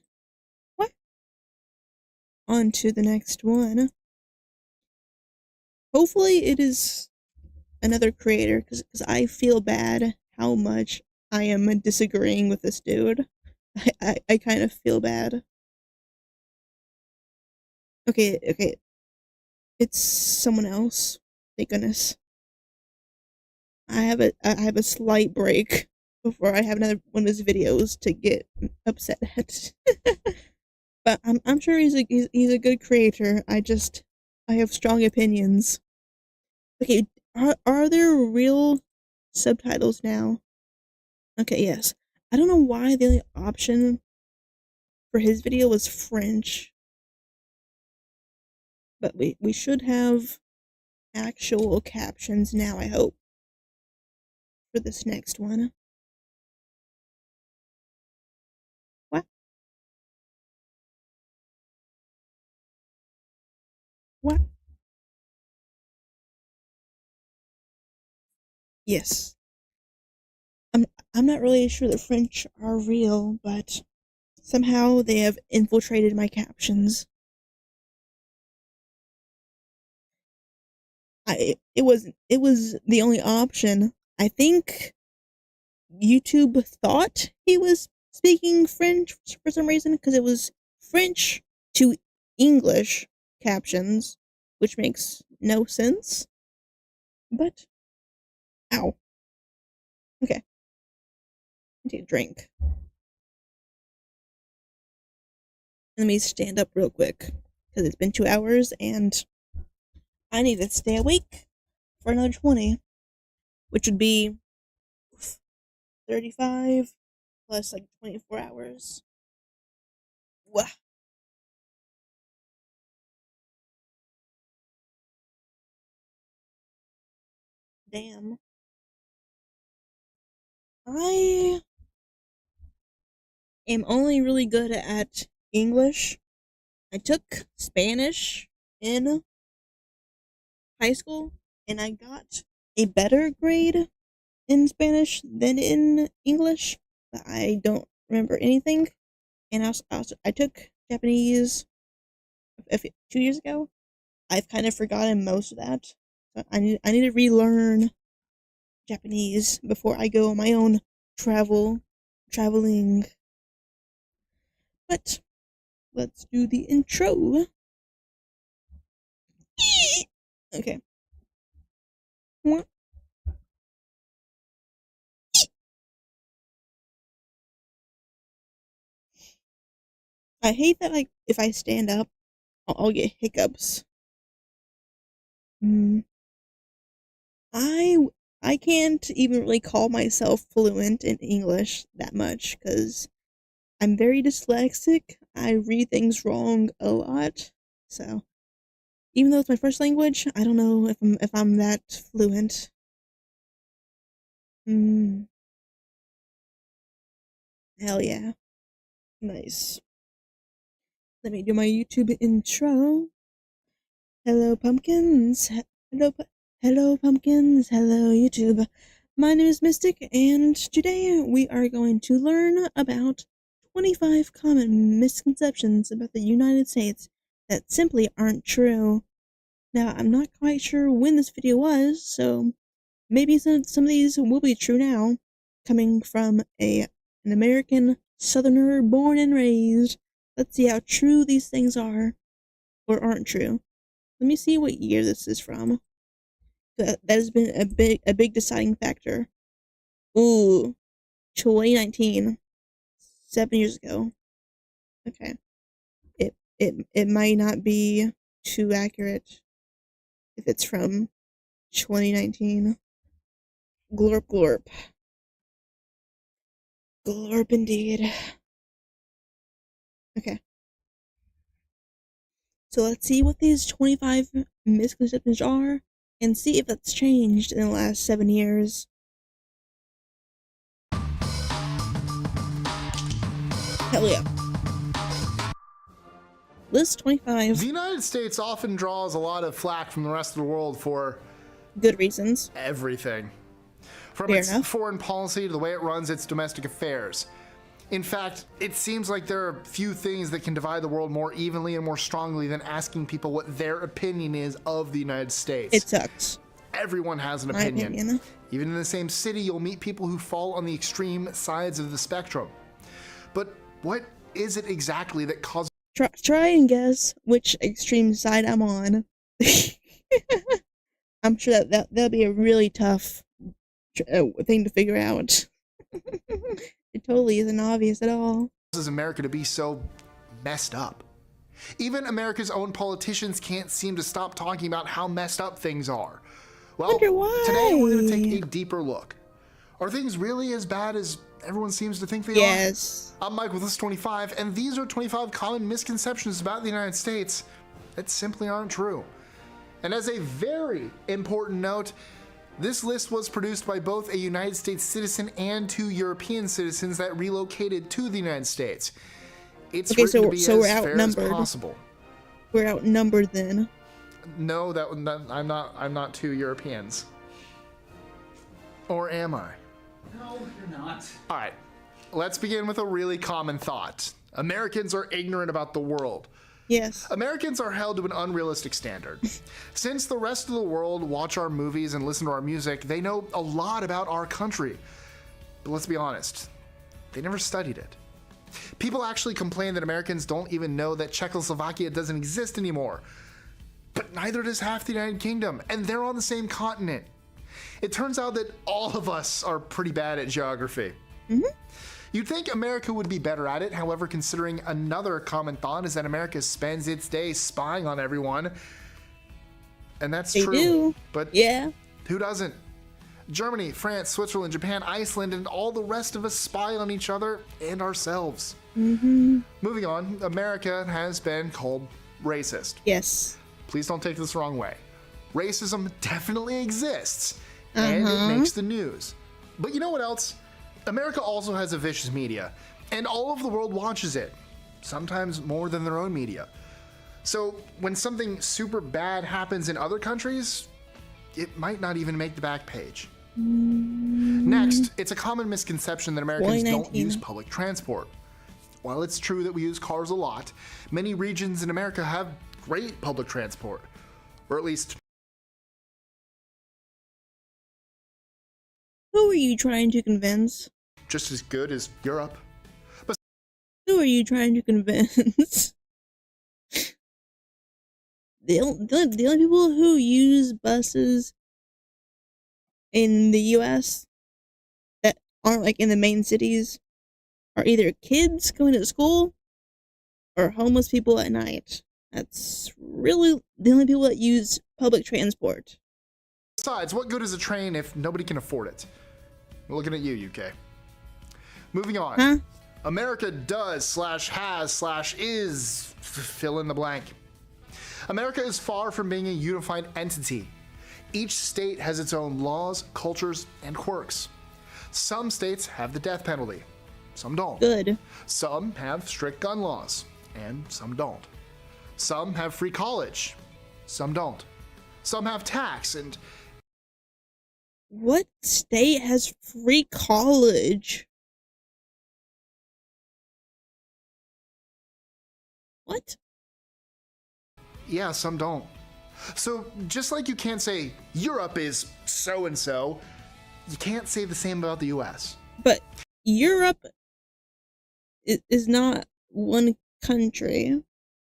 What? On to the next one. Hopefully it is another creator, because I feel bad how much I am disagreeing with this dude. I kind of feel bad. Okay. It's someone else. Thank goodness. I have a slight break before I have another one of his videos to get upset at. But I'm sure he's a good creator. I have strong opinions. Okay, are there real subtitles now? Okay, yes. I don't know why the only option for his video was French. But we should have actual captions now, I hope, for this next one. What? What? Yes. I'm not really sure the French are real, but somehow they have infiltrated my captions. It was the only option. I think YouTube thought he was speaking French for some reason, because it was French to English captions, which makes no sense. But, ow. Okay. I need a drink. Let me stand up real quick, because it's been 2 hours, and I need to stay awake for another 20, which would be 35 plus like 24 hours. Wah. Damn. I am only really good at English. I took Spanish in high school, and I got a better grade in Spanish than in English, but I don't remember anything. And I took Japanese 2 years ago. I've kind of forgotten most of that. So I need to relearn Japanese before I go on my own traveling. But let's do the intro. Okay. I hate that, like, if I stand up, I'll get hiccups. I can't even really call myself fluent in English that much, because I'm very dyslexic. I read things wrong a lot. So, even though it's my first language, I don't know if I'm that fluent. Hell yeah. Nice. Let me do my YouTube intro. Hello, pumpkins. Hello, pumpkins. Hello, YouTube. My name is Mistic, and today we are going to learn about 25 common misconceptions about the United States that simply aren't true. Now, I'm not quite sure when this video was, so maybe some of these will be true now, coming from an American Southerner born and raised. Let's see how true these things are, or aren't true. Let me see what year this is from. That has been a big deciding factor. Ooh, 2019, 7 years ago. Okay, it might not be too accurate if it's from 2019. Glorp glorp. Glorp indeed. Okay. So let's see what these 25 misconceptions are, and see if that's changed in the last 7 years. Hell yeah. List 25. The United States often draws a lot of flack from the rest of the world for good reasons. Everything. From Fair its enough. foreign policy to the way it runs its domestic affairs. In fact, it seems like there are few things that can divide the world more evenly and more strongly than asking people what their opinion is of the United States. It sucks. Everyone has an opinion. Even in the same city, you'll meet people who fall on the extreme sides of the spectrum. But what is it exactly that causes... Try and guess which extreme side I'm on. I'm sure that'll be a really tough thing to figure out. It totally isn't obvious at all. Causes America to be so messed up. Even America's own politicians can't seem to stop talking about how messed up things are. Well, today we're going to take a deeper look. Are things really as bad as everyone seems to think they are? Yes. I'm Mike with this 25, and these are 25 common misconceptions about the United States that simply aren't true. And as a very important note, this list was produced by both a United States citizen and 2 European citizens that relocated to the United States. It's Okay, written to be so we're as fair as outnumbered. possible. We're outnumbered then. No, I'm not 2 Europeans. Or am I? No, you're not. All right, let's begin with a really common thought. Americans are ignorant about the world. Yes. Americans are held to an unrealistic standard. Since the rest of the world watch our movies and listen to our music, they know a lot about our country. But let's be honest, they never studied it. People actually complain that Americans don't even know that Czechoslovakia doesn't exist anymore. But neither does half the United Kingdom, and they're on the same continent. It turns out that all of us are pretty bad at geography. You'd think America would be better at it, however, considering another common thought is that America spends its days spying on everyone. And that's They true. do. But Yeah. who doesn't? Germany, France, Switzerland, Japan, Iceland, and all the rest of us spy on each other and ourselves. Moving on, America has been called racist. Yes. Please don't take this the wrong way. Racism definitely exists, and it makes the news. But you know what else? America also has a vicious media, and all of the world watches it, sometimes more than their own media. So when something super bad happens in other countries, it might not even make the back page. Next, it's a common misconception that Americans don't 2019. use public transport. While it's true that we use cars a lot, many regions in America have great public transport, or at least Who are you trying to convince? just as good as Europe. Who are you trying to convince? The only people who use buses in the US that aren't like in the main cities are either kids going to school or homeless people at night. That's really the only people that use public transport. Besides, what good is a train if nobody can afford it? We're looking at you, UK. Moving on. Huh? America does /has /is fill in the blank. America is far from being a unified entity. Each state has its own laws, cultures, and quirks. Some states have the death penalty. Some don't. Good. Some have strict gun laws, and some don't. Some have free college. Some don't. Some have tax, and What state has free college? What? yeah, some don't. So just like you can't say Europe is so-and-so, you can't say the same about the US. But Europe is not one country.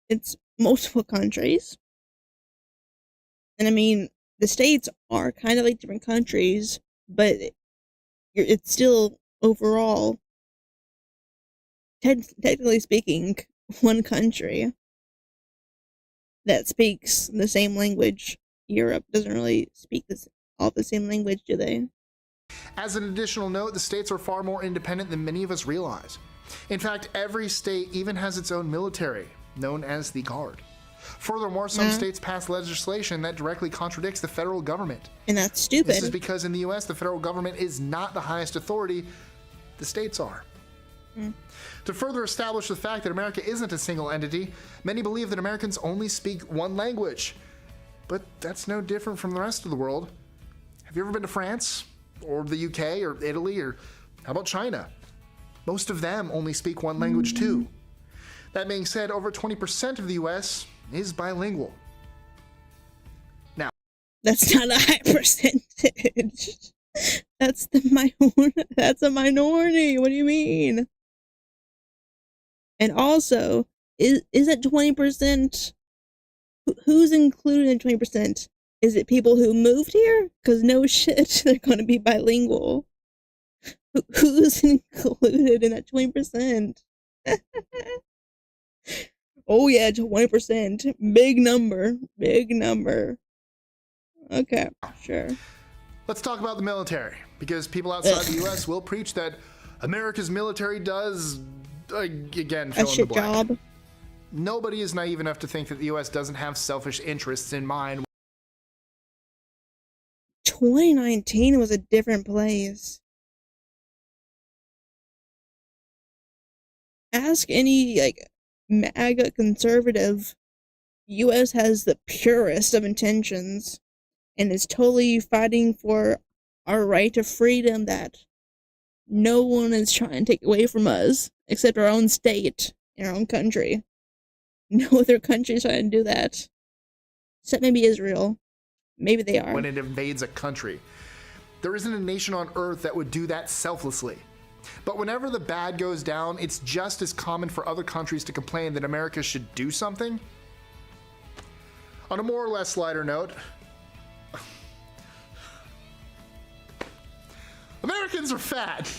It's multiple countries. And I mean, the states are kind of like different countries, but it's still overall, technically speaking, one country that speaks the same language. Europe doesn't really speak all the same language, do they? As an additional note, the states are far more independent than many of us realize. In fact, every state even has its own military, known as the Guard. Furthermore, some states pass legislation that directly contradicts the federal government. And that's stupid. This is because in the US, the federal government is not the highest authority, the states are. To further establish the fact that America isn't a single entity, many believe that Americans only speak one language. But that's no different from the rest of the world. Have you ever been to France, or the UK, or Italy, or how about China? Most of them only speak one language too. That being said, over 20% of the US is bilingual. Now, That's not a high percentage. That's that's a minority. What do you mean? And also, is that 20%? Who's included in 20%? Is it people who moved here? Because no shit, they're going to be bilingual. Who's included in that 20%? Oh yeah, 20%. Big number. Big number. Okay, sure. Let's talk about the military, because people outside the U.S. will preach that America's military does, again, fill A in the shit blank. job. Nobody is naive enough to think that the U.S. doesn't have selfish interests in mind. 2019 was a different place. Ask any, like, MAGA conservative. U.S. has the purest of intentions and is totally fighting for our right to freedom that no one is trying to take away from us except our own state and our own country. No other country is trying to do that. Except maybe Israel. Maybe they are. When it invades a country. There isn't a nation on earth that would do that selflessly. But whenever the bad goes down, it's just as common for other countries to complain that America should do something. On a more or less lighter note, Americans are fat.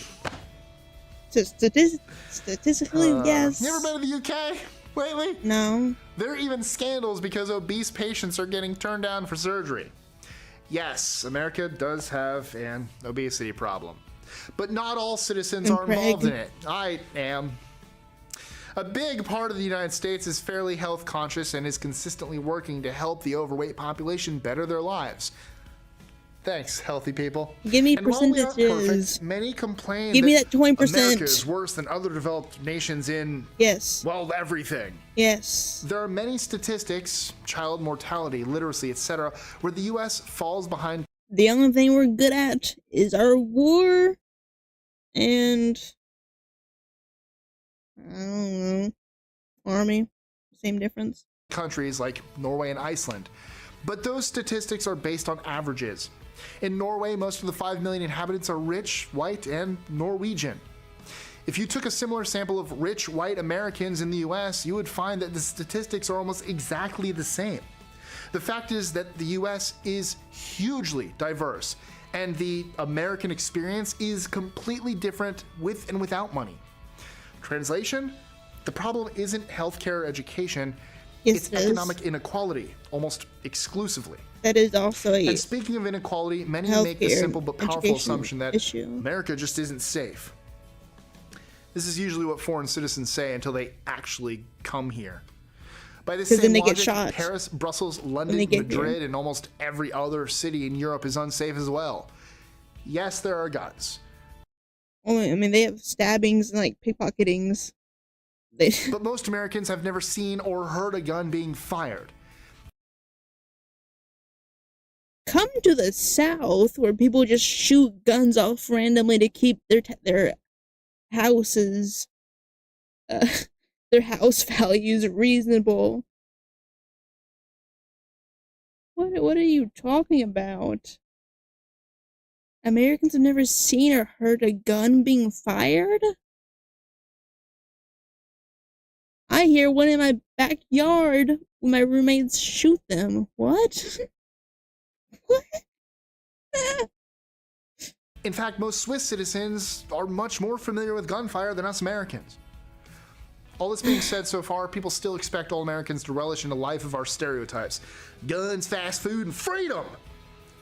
Statistically, yes. You ever been to the UK lately? No. There are even scandals because obese patients are getting turned down for surgery. Yes, America does have an obesity problem, but not all citizens are involved in it. I am. A big part of the United States is fairly health conscious and is consistently working to help the overweight population better their lives. Thanks, healthy people. Give me And while we aren't perfect, percentages. many complain Give me that 20%. America is worse than other developed nations in, Yes. well, everything. Yes. There are many statistics, child mortality, literacy, etc., where the U.S. falls behind. The only thing we're good at is our war and I don't know, army. Same difference. Countries like Norway and Iceland. But those statistics are based on averages. In Norway, most of the 5 million inhabitants are rich, white, and Norwegian. If you took a similar sample of rich, white Americans in the US, you would find that the statistics are almost exactly the same. The fact is that the US is hugely diverse, and the American experience is completely different with and without money. Translation? The problem isn't healthcare or education, Yes, it's economic inequality, almost exclusively. That is also a And speaking of inequality, many make the healthcare, simple but powerful education assumption that issue. America just isn't safe. This is usually what foreign citizens say until they actually come here. By the 'Cause same then they get logic, shot Paris, Brussels, when London, they get Madrid, here. and almost every other city in Europe is unsafe as well. Yes, there are guns. Only, I mean, they have stabbings and like pickpocketings. They But most Americans have never seen or heard a gun being fired. come to the South where people just shoot guns off randomly to keep their houses, their house values reasonable. What are you talking about? Americans have never seen or heard a gun being fired? I hear one in my backyard when my roommates shoot them. What? What? In fact, most Swiss citizens are much more familiar with gunfire than us Americans. All this being said so far, people still expect all Americans to relish in a life of our stereotypes. Guns, fast food, and freedom!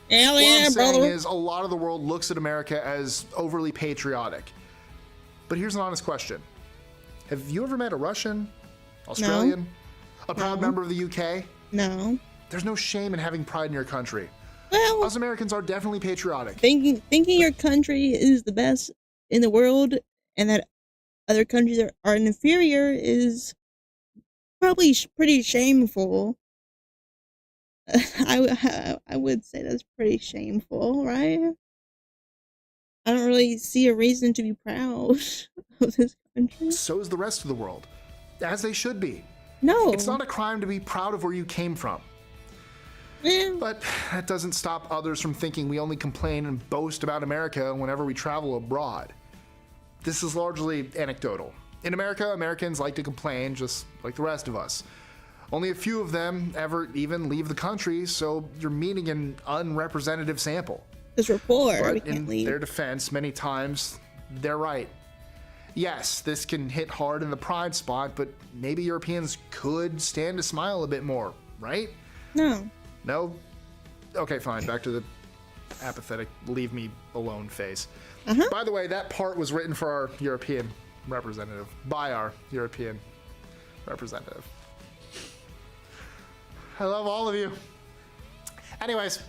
Hell What yeah, I'm saying brother. is a lot of the world looks at America as overly patriotic. But here's an honest question. Have you ever met a Russian, Australian, a proud No. member of the UK? No. There's no shame in having pride in your country. Well, Us Americans are definitely patriotic. thinking your country is the best in the world and that other countries are inferior is probably pretty shameful. I would say that's pretty shameful, right? I don't really see a reason to be proud of this country. So is the rest of the world. As they should be. No. It's not a crime to be proud of where you came from. Eh, But that doesn't stop others from thinking we only complain and boast about America whenever we travel abroad. This is largely anecdotal. In America, Americans like to complain just like the rest of us. Only a few of them ever even leave the country, so you're meeting an unrepresentative sample. Because we're poor, we But can't in leave. their defense, many times, they're right. Yes, this can hit hard in the pride spot, but maybe Europeans could stand to smile a bit more, right? No. No? Okay, fine, back to the apathetic, leave me alone face. Uh-huh. By the way, that part was written for our European representative, by our European representative. I love all of you. Anyways,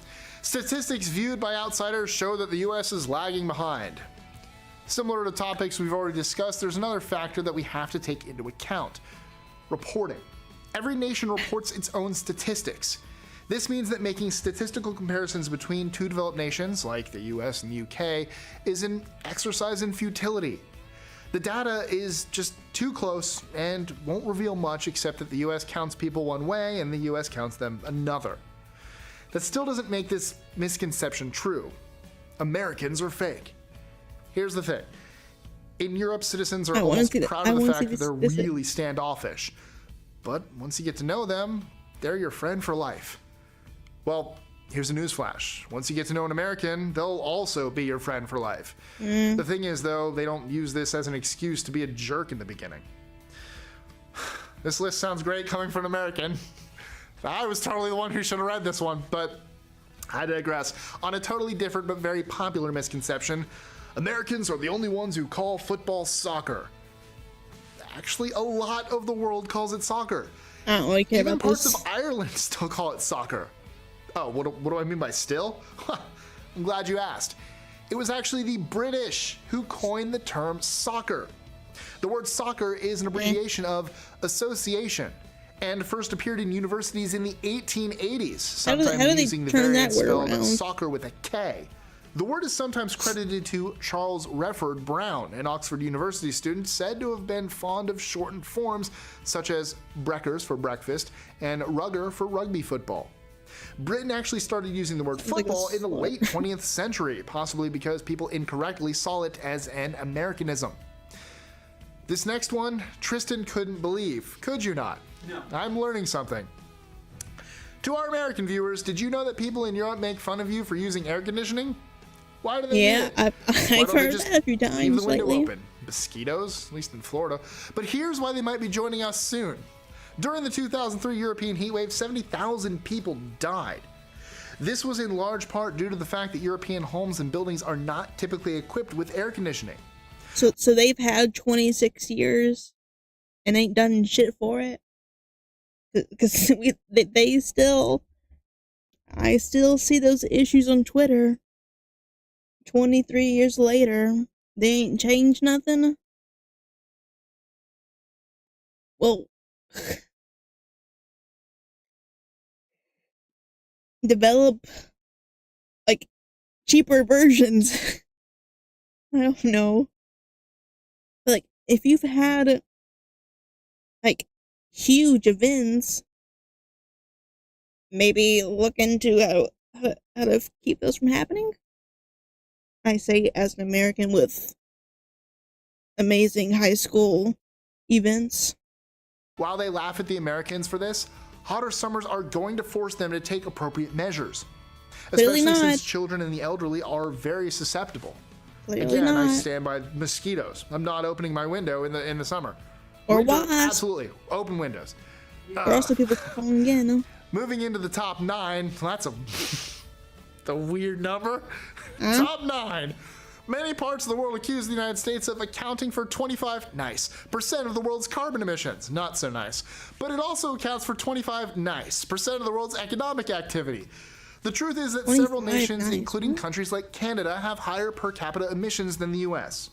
statistics viewed by outsiders show that the US is lagging behind. Similar to topics we've already discussed, there's another factor that we have to take into account: reporting. Every nation reports its own statistics. This means that making statistical comparisons between two developed nations, like the US and the UK, is an exercise in futility. The data is just too close and won't reveal much except that the US counts people one way and the US counts them another. That still doesn't make this misconception true. Americans are fake. Here's the thing. In Europe, citizens are almost proud of the fact that they're really standoffish. But once you get to know them, they're your friend for life. Well, here's a newsflash. Once you get to know an American, they'll also be your friend for life. The thing is, though, they don't use this as an excuse to be a jerk in the beginning. This list sounds great coming from an American. I was totally the one who should have read this one, but I digress. On a totally different but very popular misconception, Americans are the only ones who call football soccer. Actually, a lot of the world calls it soccer. I don't really care Even about parts this. of Ireland still call it soccer. Oh, what do I mean by still? I'm glad you asked. It was actually the British who coined the term soccer. The word soccer is an abbreviation of association and first appeared in universities in the 1880s, sometimes using the variant spelled soccer with a K. The word is sometimes credited to Charles Redford Brown, an Oxford University student said to have been fond of shortened forms such as brekkers for breakfast and rugger for rugby football. Britain actually started using the word football in the late 20th century, possibly because people incorrectly saw it as an Americanism. This next one, Tristan couldn't believe. Could you not? No. I'm learning something. To our American viewers, did you know that people in Europe make fun of you for using air conditioning? Why do they do it? I've heard that a few times leave the window lately. open? Mosquitoes, at least in Florida. But here's why they might be joining us soon. During the 2003 European heatwave, 70,000 people died. This was in large part due to the fact that European homes and buildings are not typically equipped with air conditioning. So they've had 26 years and ain't done shit for it? Because I still see those issues on Twitter. 23 years later, they ain't changed nothing? Well, develop, like, cheaper versions. I don't know. But, like, if you've had, like, huge events, maybe look into how to keep those from happening. I say as an American with amazing high school events. While they laugh at the Americans for this, hotter summers are going to force them to take appropriate measures. Clearly Especially not. since children and the elderly are very susceptible. Clearly Again, I not. stand by mosquitoes. I'm not opening my window in the summer. Or Window- wasps. Absolutely. Open windows. Or also people calling again. Moving into the top 9, that's the weird number. Top 9. Many parts of the world accuse the United States of accounting for 25% of the world's carbon emissions. Not so nice. But it also accounts for 25% of the world's economic activity. The truth is that several nations, including countries like Canada, have higher per capita emissions than the US.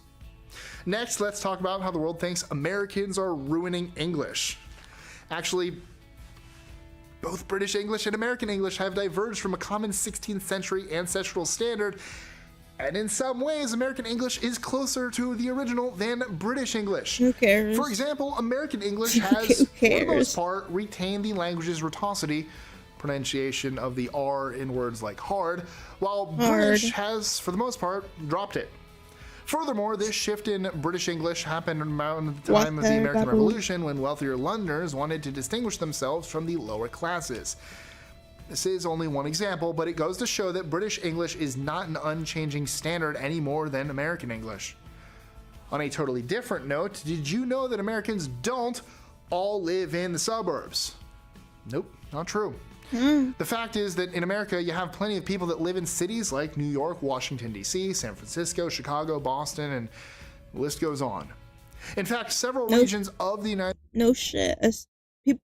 Next, let's talk about how the world thinks Americans are ruining English. Actually, both British English and American English have diverged from a common 16th century ancestral standard, and in some ways, American English is closer to the original than British English. Who cares? For example, American English has, for the most part, retained the language's rotosity, pronunciation of the R in words like hard, while British has, for the most part, dropped it. Furthermore, this shift in British English happened around the time of the American Revolution, when wealthier Londoners wanted to distinguish themselves from the lower classes. This is only one example, but it goes to show that British English is not an unchanging standard any more than American English. On a totally different note, did you know that Americans don't all live in the suburbs? Nope, not true. The fact is that in America, you have plenty of people that live in cities like New York, Washington, D.C., San Francisco, Chicago, Boston, and the list goes on. In fact, several regions of the United States... No shit.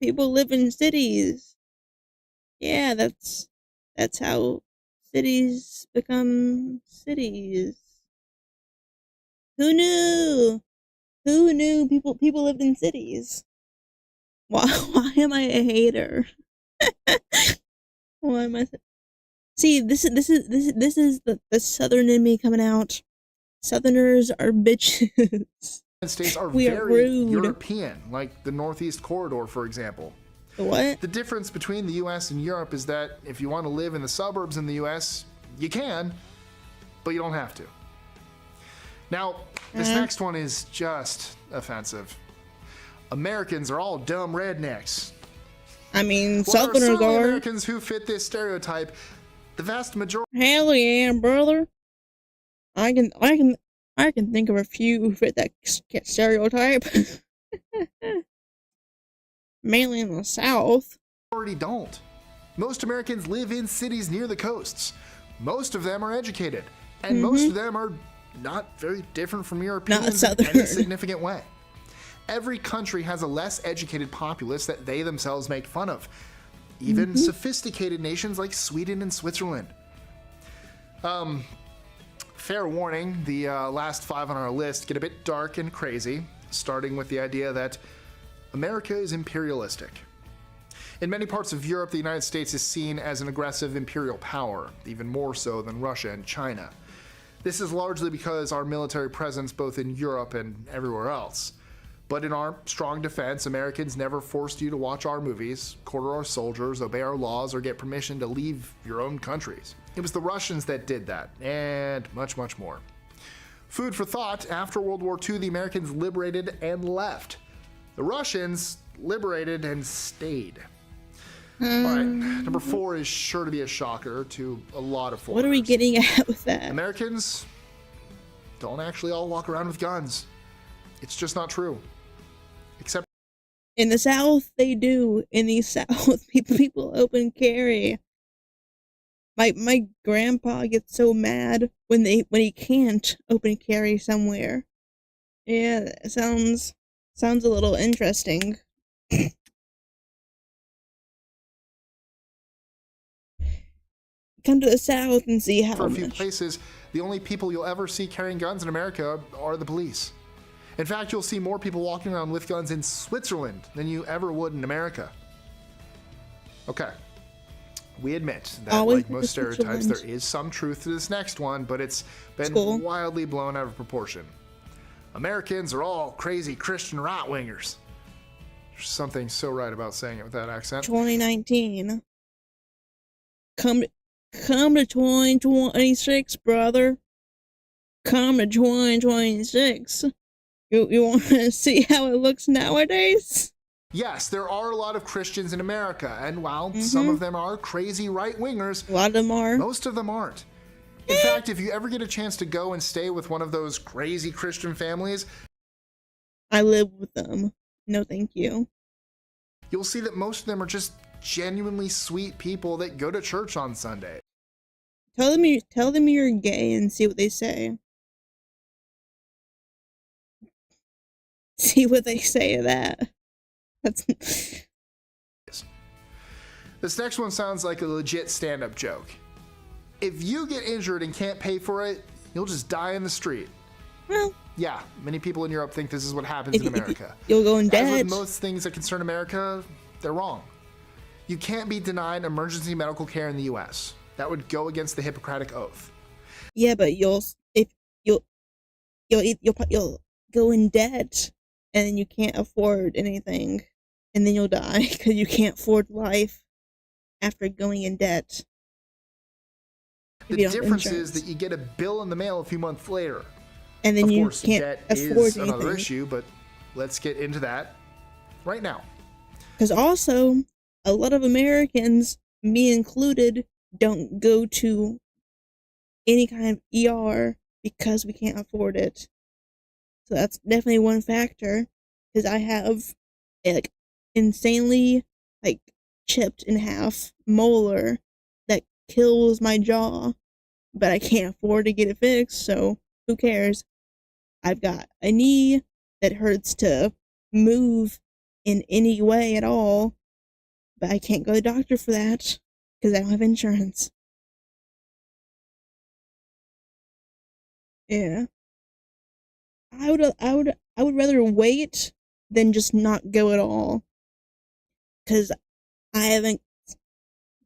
People live in cities. Yeah, that's how cities become cities. Who knew? Who knew people lived in cities? Why am I a hater? Why am I? See, this is the Southern in me coming out. Southerners are bitches. States are We are very rude. European, like the Northeast Corridor, for example. The what? The difference between the U.S. and Europe is that if you want to live in the suburbs in the U.S., you can, but you don't have to. Now, this next one is just offensive. Americans are all dumb rednecks. I mean, Well, there are Southerners certainly are. Americans who fit this stereotype. The vast majority... Hell yeah, brother. I can think of a few who fit that stereotype. Mainly in the South. don't. Most Americans live in cities near the coasts. Most of them are educated, and most of them are not very different from Europeans in any Southern. significant way. Every country has a less educated populace that they themselves make fun of. Even sophisticated nations like Sweden and Switzerland. Fair warning, the last 5 on our list get a bit dark and crazy, starting with the idea that America is imperialistic. In many parts of Europe, the United States is seen as an aggressive imperial power, even more so than Russia and China. This is largely because our military presence both in Europe and everywhere else. But in our strong defense, Americans never forced you to watch our movies, quarter our soldiers, obey our laws, or get permission to leave your own countries. It was the Russians that did that, and much, much more. Food for thought, after World War II, the Americans liberated and left. The Russians liberated and stayed. All right, number 4 is sure to be a shocker to a lot of foreigners. What are we getting at with that? Americans don't actually all walk around with guns. It's just not true. Except In the South, they do. In the South, people open carry. My grandpa gets so mad when he can't open carry somewhere. Yeah, it sounds a little interesting. Come to the South and see how for a few much. places, the only people you'll ever see carrying guns in America are the police. In fact, you'll see more people walking around with guns in Switzerland than you ever would in America. Okay. We admit that, Always like with most the stereotypes, there Switzerland. is some truth to this next one, but it's been Cool. wildly blown out of proportion. Americans are all crazy Christian right-wingers. There's something so right about saying it with that accent. 2019. Come to 2026, brother. Come to 2026. You want to see how it looks nowadays? Yes, there are a lot of Christians in America, and while some of them are crazy right-wingers, A lot of them are. most of them aren't. In fact, if you ever get a chance to go and stay with one of those crazy Christian families, I live with them. No, thank you. you'll see that most of them are just genuinely sweet people that go to church on Sunday. Tell them you're gay and see what they say. See what they say to that. That's This next one sounds like a legit stand-up joke. If you get injured and can't pay for it, you'll just die in the street. well. Yeah, many people in Europe think this is what happens in America. You'll go in As debt. with most things that concern America, they're wrong. You can't be denied emergency medical care in the U.S. That would go against the Hippocratic Oath. Yeah, but you'll go in debt, and then you can't afford anything, and then you'll die because you can't afford life after going in debt. If The you don't have difference is insurance. that you get a bill in the mail a few months later. And then Of you course, can't debt afford is another anything. issue, but let's get into that right now. Because also, a lot of Americans, me included, don't go to any kind of ER because we can't afford it. So that's definitely one factor. Because I have like insanely chipped in half molar that kills my jaw, but I can't afford to get it fixed, so who cares? I've got a knee that hurts to move in any way at all, but I can't go to the doctor for that because I don't have insurance. Yeah. I would rather wait than just not go at all. Cause I haven't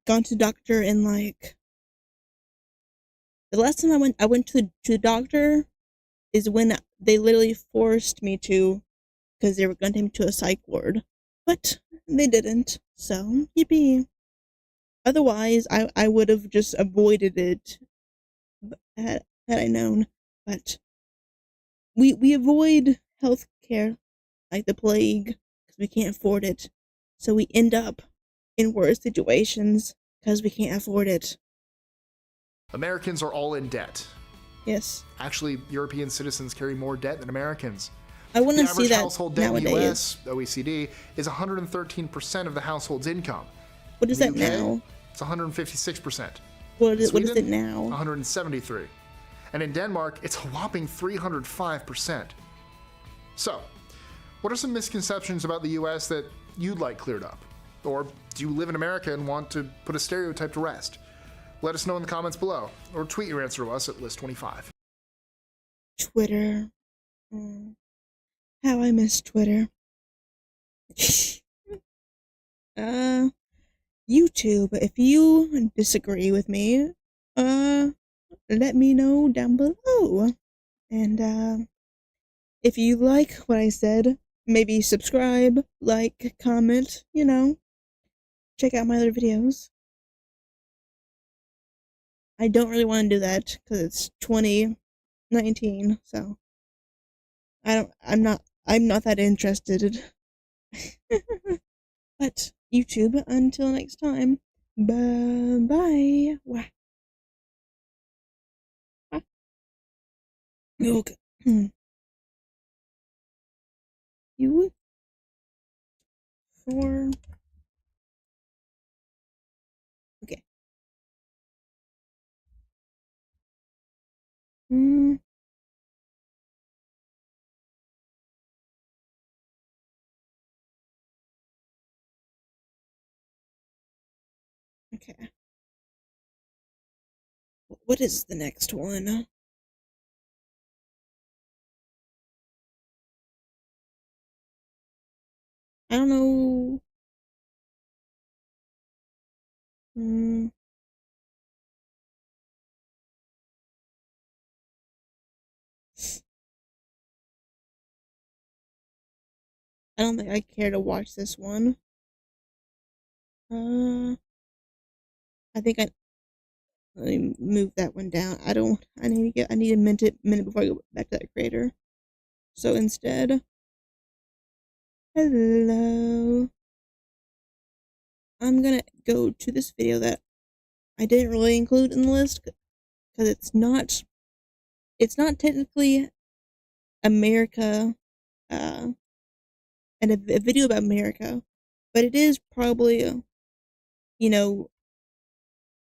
gone to the doctor in like the last time I went to the doctor is when they literally forced me to, because they were going to take me to a psych ward, but they didn't. So yippee! Otherwise, I would have just avoided it had I known. But we avoid health care like the plague because we can't afford it. So we end up in worse situations because we can't afford it. Americans are all in debt. Yes. Actually, European citizens carry more debt than Americans. I want The to see average that household debt nowadays. in the US, OECD, is 113% of the household's income. What is In that the UK, now? It's 156%. What is Sweden, it now? 173. And in Denmark, it's a whopping 305%. So, what are some misconceptions about the US that you'd like cleared up? Or do you live in America and want to put a stereotype to rest? Let us know in the comments below, or tweet your answer to us at List25. Twitter. How I miss Twitter. YouTube. If you disagree with me, let me know down below. And if you like what I said, maybe subscribe, like, comment, check out my other videos. I don't really want to do that because it's 2019, so I'm not that interested. But YouTube, until next time, bye. Okay. You for okay. Okay. What is the next one? I don't know. I don't think I care to watch this one. I think let me move that one down. I need a minute before I go back to that creator. So instead, hello. I'm gonna go to this video that I didn't really include in the list because it's not technically America, and a video about America, but it is probably a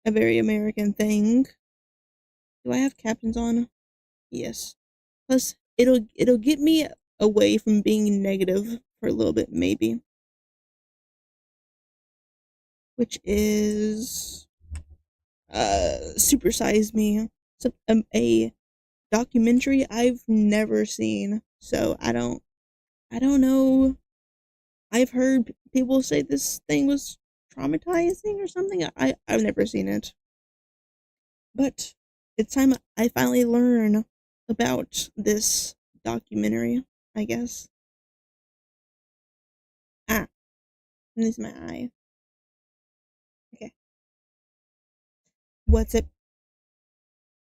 very American thing. Do I have captions on? Yes. Plus, it'll get me away from being negative for a little bit, maybe. Which is Super Size Me. A documentary I've never seen. So I don't know. I've heard people say this thing was traumatizing or something. I've never seen it. But it's time I finally learn about this documentary, I guess. This is my eye. Okay. What's up,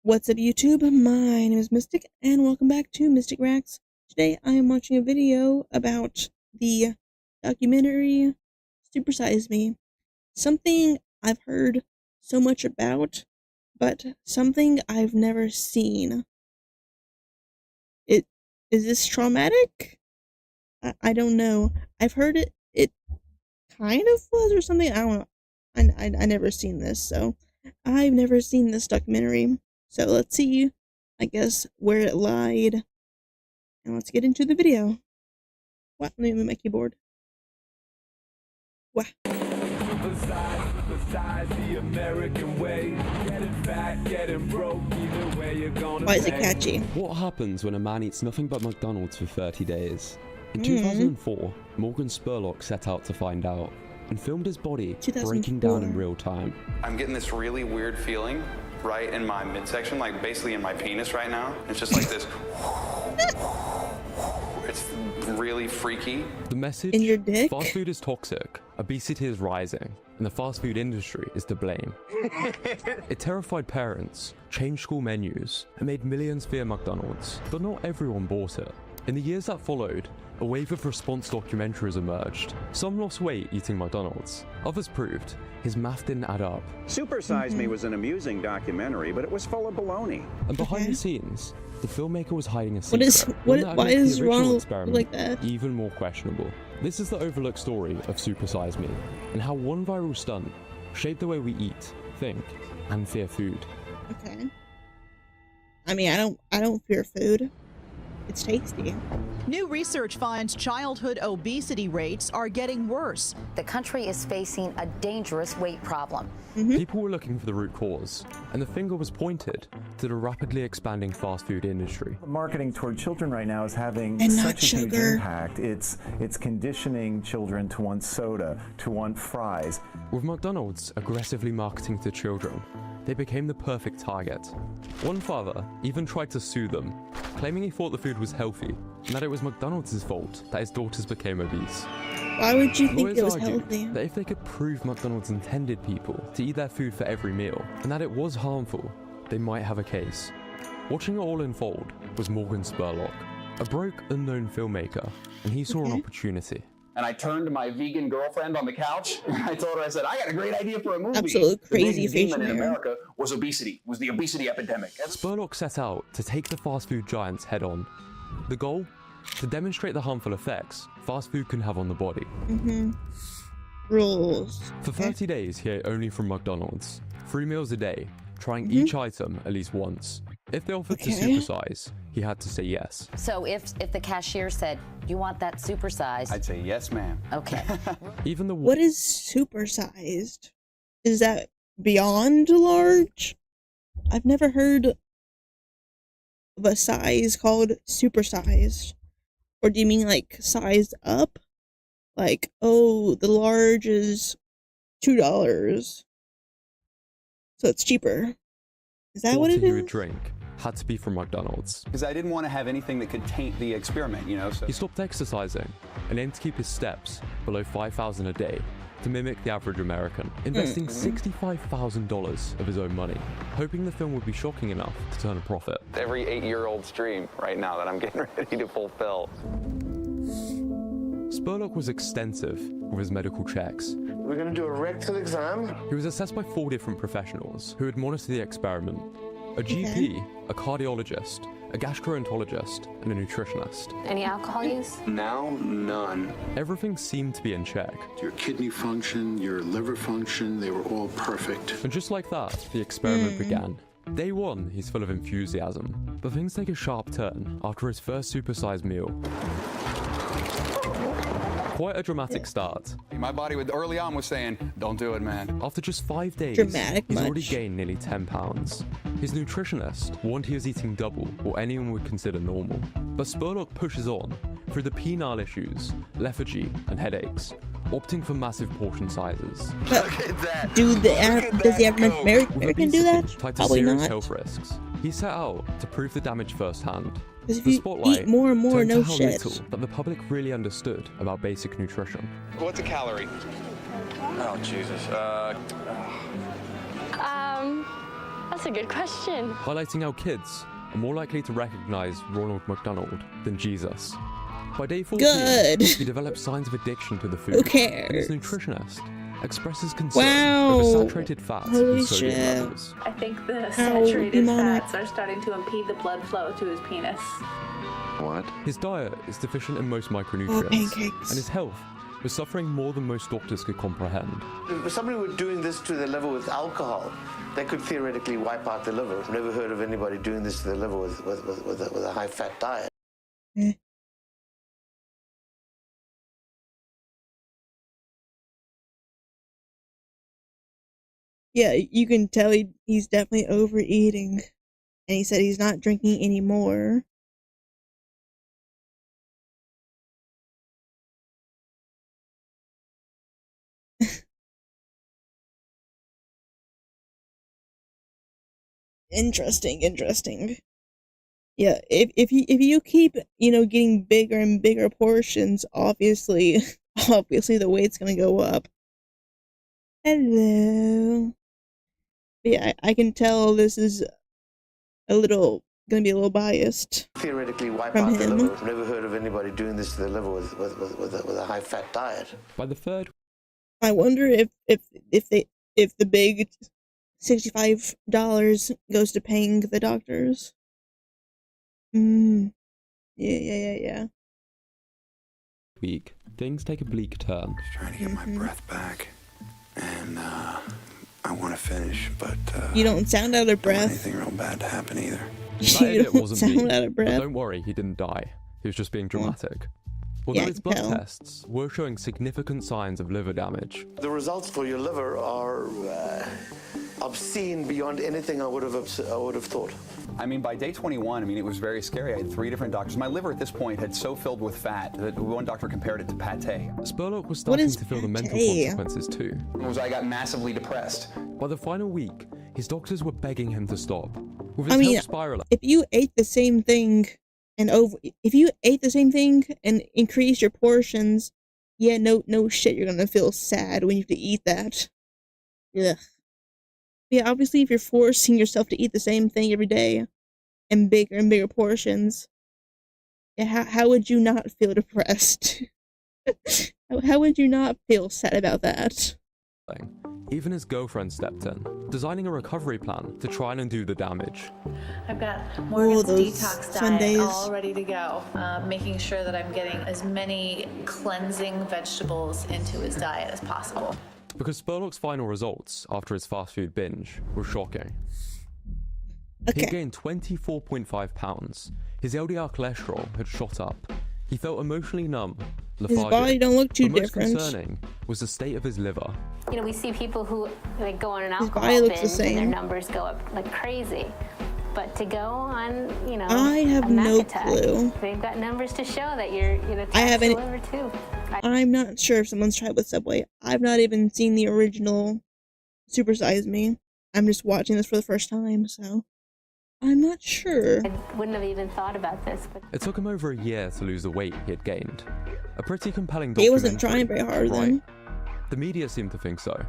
YouTube? My name is Mystic, and welcome back to Mystic Reacts. Today I am watching a video about the documentary Super Size Me. Something I've heard so much about, but something I've never seen. Is this traumatic? I don't know. I've heard it kind of was or something. I don't know. I never seen this, so I've never seen this documentary. So let's see, I guess, where it lied. And let's get into the video. What? Let me move my keyboard. Wow. Why is it catchy? What happens when a man eats nothing but McDonald's for 30 days? In 2004, Morgan Spurlock set out to find out and filmed his body breaking down in real time. I'm getting this really weird feeling right in my midsection, like basically in my penis right now. It's just like this. It's really freaky. The message? In your dick? Fast food is toxic, obesity is rising, and the fast food industry is to blame. It terrified parents, changed school menus, and made millions fear McDonald's. But not everyone bought it. In the years that followed, a wave of response documentaries emerged. Some lost weight eating McDonald's. Others proved his math didn't add up. Super Size Me was an amusing documentary, but it was full of baloney. And behind the scenes, the filmmaker was hiding a What secret. why is Ronald experiment like that? even more questionable? This is the overlooked story of Super Size Me, and how one viral stunt shaped the way we eat, think, and fear food. Okay. I mean, I don't fear food. It's tasty. New research finds childhood obesity rates are getting worse. The country is facing a dangerous weight problem. People were looking for the root cause, and the finger was pointed to the rapidly expanding fast food industry. Marketing toward children right now is having And such a huge sugar. impact. It's conditioning children to want soda, to want fries. With McDonald's aggressively marketing to children, they became the perfect target. One father even tried to sue them, claiming he thought the food was healthy and that it was McDonald's fault that his daughters became obese. Why would you think Lawyers it was argued healthy? that if they could prove McDonald's intended people to eat their food for every meal and that it was harmful, they might have a case. Watching it all unfold was Morgan Spurlock, a broke, unknown filmmaker, and he saw an opportunity. And I turned to my vegan girlfriend on the couch and I told her, I said, I got a great idea for a movie. Absolute crazy the main demon facial in hair. America was obesity, was the obesity epidemic. Spurlock set out to take the fast food giants head on. The goal? To demonstrate the harmful effects fast food can have on the body. Rules. For 30 days, he ate only from McDonald's, 3 meals a day, trying each item at least once. If they offered to supersize, he had to say yes. So if the cashier said, "You want that supersized?" I'd say yes, ma'am. Okay. Even the What is supersized? Is that beyond large? I've never heard of a size called supersized. Or do you mean like sized up? Like, oh, the large is $2. So it's cheaper. Is that what water it he would is? drink had to be from McDonald's. Because I didn't want to have anything that could taint the experiment, you know. So He stopped exercising and aimed to keep his steps below 5,000 a day to mimic the average American, investing $65,000 of his own money, hoping the film would be shocking enough to turn a profit. every 8-year-old's dream right now that I'm getting ready to fulfill. Spurlock was extensive with his medical checks. We're gonna do a rectal exam. He was assessed by 4 different professionals who would monitor the experiment. A GP, a cardiologist, a gastroenterologist, and a nutritionist. Any alcohol use? Now, none. Everything seemed to be in check. Your kidney function, your liver function, they were all perfect. And just like that, the experiment began. Day 1, he's full of enthusiasm, but things take a sharp turn after his first supersized meal. Quite a dramatic start. My body early on was saying, don't do it, man. After just 5 days, Dramatic he's already much? gained nearly 10 pounds. His nutritionist warned he was eating double what anyone would consider normal. But Spurlock pushes on through the penile issues, lethargy, and headaches, opting for massive portion sizes. But does the average American do that? Tied to Probably serious not. health risks. He set out to prove the damage firsthand. Because if The you spotlight eat more and more, turned no to how shit. little that the public really understood about basic nutrition. What's a calorie? Oh, Jesus. That's a good question. Highlighting how kids are more likely to recognize Ronald McDonald than Jesus. By day 14, Good. he developed signs of addiction to the food. Who cares? And his nutritionist expresses concern Wow. over saturated fats Holy and sodium shit. levels. I think the How saturated demonic. fats are starting to impede the blood flow to his penis. What? His diet is deficient in most Oh, micronutrients, pancakes. and his health was suffering more than most doctors could comprehend. If somebody were doing this to their liver with alcohol, they could theoretically wipe out the liver. I've never heard of anybody doing this to their liver with a high-fat diet. Yeah, you can tell he's definitely overeating. And he said he's not drinking anymore. Interesting. Yeah, if you keep, getting bigger and bigger portions, obviously the weight's gonna go up. Hello. Yeah, I can tell this is gonna be a little biased. Theoretically wipe From out the him. liver. I've never heard of anybody doing this to their liver with a high-fat diet. By the third, I wonder if the big $65 goes to paying the doctors. Yeah. week, things take a bleak turn. Trying to get my breath back, and I want to finish, but You don't sound out of don't want breath. anything real bad to happen either. That You edit don't wasn't sound me, out of but breath. don't worry, he didn't die. He was just being dramatic. Although Yeah, I his can blood tell. tests were showing significant signs of liver damage. The results for your liver are obscene beyond anything I would have thought. I mean, by day 21, it was very scary. I had 3 different doctors. My liver at this point had so filled with fat that one doctor compared it to pate. Spurlock was starting to feel the mental pate? consequences too. I got massively depressed. By the final week, his doctors were begging him to stop. With his I mean, health spiraling, if you ate the same thing and increase your portions, yeah, no shit, you're gonna feel sad when you have to eat that. Ugh. Yeah, obviously, if you're forcing yourself to eat the same thing every day and bigger portions, yeah, how would you not feel depressed? how would you not feel sad about that? even his girlfriend stepped in, designing a recovery plan to try and undo the damage. I've got Morgan's those detox Sundays. diet all ready to go, making sure that I'm getting as many cleansing vegetables into his diet as possible. Because Spurlock's final results after his fast food binge were shocking. Okay. He gained 24.5 pounds. His LDL cholesterol had shot up. He felt emotionally numb, lethargic. His body don't look too but different. most concerning was the state of his liver. You know, we see people who go on an His alcohol body looks the binge and their same. numbers go up like crazy. But to go on, I have a no Mac attack, clue. they've got numbers to show that you're, I haven't- liver too. I'm not sure if someone's tried with Subway. I've not even seen the original Super Size Me. I'm just watching this for the first time, so I'm not sure. I wouldn't have even thought about this. But It took him over a year to lose the weight he had gained. A pretty compelling He documentary, wasn't trying very hard right? then. The media seemed to think so.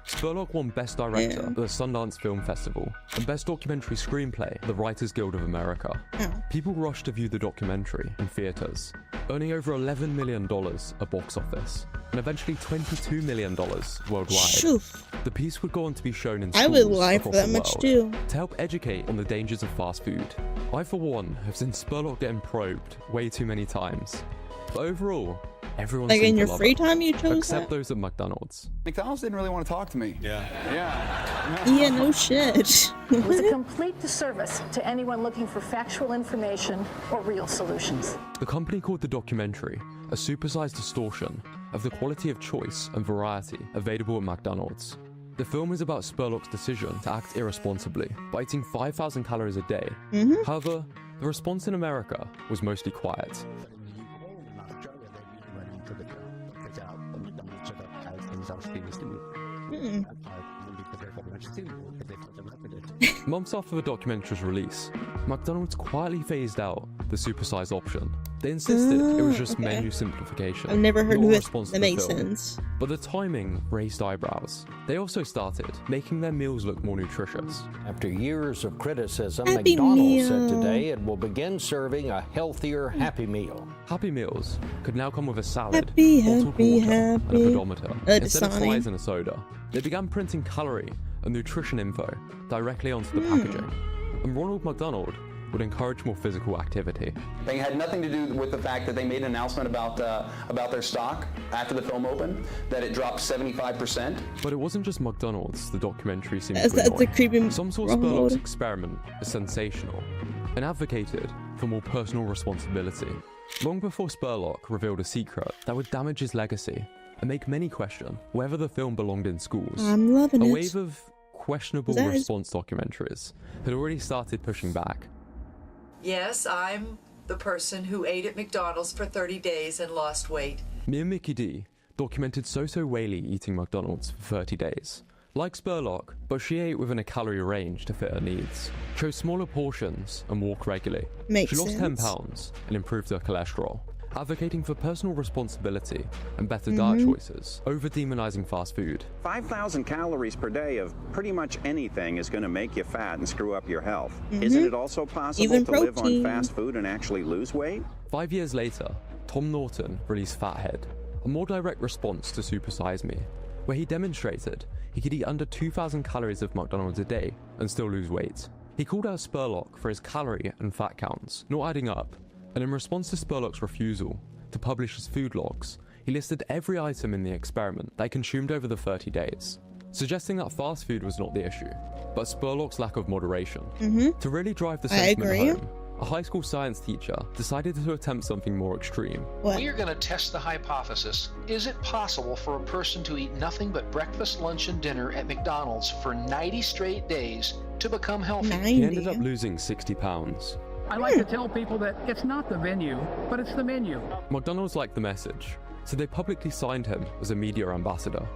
Spurlock won Best Director Yeah. at the Sundance Film Festival and Best Documentary Screenplay at the Writers Guild of America. Oh. People rushed to view the documentary in theaters, earning over $11 million at box office, and eventually $22 million worldwide. Shoof. The piece would go on to be shown in I schools would lie for across that the much world too. to help educate on the dangers of fast food. I, for one, have seen Spurlock getting probed way too many times. But overall, everyone Like seemed in to your love free it, time you chose except that? those at McDonald's. McDonald's didn't really want to talk to me. Yeah. Yeah, no shit. It was a complete disservice to anyone looking for factual information or real solutions. The company called the documentary a supersized distortion of the quality of choice and variety available at McDonald's. The film is about Spurlock's decision to act irresponsibly by eating 5,000 calories a day. However, the response in America was mostly quiet. Months after the documentary's release, McDonald's quietly phased out the supersize option. They insisted it was just okay. menu simplification. I've never heard not of a it. response to That the makes film. sense. But the timing raised eyebrows. They also started making their meals look more nutritious. After years of criticism, Happy McDonald's said Meal. today it will begin serving a healthier Happy Meal. Happy Meals could now come with a salad, Happy, bottled happy, water, and a happy. pedometer. Instead of Dasani. fries and a soda, they began printing calorie and nutrition info directly onto the packaging. And Ronald McDonald would encourage more physical activity. They had nothing to do with the fact that they made an announcement about their stock after the film opened, that it dropped 75%. But it wasn't just McDonald's the documentary seemed That's to a creepy Some saw wrong Spurlock's mode. experiment as sensational and advocated for more personal responsibility. Long before Spurlock revealed a secret that would damage his legacy and make many question whether the film belonged in schools, I'm loving a it. wave of questionable response documentaries had already started pushing back. Yes, I'm the person who ate at McDonald's for 30 days and lost weight. Mia Mickey D documented So-So Whaley eating McDonald's for 30 days. Like Spurlock, but she ate within a calorie range to fit her needs, chose smaller portions and walked regularly. Makes she lost 10 sense. pounds and improved her cholesterol, advocating for personal responsibility and better diet choices over demonizing fast food. 5,000 calories per day of pretty much anything is going to make you fat and screw up your health. Isn't it also possible Even to live on protein. fast food and actually lose weight? 5 years later, Tom Norton released Fathead, a more direct response to Super Size Me, where he demonstrated he could eat under 2,000 calories of McDonald's a day and still lose weight. He called out Spurlock for his calorie and fat counts not adding up, and in response to Spurlock's refusal to publish his food logs, he listed every item in the experiment they consumed over the 30 days, suggesting that fast food was not the issue, but Spurlock's lack of moderation. To really drive the sentiment home, a high school science teacher decided to attempt something more extreme. We are going to test the hypothesis. Is it possible for a person to eat nothing but breakfast, lunch, and dinner at McDonald's for 90 straight days to become healthy? He ended up losing 60 pounds. I like to tell people that it's not the venue, but it's the menu. McDonald's liked the message, so they publicly signed him as a media ambassador.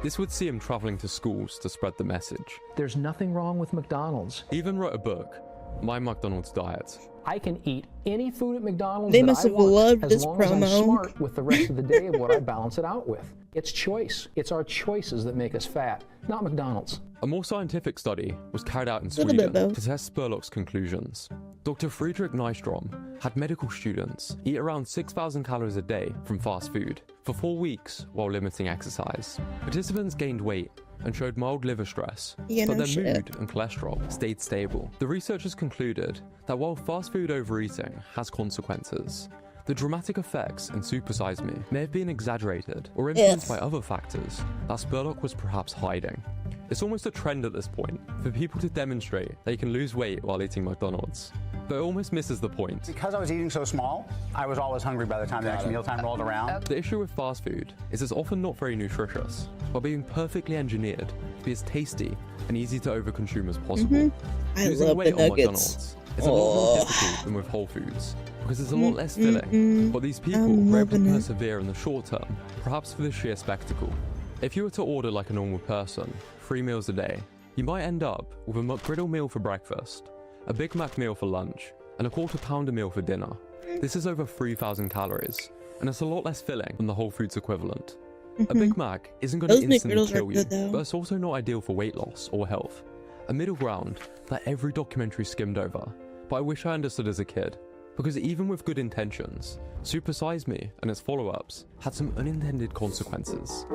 This would see him traveling to schools to spread the message. There's nothing wrong with McDonald's. He even wrote a book, My McDonald's Diet. I can eat any food at McDonald's They that must I have want, loved as this long as I'm promo. smart with the rest of the day of what I balance it out with. It's choice. It's our choices that make us fat, not McDonald's. A more scientific study was carried out in Little bit Sweden both. to test Spurlock's conclusions. Dr. Friedrich Nystrom had medical students eat around 6,000 calories a day from fast food for 4 weeks while limiting exercise. Participants gained weight and showed mild liver stress, Yeah, but no their shit. mood and cholesterol stayed stable. The researchers concluded that while fast food overeating has consequences, the dramatic effects in Super Size Me may have been exaggerated or influenced by other factors that Spurlock was perhaps hiding. It's almost a trend at this point for people to demonstrate they can lose weight while eating McDonald's, but it almost misses the point. Because I was eating so small, I was always hungry by the time the next mealtime rolled around. The issue with fast food is it's often not very nutritious, while being perfectly engineered to be as tasty and easy to overconsume as possible. I Losing love weight the on nuggets. McDonald's is a lot more difficult than with Whole Foods, because it's a lot less filling, but these people I'm were able to loving it. persevere in the short term, perhaps for the sheer spectacle. If you were to order like a normal person, 3 meals a day, you might end up with a McGriddle meal for breakfast, a Big Mac meal for lunch, and a quarter pounder meal for dinner. This is over 3,000 calories, and it's a lot less filling than the Whole Foods equivalent. A Big Mac isn't going to Those instantly McGriddles are kill you, good, though. but it's also not ideal for weight loss or health. A middle ground that every documentary skimmed over, but I wish I understood as a kid. Because even with good intentions, Super Size Me and its follow-ups had some unintended consequences.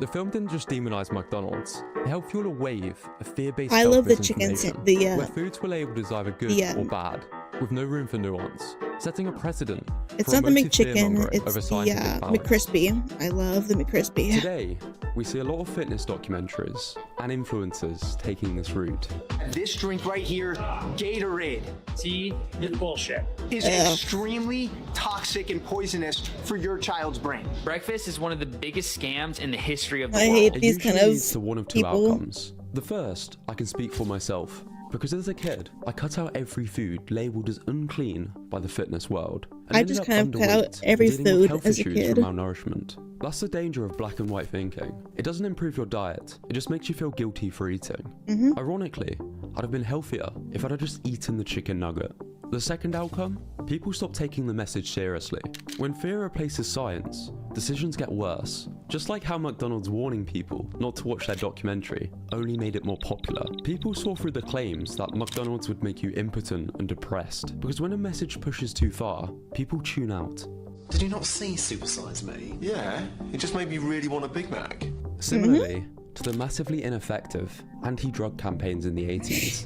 The film didn't just demonize McDonald's, it helped fuel a wave of fear-based I love the self-misinformation, chicken where foods were labeled as either good or bad, with no room for nuance, setting a precedent It's for not the emotive McChicken, fear-mongering it's over the scientific balance. McCrispy. I love the McCrispy. Today, we see a lot of fitness documentaries and influencers taking this route. This drink right here, Gatorade. See, it's bullshit. Is Ugh. extremely toxic and poisonous for your child's brain. Breakfast is one of the biggest scams in the history of the I world. hate It these kind usually of leads to one of two people. outcomes. The first, I can speak for myself, because as a kid, I cut out every food labelled as unclean by the fitness world. And I ended just up kind of cut out underweight and every dealing with food health as a issues kid. from malnourishment. That's the danger of black and white thinking. It doesn't improve your diet, it just makes you feel guilty for eating. Ironically, I'd have been healthier if I'd have just eaten the chicken nugget. The second outcome? People stop taking the message seriously. When fear replaces science, decisions get worse. Just like how McDonald's warning people not to watch their documentary only made it more popular. People saw through the claims that McDonald's would make you impotent and depressed, because when a message pushes too far, people tune out. Did you not see Super Size Me? Yeah, it just made me really want a Big Mac. Similarly to the massively ineffective anti-drug campaigns in the 80s,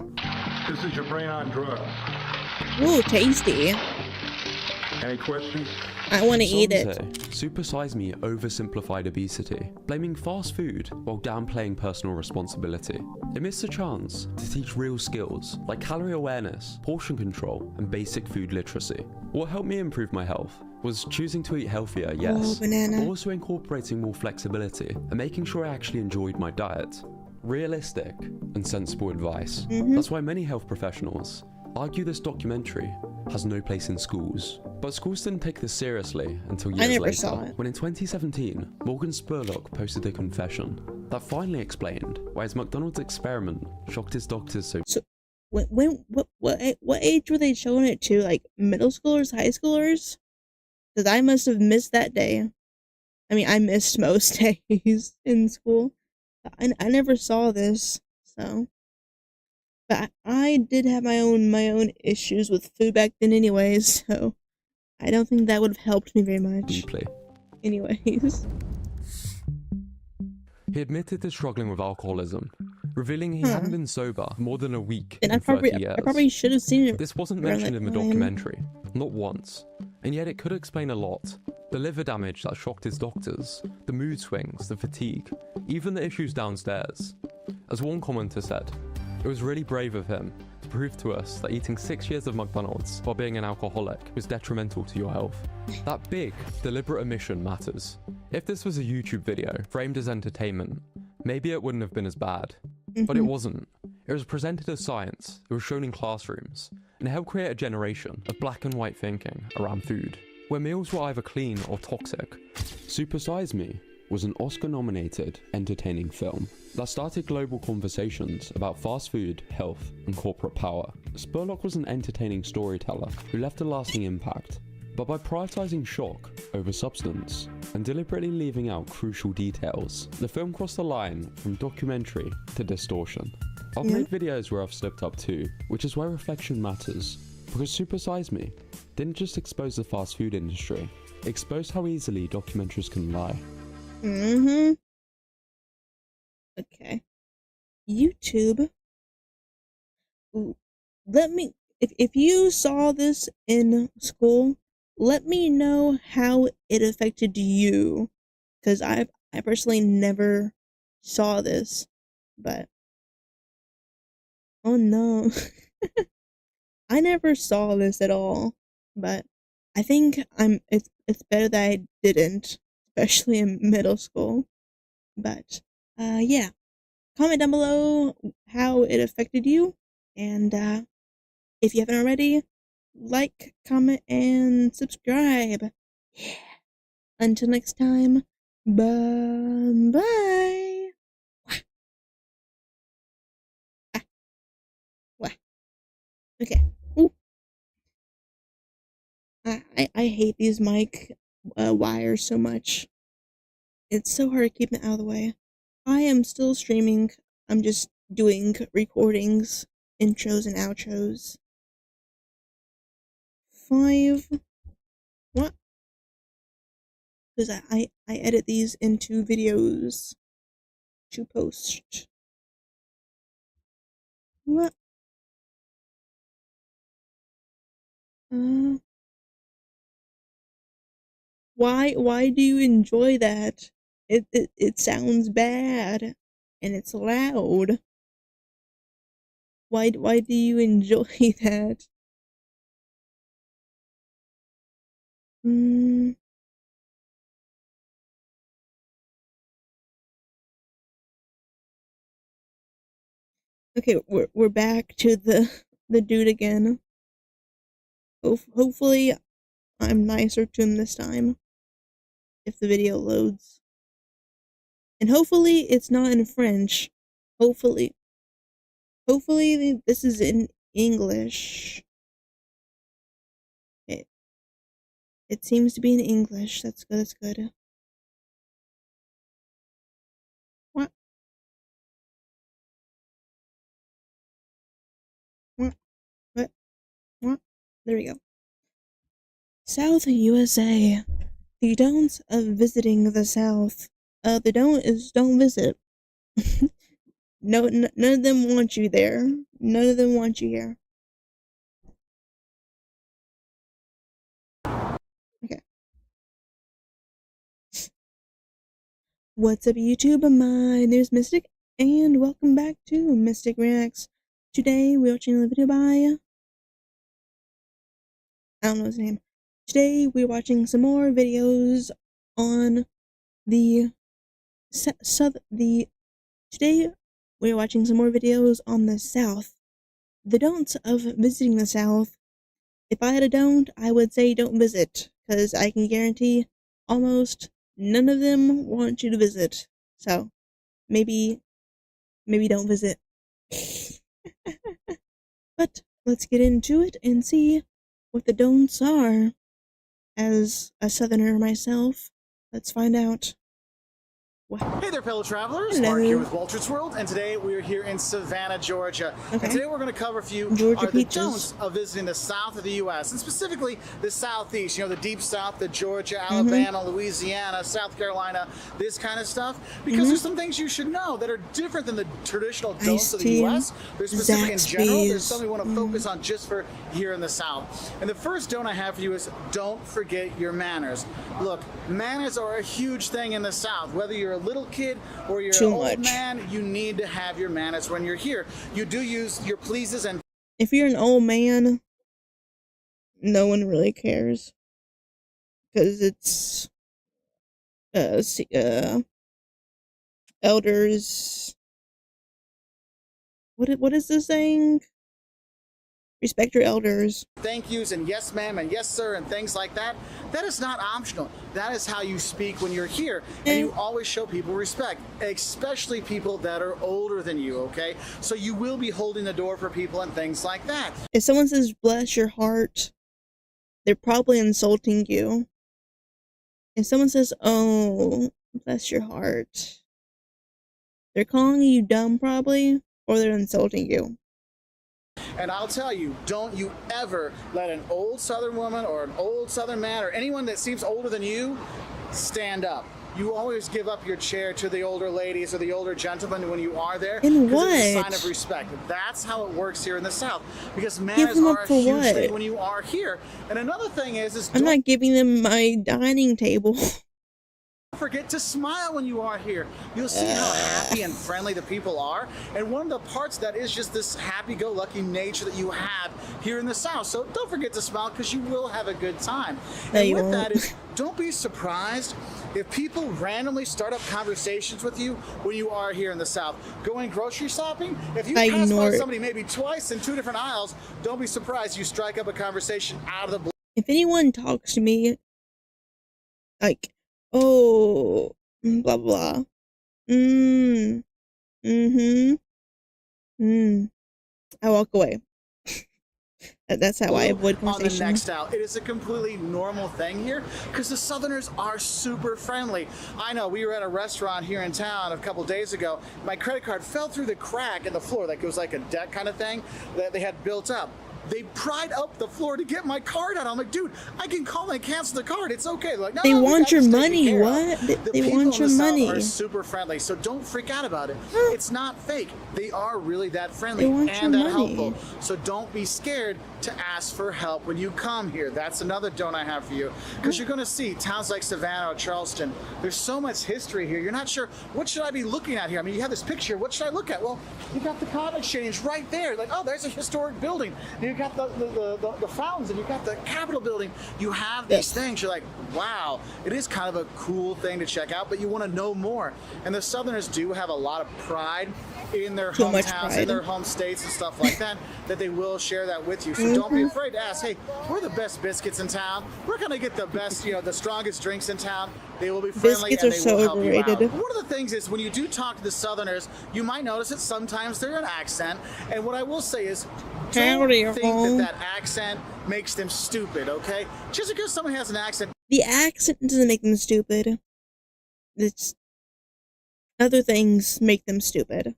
This is your brain on drug. Ooh, tasty. Any questions? I want to eat it. Super Size Me oversimplified obesity, blaming fast food while downplaying personal responsibility. It missed a chance to teach real skills like calorie awareness, portion control, and basic food literacy. What helped me improve my health was choosing to eat healthier, yes, but also incorporating more flexibility and making sure I actually enjoyed my diet. Realistic and sensible advice. That's why many health professionals argue this documentary has no place in schools. But schools didn't take this seriously until years later, when in 2017, Morgan Spurlock posted a confession that finally explained why his McDonald's experiment shocked his doctors so. So, what age were they showing it to? Like middle schoolers, high schoolers? Because I must have missed that day. I mean, I missed most days in school. I never saw this, so. But I did have my own issues with food back then anyways, so I don't think that would have helped me very much. Deeply. Anyways. He admitted to struggling with alcoholism, revealing he hadn't been sober more than a week And in 30 years. I probably should have seen it. This wasn't mentioned in the documentary, not once, and yet it could explain a lot. The liver damage that shocked his doctors, the mood swings, the fatigue, even the issues downstairs. As one commenter said, it was really brave of him to prove to us that eating 6 years of McDonald's while being an alcoholic was detrimental to your health. That big, deliberate omission matters. If this was a YouTube video framed as entertainment, maybe it wouldn't have been as bad. But it wasn't. It was presented as science, it was shown in classrooms, and it helped create a generation of black and white thinking around food, where meals were either clean or toxic. Super Size Me was an Oscar-nominated, entertaining film that started global conversations about fast food, health, and corporate power. Spurlock was an entertaining storyteller who left a lasting impact, but by prioritizing shock over substance and deliberately leaving out crucial details, the film crossed the line from documentary to distortion. I've made videos where I've slipped up too, which is why reflection matters, because Super Size Me didn't just expose the fast food industry, it exposed how easily documentaries can lie. Okay. YouTube. Let me, if you saw this in school, let me know how it affected you. Because I personally never saw this. But, oh no. I never saw this at all. But I think it's better that I didn't. Especially in middle school. But, yeah. Comment down below how it affected you. And, if you haven't already, like, comment, and subscribe. Yeah. Until next time, bye-bye. Okay. Ooh. I hate these mic wires so much. It's so hard to keep them out of the way. I am still streaming. I'm just doing recordings, intros and outros. 5. What? Because I edit these into videos to post. What? Why do you enjoy that? It sounds bad, and it's loud. Why do you enjoy that? Okay, we're back to the dude again. Hopefully, I'm nicer to him this time. If the video loads. And hopefully it's not in French. Hopefully this is in English. It seems to be in English. That's good, that's good. What? What? There we go. South USA. The don'ts of visiting the South. The don't is don't visit. No, none of them want you there. None of them want you here. Okay. What's up, YouTube? My name is Mistic, and welcome back to Mistic Reacts. Today, we're watching a video by... I don't know his name. Today, we're watching some more videos on the... Today, we're watching some more videos on the South. The don'ts of visiting the South. If I had a don't, I would say don't visit, because I can guarantee almost none of them want you to visit. So, maybe don't visit. But let's get into it and see what the don'ts are. As a Southerner myself, let's find out. Hey there, fellow travelers. Hello. Mark here with Walter's World, and today we're here in Savannah, Georgia. Okay. And today we're going to cover a few the don'ts of visiting the south of the U.S., and specifically the southeast, you know, the deep south, the Georgia, Alabama, Louisiana, South Carolina, this kind of stuff, because there's some things you should know that are different than the traditional don'ts of the U.S. They're specific in general. There's some we want to focus on just for here in the south. And the first don't I have for you is don't forget your manners. Look, manners are a huge thing in the south. Whether you're a little kid or you're an old man, you need to have your manners when you're here. You do use your pleases, and if you're an old man, no one really cares, because it's elders. What is this saying? Respect your elders. Thank yous and yes ma'am and yes sir and things like that. That is not optional. That is how you speak when you're here. And you always show people respect, especially people that are older than you, okay? So you will be holding the door for people and things like that. If someone says bless your heart, they're probably insulting you. If someone says, oh, bless your heart, they're calling you dumb probably, or they're insulting you. And I'll tell you, don't you ever let an old Southern woman or an old Southern man or anyone that seems older than you stand up. You always give up your chair to the older ladies or the older gentlemen when you are there. In what? It's a sign of respect. That's how it works here in the South. Because manners are a huge thing when you are here. And another thing is I'm not giving them my dining table. Don't forget to smile when you are here. You'll see how happy and friendly the people are. And one of the parts that is just this happy-go-lucky nature that you have here in the South. So don't forget to smile, because you will have a good time. And with that is, don't be surprised if people randomly start up conversations with you when you are here in the South. Going grocery shopping, if you pass by somebody maybe twice in 2 different aisles, don't be surprised you strike up a conversation out of the blue. If anyone talks to me, like, oh, blah, blah, I walk away. That's how I avoid conversation. On the next out, it is a completely normal thing here, because the Southerners are super friendly. I know, we were at a restaurant here in town a couple days ago. My credit card fell through the crack in the floor, like it was like a deck kind of thing that they had built up. They pried up the floor to get my card out. I'm like, dude, I can call and cancel the card. It's okay. They're like, no, they want your money. What? They want your money. Are super friendly, so don't freak out about it. It's not fake. They are really that friendly and that helpful. So don't be scared to ask for help when you come here. That's another don't I have for you, because you're going to see towns like Savannah or Charleston. There's so much history here. You're not sure, what should I be looking at here? I mean, you have this picture. What should I look at? Well, you got the Cotton Exchange right there. Like, oh, there's a historic building. You got the fountains, and you got the Capitol building. You have these things. You're like, wow, it is kind of a cool thing to check out, but you want to know more. And the Southerners do have a lot of pride in their hometowns, in their home states and stuff like that, that they will share that with you. So don't be afraid to ask, hey, we're the best biscuits in town. We're going to get the best, you know, the strongest drinks in town. They will be friendly and they will help you out. One of the things is, when you do talk to the Southerners, you might notice that sometimes they're an accent. And what I will say is, don't think that accent makes them stupid, okay? Just because someone has an accent. The accent doesn't make them stupid. It's other things make them stupid.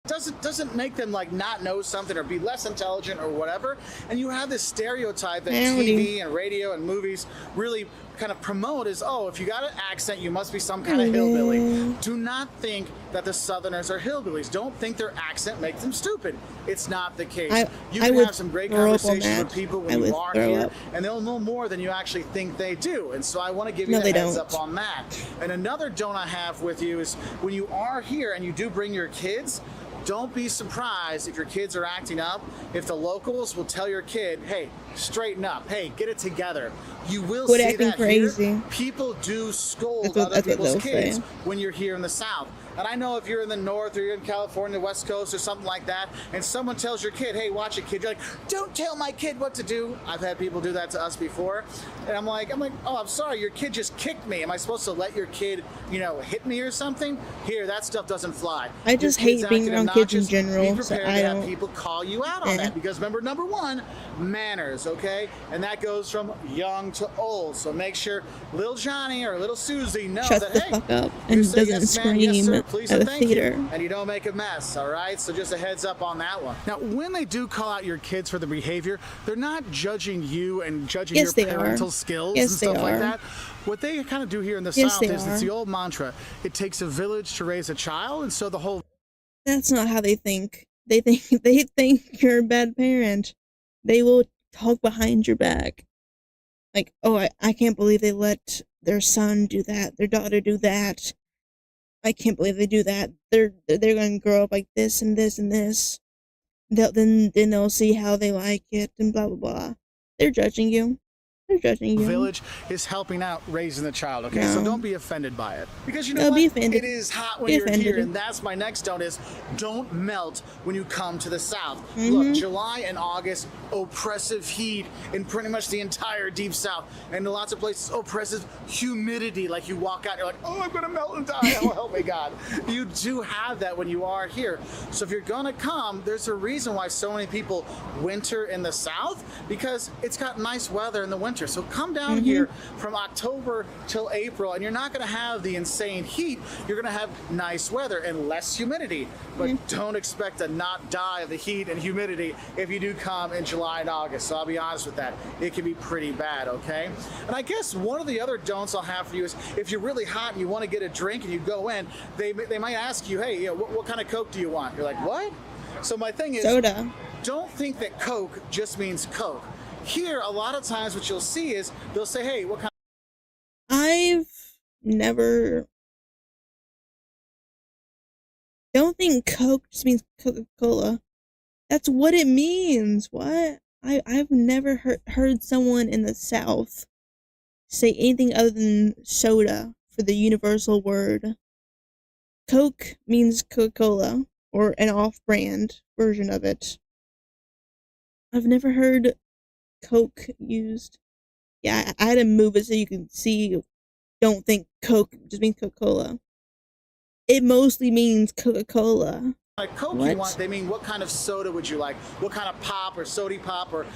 Doesn't make them like not know something or be less intelligent or whatever. And you have this stereotype that TV and radio and movies really kind of promote is, oh, if you got an accent, you must be some kind of hillbilly. Do not think that the Southerners are hillbillies. Don't think their accent makes them stupid. It's not the case. You can have some great conversations with people when you are here, and they'll know more than you actually think they do. And so I want to give you a heads up on that. And another don't I have with you is when you are here and you do bring your kids, don't be surprised if your kids are acting up, if the locals will tell your kid, hey, straighten up, hey, get it together. You will see that crazy. Here. People do scold other people's kids when you're here in the South. And I know if you're in the North or you're in California, West Coast or something like that, and someone tells your kid, hey, watch it, kid, you're like, don't tell my kid what to do. I've had people do that to us before. And I'm like, oh, I'm sorry, your kid just kicked me. Am I supposed to let your kid, hit me or something? Here, that stuff doesn't fly. I just hate being around kids in general. Be prepared to have people call you out on that. Because remember, number one, manners, okay? And that goes from young to old. So make sure little Johnny or little Susie know that, hey, fuck up and doesn't scream please at a thank theater. You, and you don't make a mess, all right? So just a heads up on that one. Now, when they do call out your kids for the behavior, they're not judging you and judging your parental skills and stuff like that. What they kind of do here in the South is it's the old mantra, it takes a village to raise a child, and so the whole... That's not how they think. They think you're a bad parent. They will talk behind your back. Like, oh, I can't believe they let their son do that, their daughter do that. I can't believe they do that. They're going to grow up like this and this and this. Then they'll see how they like it and blah, blah, blah. They're judging you. They're judging you. Village is helping out raising the child, okay? So don't be offended by it. Because you know what? Be offended. It is hot when you're here, and that's my next don't is don't melt when you come to the South. Look, July and August, oppressive heat in pretty much the entire deep South. And in lots of places, oppressive humidity. Like you walk out, you're like, oh, I'm going to melt and die. Oh, help me God. You do have that when you are here. So if you're going to come, there's a reason why so many people winter in the South, because it's got nice weather in the winter. So come down here from October till April, and you're not going to have the insane heat. You're going to have nice weather and less humidity. But don't expect to not die of the heat and humidity if you do come in July and August. So I'll be honest with that. It can be pretty bad, okay? And I guess one of the other don'ts I'll have for you is if you're really hot and you want to get a drink and you go in, they might ask you, hey, what kind of Coke do you want? You're like, what? So my thing is, soda. Don't think that Coke just means Coke. Here, a lot of times what you'll see is they'll say, hey, what kind of... I've never... Don't think Coke just means Coca-Cola. That's what it means. What? I've never heard someone in the South say anything other than soda for the universal word. Coke means Coca-Cola, or an off-brand version of it. I've never heard Coke used. Yeah, I had to move it so you can see. Don't think Coke just means Coca-Cola. It mostly means Coca-Cola. Like Coke you want, they mean what kind of soda would you like? What kind of pop or sody pop or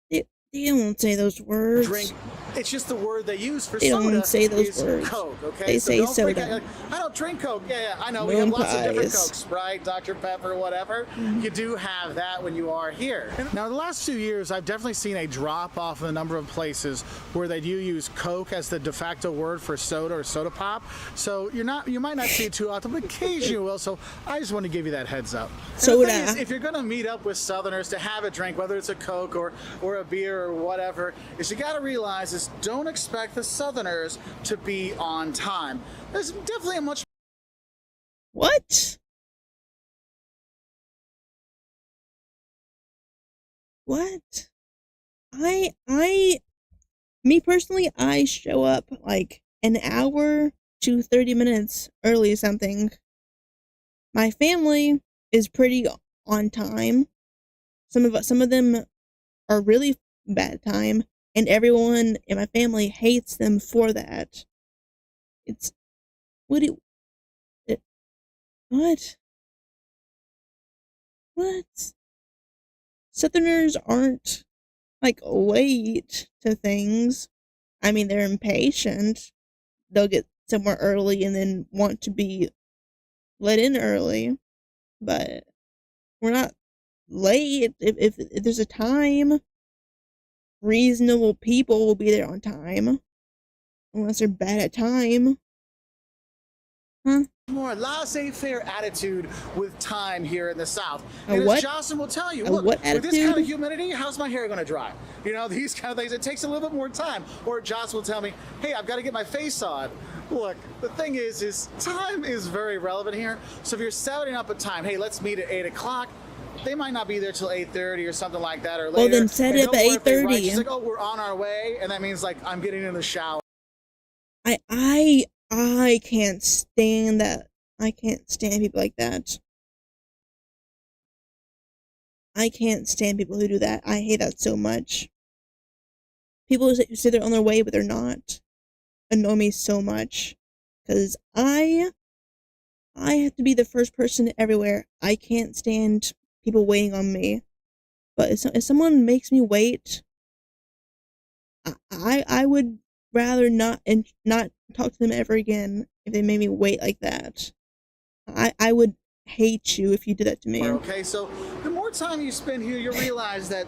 They don't say those words. Drink. It's just the word they use for they soda. They don't say those is words. Coke, okay? They say don't soda. Like, I don't drink Coke. Yeah, I know. We have lots of different Cokes, Sprite, Dr. Pepper, whatever. You do have that when you are here. Now, the last few years, I've definitely seen a drop off in the number of places where they do use Coke as the de facto word for soda or soda pop. So you might not see it too often, but occasionally you will. So I just want to give you that heads up. Soda. Is, if you're going to meet up with Southerners to have a drink, whether it's a Coke or a beer or whatever, is you got to realize is don't expect the Southerners to be on time. There's definitely a much... What? What? Me personally, I show up like an hour to 30 minutes early something. My family is pretty on time. Some of them are really bad time, and everyone in my family hates them for that. It's what? Southerners aren't like late to things. I mean, they're impatient. They'll get somewhere early and then want to be let in early. but we're not late. If there's a time, reasonable people will be there on time, unless they're bad at time. Huh? More laissez-faire attitude with time here in the South. And as what? Jocelyn will tell you, A look, what with this attitude? kind of humidity, how's my hair going to dry? You know, these kind of things. It takes a little bit more time. Or Jocelyn will tell me, hey, I've got to get my face on. Look, the thing is time is very relevant here. So if you're setting up a time, hey, let's meet at 8 o'clock. They might not be there till 8:30 or something like that, or later. Well, then set it up at 8:30. She's like, oh, we're on our way, and that means like I'm getting in the shower. I can't stand that. I can't stand people like that. I can't stand people who do that. I hate that so much. People who say they're on their way, but they're not, annoy me so much. Because I have to be the first person everywhere. I can't stand people waiting on me. But if someone makes me wait, I would rather not talk to them ever again if they made me wait like that. I would hate you if you did that to me. Okay, so the more time you spend here, you'll realize that,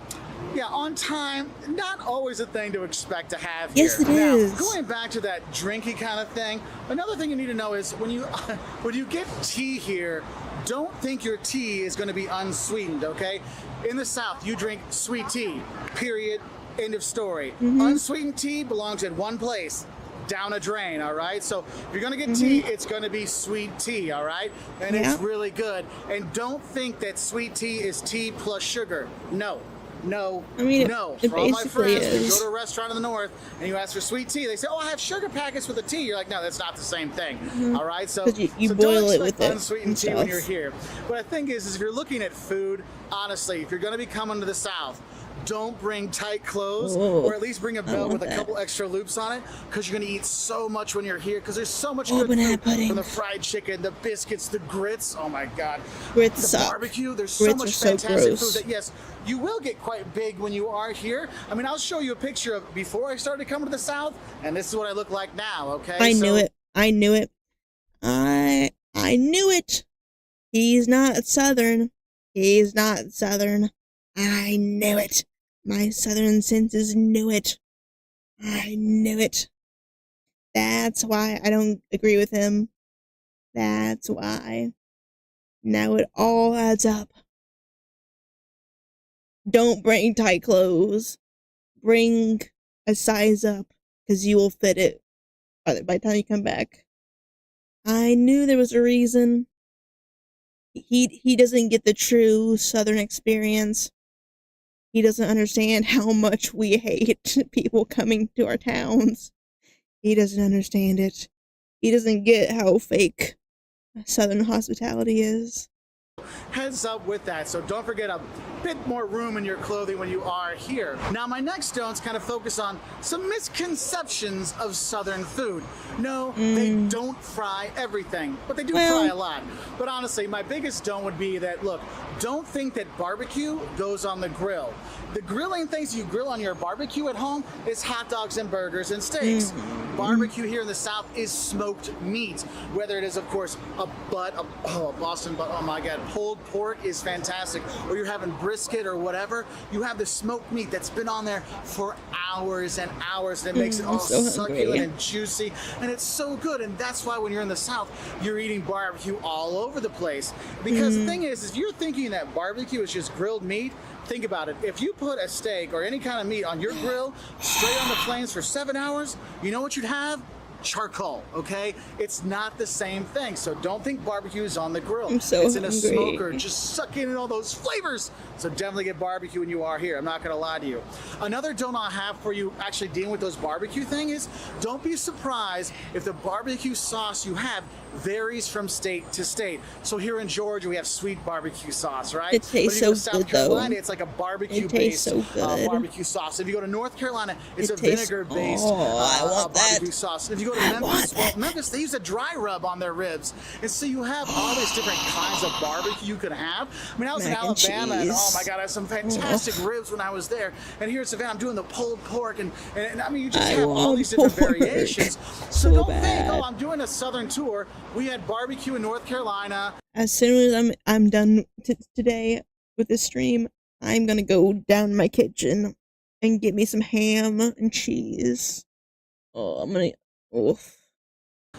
yeah, on time, not always a thing to expect to have here. Yes, it is. Going back to that drinky kind of thing, another thing you need to know is when you get tea here, don't think your tea is going to be unsweetened, okay? In the South, you drink sweet tea, period, end of story. Unsweetened tea belongs in one place, down a drain, all right? So if you're gonna get tea, it's gonna be sweet tea, all right? And it's really good. And don't think that sweet tea is tea plus sugar. No. No, I mean, no. it For all my basically friends, you is. go to a restaurant in the north and you ask for sweet tea, they say, oh, I have sugar packets with the tea. You're like, no, that's not the same thing, all right? So, 'Cause you so boil don't it with expect it unsweetened and tea when stuff. you're here. But the thing is if you're looking at food, honestly, if you're gonna be coming to the South, don't bring tight clothes, or at least bring a belt with a couple extra loops on it, because you're going to eat so much when you're here, because there's so much good food, from the fried chicken, the biscuits, the grits, oh my god, Grits the suck. barbecue, there's Grits so much are so fantastic gross. food that, yes, you will get quite big when you are here. I mean, I'll show you a picture of before I started coming to the South, and this is what I look like now, okay? I knew it. I knew it. I knew it. He's not Southern. He's not Southern. I knew it. My Southern senses knew it. I knew it. That's why I don't agree with him. That's why. Now it all adds up. Don't bring tight clothes. Bring a size up, because you will fit it by the time you come back. I knew there was a reason. He doesn't get the true Southern experience. He doesn't understand how much we hate people coming to our towns. He doesn't understand it. He doesn't get how fake Southern hospitality is. Heads up with that, so don't forget a bit more room in your clothing when you are here. Now my next don'ts kind of focus on some misconceptions of Southern food. No, they don't fry everything, but they do fry a lot. But honestly, my biggest don't would be that, look, don't think that barbecue goes on the grill. The grilling things you grill on your barbecue at home is hot dogs and burgers and steaks. Barbecue here in the South is smoked meat, whether it is, of course, a Boston butt, oh my god, pulled pork is fantastic, or you're having brisket or whatever. You have the smoked meat that's been on there for hours and hours, and it makes it all so succulent hungry. and juicy, and it's so good. And that's why when you're in the South, you're eating barbecue all over the place. Because the thing is if you're thinking that barbecue is just grilled meat, think about it. If you put a steak or any kind of meat on your grill straight on the flames for 7 hours, you know what you'd have? Charcoal, okay? It's not the same thing. So don't think barbecue is on the grill. I'm so it's in a hungry. smoker, just sucking in all those flavors. So definitely get barbecue when you are here. I'm not gonna lie to you. Another don't I have for you actually dealing with those barbecue thing is, don't be surprised if the barbecue sauce you have varies from state to state. So here in Georgia, we have sweet barbecue sauce, right? It tastes but if you go to so South good, Carolina, though. it's like a It barbecue-based tastes so good. barbecue sauce. If you go to North Carolina, it's It a tastes- vinegar-based I want that. barbecue sauce. If you go to Memphis, well, Memphis, they use a dry rub on their ribs. And so you have all these different kinds of barbecue you could have. I mean, I was in Mac and Alabama, and oh cheese. my God, I had some fantastic ribs when I was there. And here in Savannah, I'm doing the pulled pork, and I mean, you just I have all want these different pork variations. So so don't think, bad. oh, I'm doing a Southern tour, We had barbecue in North Carolina. As soon as I'm done today with this stream, I'm gonna go down in my kitchen and get me some ham and cheese. Oh, I'm gonna. Oof.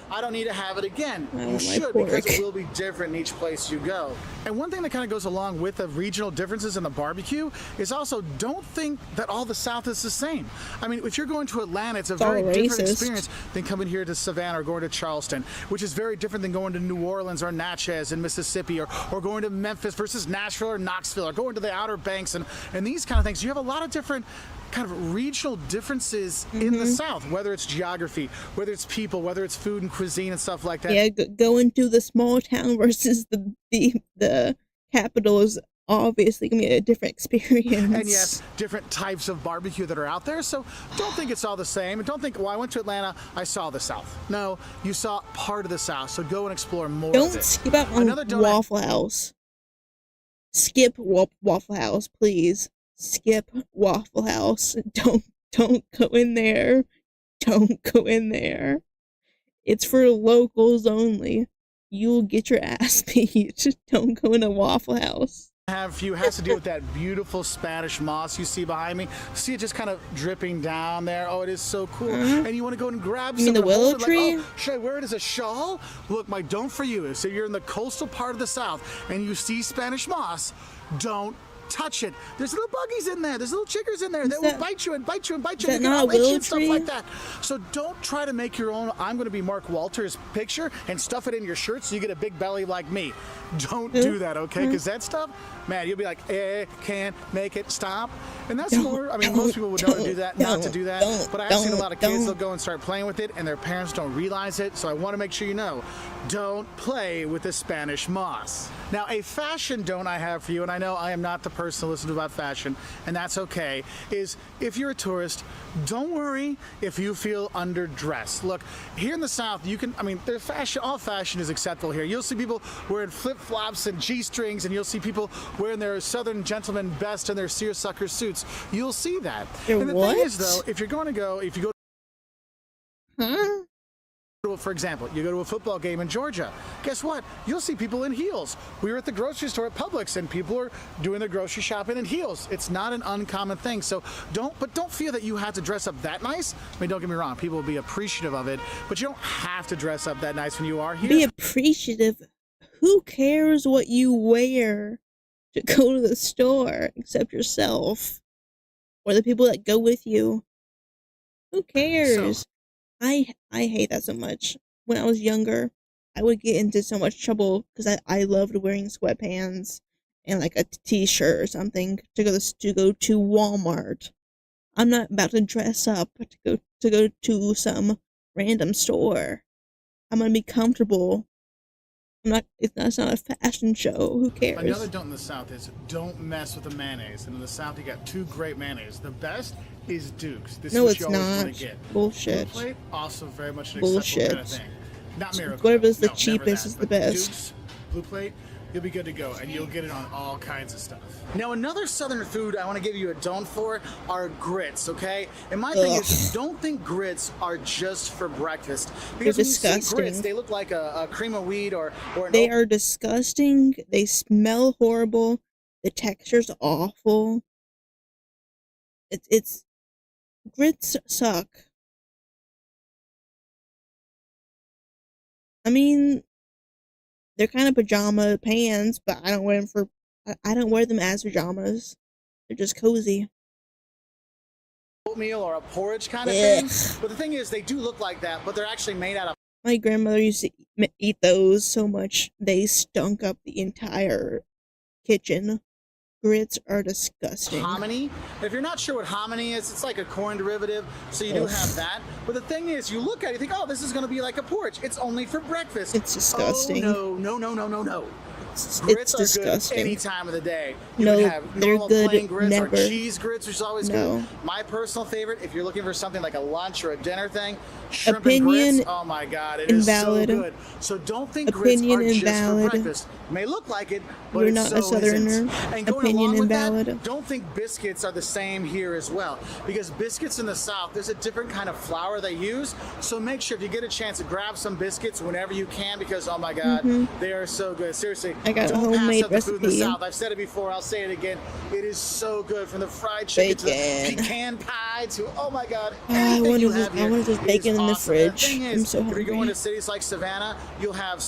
I don't need to have it again. Oh, You should, because it will be different in each place you go. And one thing that kind of goes along with the regional differences in the barbecue is also don't think that all the South is the same. I mean, if you're going to Atlanta, it's a very different experience than coming here to Savannah or going to Charleston, which is very different than going to New Orleans or Natchez in Mississippi, or going to Memphis versus Nashville or Knoxville, or going to the Outer Banks and these kind of things. You have a lot of different kind of regional differences in the South, whether it's geography, whether it's people, whether it's food and cuisine and stuff like that. Yeah, going to the small town versus the capital is obviously gonna be a different experience. And yes, different types of barbecue that are out there. So don't think it's all the same. And don't think, well, I went to Atlanta, I saw the South. No, you saw part of the South. So go and explore more of it. Don't skip out on Waffle House. Skip Waffle House, please. Skip Waffle House. Don't go in there. Don't go in there. It's for locals only. You'll get your ass beat. Don't go in a Waffle House. Have for you has to do with that beautiful Spanish moss you see behind me. See it just kind of dripping down there. Oh, it is so cool. And you want to go and grab some. You mean the willow like, tree? oh, should I wear it as a shawl? Look, my don't for you is, so you're in the coastal part of the South and you see Spanish moss, don't touch it. There's little buggies in there. There's little chiggers in there that will bite you and bite you and bite you. Is And that not a itch you willow and stuff tree? like that. So don't try to make your own. I'm going to be Mark Walters picture and stuff it in your shirt so you get a big belly like me. Don't do that, okay? Because that stuff, man, you'll be like, can't make it stop. And that's more. I mean, most people would know to do that, not to do that. But I have seen a lot of kids. They'll go and start playing with it, and their parents don't realize it. So I want to make sure you know, don't play with the Spanish moss. Now, a fashion don't I have for you, and I know I am not the person to listen to about fashion, and that's okay, is if you're a tourist, don't worry if you feel underdressed. Look, here in the South, you can, I mean, there's fashion, all fashion is acceptable here. You'll see people wearing flip-flops and G-strings, and you'll see people wearing their Southern gentleman best and their seersucker suits. You'll see that. And the thing is, though, if you go, for example, you go to a football game in Georgia, guess what? You'll see people in heels. We were at the grocery store at Publix and people are doing their grocery shopping in heels. It's not an uncommon thing. So don't feel that you have to dress up that nice. I mean, don't get me wrong, people will be appreciative of it, but you don't have to dress up that nice when you are here. Be appreciative. Who cares what you wear to go to the store except yourself or the people that go with you? Who cares? I hate that so much. When I was younger, I would get into so much trouble because I loved wearing sweatpants and like a t-shirt or something to go to Walmart. I'm not about to dress up to go to some random store. I'm gonna be comfortable. It's not a fashion show. Who cares? Another don't in the South is don't mess with the mayonnaise. And in the South, you got two great mayonnaise. The best is Duke's. This is what you always want to get. Bullshit. Blue Plate, also very much an Bullshit. acceptable kind of thing. Not Miracle. Whatever's the No, cheapest never is that. the But best. Duke's, Blue Plate, you'll be good to go, and you'll get it on all kinds of stuff. Now, another Southern food I want to give you a don't for are grits, okay? And my thing is, don't think grits are just for breakfast. Because when you see disgusting. grits, they look like a cream of wheat or an They are disgusting. They smell horrible. The texture's awful. It's grits suck. I mean, they're kind of pajama pants, but I don't wear them as pajamas. They're just cozy. oatmeal or a porridge kind of thing. But the thing is, they do look like that, but they're actually made out of. My grandmother used to eat those so much they stunk up the entire kitchen. Grits are disgusting. Hominy. If you're not sure what hominy is, it's like a corn derivative, so you do have that. But the thing is, you look at it, you think, oh, this is going to be like a porridge. It's only for breakfast. It's disgusting. Oh, no. Grits are disgusting. good any time of the day. No, You can have they're normal good plain grits never. or cheese grits, which is always No. good. My personal favorite, if you're looking for something like a lunch or a dinner thing, shrimp Opinion and grits. Oh my God, it is invalid. so good. So don't think Opinion grits are just invalid. for breakfast. It may look like it, but You're it not so a Southerner. isn't. And going Opinion along with invalid. that, don't think biscuits are the same here as well. Because biscuits in the South, there's a different kind of flour they use. So make sure if you get a chance to grab some biscuits whenever you can, because oh my God, they are so good. Seriously, I got a don't homemade pass up the food in the recipe. South. I've said it before, I'll say it again. It is so good, from the fried chicken to the Bacon. pecan pie to oh my God, I anything wanted you this- have I here wanted this is bacon in the awesome. And fridge. thing I'm is, so if you go hungry. into cities like Savannah, you'll have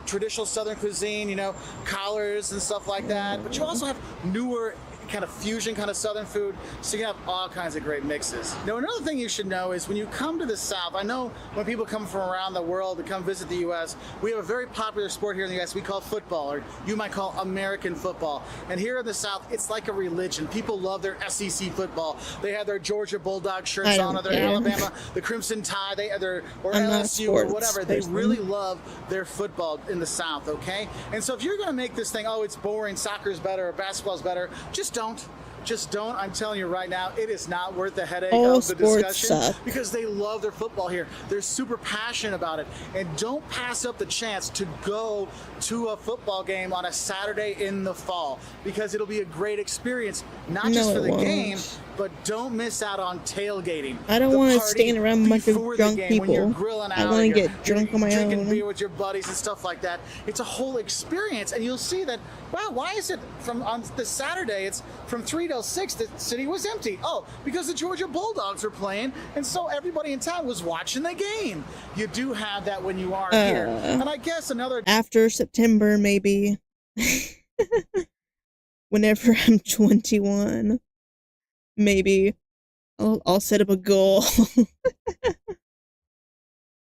traditional Southern cuisine, you know, collars and stuff like that. But you also have newer kind of fusion kind of Southern food, so you can have all kinds of great mixes. Now, another thing you should know is when you come to the South, I know when people come from around the world to come visit the U.S., we have a very popular sport here in the U.S. we call football, or you might call American football. And here in the South, it's like a religion. People love their SEC football. They have their Georgia Bulldog shirts I on, don't or their care. Alabama, the Crimson Tide, or I'm not a LSU, or sports whatever. They person. really love their football in the South, okay? And so if you're going to make this thing, oh, it's boring, soccer's better, or basketball's better, just don't. Just don't. I'm telling you right now, it is not worth the headache All of the sports discussion, suck. because they love their football here. They're super passionate about it. And don't pass up the chance to go to a football game on a Saturday in the fall, because it'll be a great experience, not just No, for it the won't. game, but don't miss out on tailgating. I don't The want to party stand around a bunch of before the drunk game, when you're people. grilling I out, want to and you're- get drunk on my drinking own. beer with your buddies and stuff like that. It's a whole experience, and you'll see that, wow, why is it from on the Saturday, it's from 3 till 6, the city was empty? Oh, because the Georgia Bulldogs are playing, and so everybody in town was watching the game. You do have that when you are here. And I guess another After September, maybe. Whenever I'm 21, maybe I'll set up a goal.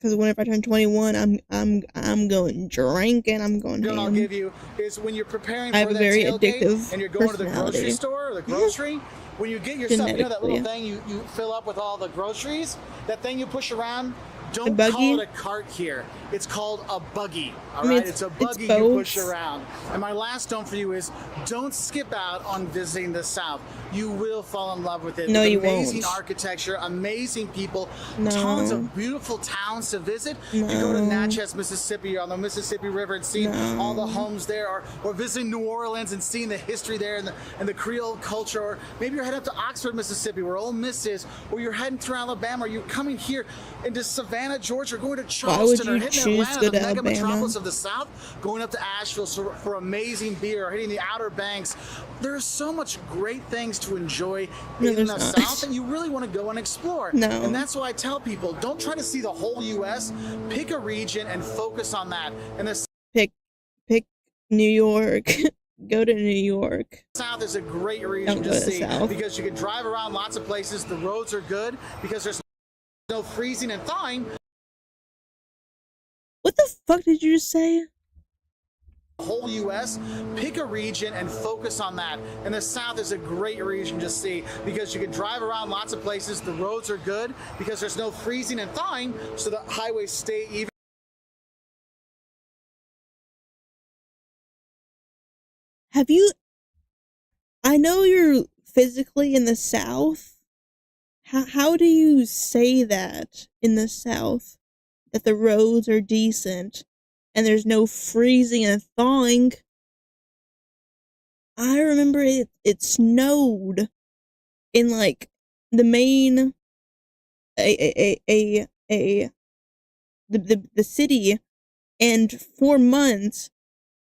Because whenever I turn 21, I'm going drinking. I'm going I'll ham. give you is when you're preparing I for have a that very tailgate addictive and you're going to the grocery personality. store or the grocery, when you get yourself, you know that little Genetically. thing you fill up with all the groceries, that thing you push around, don't buggy? call it a cart here. It's called a buggy, all I mean, right? It's a buggy you both. push around. And my last don't for you is don't skip out on visiting the South. You will fall in love with it. No, With you amazing won't. architecture, amazing people, No. tons of beautiful towns to visit. You go to No. Natchez, Mississippi, or on the Mississippi River and see No. all the homes there, or visiting New Orleans and seeing the history there and the Creole culture, or maybe you're heading up to Oxford, Mississippi, where Ole Miss is, or you're heading through Alabama, or you're coming here into Savannah, Georgia, or going to Why would Charleston, or you hitting choose Atlanta, to the go to mega Alabama? metropolis of the South, going up to Asheville for amazing beer, or hitting the Outer Banks. There's so much great things to enjoy No, in the there's not. South, and you really want to go and explore. No. And that's why I tell people, don't try to see the whole U.S. Pick a region and focus on that. And the Pick New York. Go to New York. South is a great region Don't go to to the see South. because you can drive around lots of places. The roads are good because there's no freezing and thawing. What the fuck did you just say? The whole U.S. Pick a region and focus on that. And the South is a great region to see because you can drive around lots of places. The roads are good because there's no freezing and thawing, so the highways stay even. Have you? I know you're physically in the South. How do you say that in the South? That the roads are decent and there's no freezing and thawing. I remember it snowed in like the main the city, and for months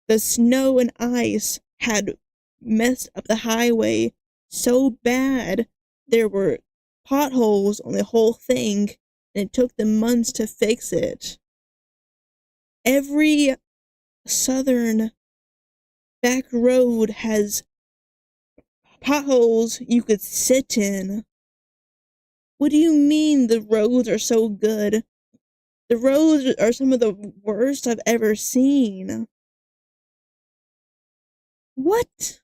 the snow and ice had messed up the highway so bad there were potholes on the whole thing, and it took them months to fix it. Every southern back road has potholes you could sit in. What do you mean the roads are so good? The roads are some of the worst I've ever seen. What?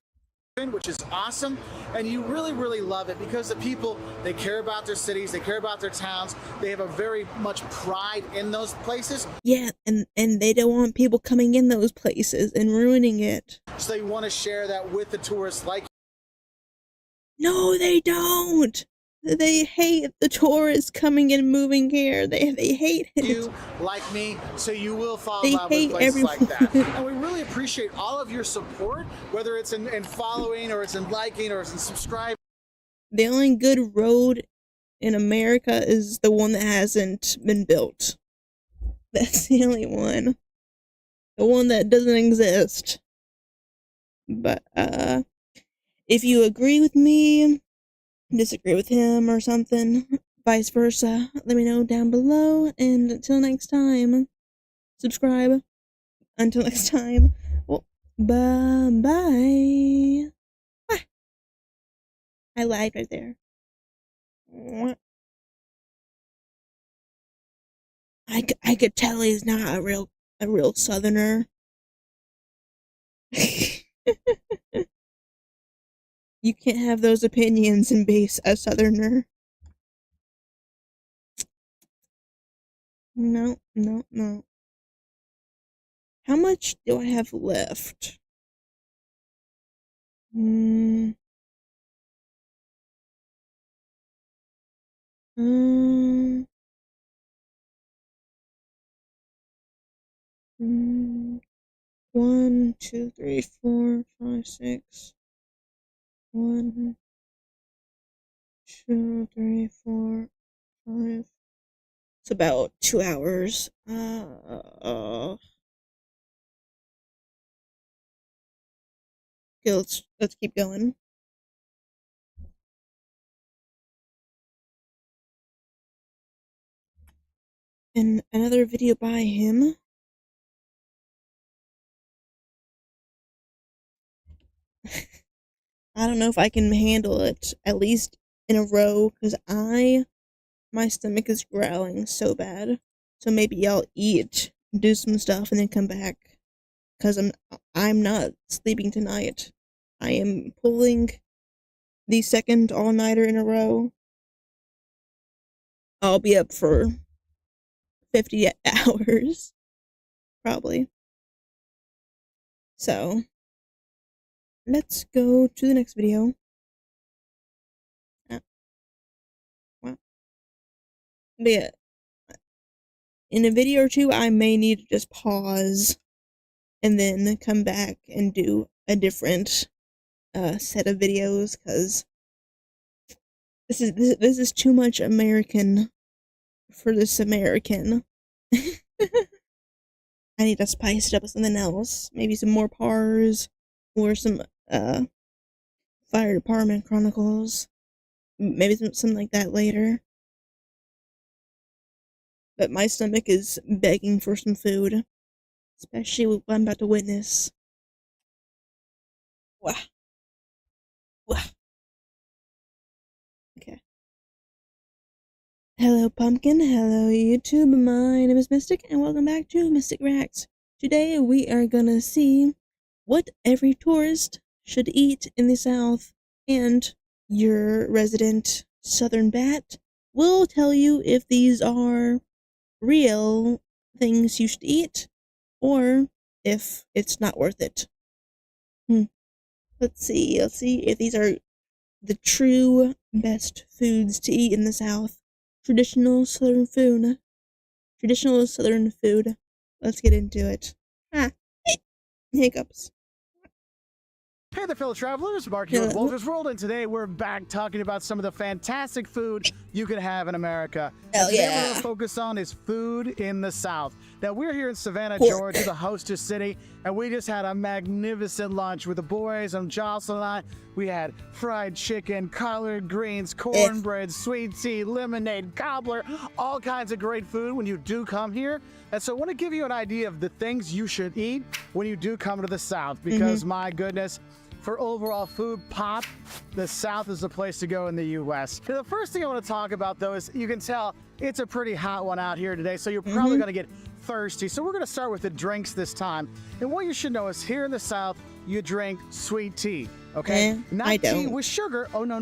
which is awesome, and you really, really love it because the people, they care about their cities, they care about their towns, they have a very much pride in those places. Yeah, and they don't want people coming in those places and ruining it. So they want to share that with the tourists like. No, they don't. They hate the tourists coming and moving here. They hate it. You, like me, so you will fall in love with places like that. And we really appreciate all of your support, whether it's in following, or it's in liking, or it's in subscribing. The only good road in America is the one that hasn't been built. That's the only one. The one that doesn't exist. But, if you agree with me, disagree with him or something, vice versa, let me know down below. And until next time, subscribe. Until next time, well, bye. I lied right there. I could tell he's not a real Southerner. You can't have those opinions and be a Southerner. No. How much do I have left? 1, 2, 3, 4, 5, 6. 1, 2, 3, 4, 5. It's about 2 hours. Okay, let's keep going. And another video by him. I don't know if I can handle it at least in a row, because my stomach is growling so bad. So maybe I'll eat, do some stuff, and then come back, because I'm not sleeping tonight. I am pulling the second all-nighter in a row. I'll be up for 50 hours, probably. So let's go to the next video. Wow. But yeah, in a video or two, I may need to just pause and then come back and do a different set of videos, because this is too much American for this American. I need to spice it up with something else. Maybe some more Pars, or some Fire Department Chronicles. Maybe something like that later. But my stomach is begging for some food, especially with what I'm about to witness. Wow. Okay. Hello, Pumpkin. Hello, YouTube. My name is Mystic, and welcome back to Mystic Reacts. Today, we are gonna see what every tourist should eat in the South, and your resident Southern Bat will tell you if these are real things you should eat, or if it's not worth it. Let's see if these are the true best foods to eat in the South. Traditional Southern food. Let's get into it. Hiccups. Hey there, fellow travelers. Mark here with Walter's World, and today we're back talking about some of the fantastic food you can have in America. Hell today yeah. what we're going to focus on is food in the South. Now, we're here in Savannah, Georgia, the hostess city, and we just had a magnificent lunch with the boys and Jocelyn and I. We had fried chicken, collard greens, cornbread, sweet tea, lemonade, cobbler, all kinds of great food when you do come here. And so I want to give you an idea of the things you should eat when you do come to the South, because my goodness, for overall food pop, the South is the place to go in the U.S. Now, the first thing I want to talk about, though, is you can tell it's a pretty hot one out here today, so you're probably going to get thirsty. So we're going to start with the drinks this time. And what you should know is here in the South, you drink sweet tea. okay? Not I tea don't. with sugar. Oh, no.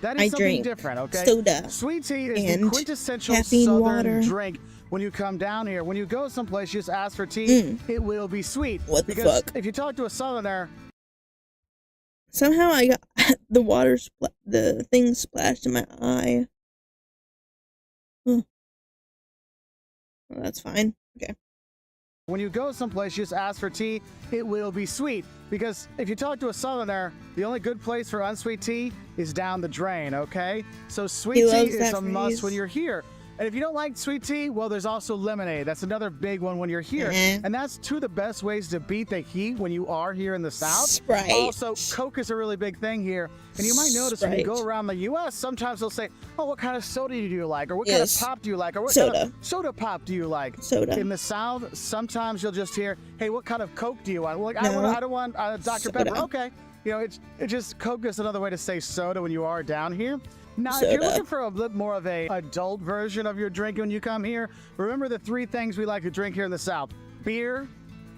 That is I something drink different, okay? soda Sweet tea is the and quintessential caffeine Southern water. drink. When you come down here, when you go someplace, you just ask for tea. It will be sweet. What the because fuck? if you talk to a Southerner, Somehow I got the thing splashed in my eye. Well, that's fine. Okay. when you go someplace, you just ask for tea. It will be sweet. Because if you talk to a Southerner, the only good place for unsweet tea is down the drain, okay? So sweet tea is a must when you're here. And if you don't like sweet tea, well, there's also lemonade. That's another big one when you're here. And that's two of the best ways to beat the heat when you are here in the South. Sprite. Also, Coke is a really big thing here. And you might notice when you go around the U.S., sometimes they'll say, oh, what kind of soda do you like? Or what kind of pop do you like? Or what kind of soda pop do you like? Soda. In the South, sometimes you'll just hear, hey, what kind of Coke do you want? Well, I don't want Dr. Pepper. Okay. You know, it's just Coke is another way to say soda when you are down here. Now, if you're looking for a bit more of a adult version of your drink when you come here, remember the three things we like to drink here in the South: beer,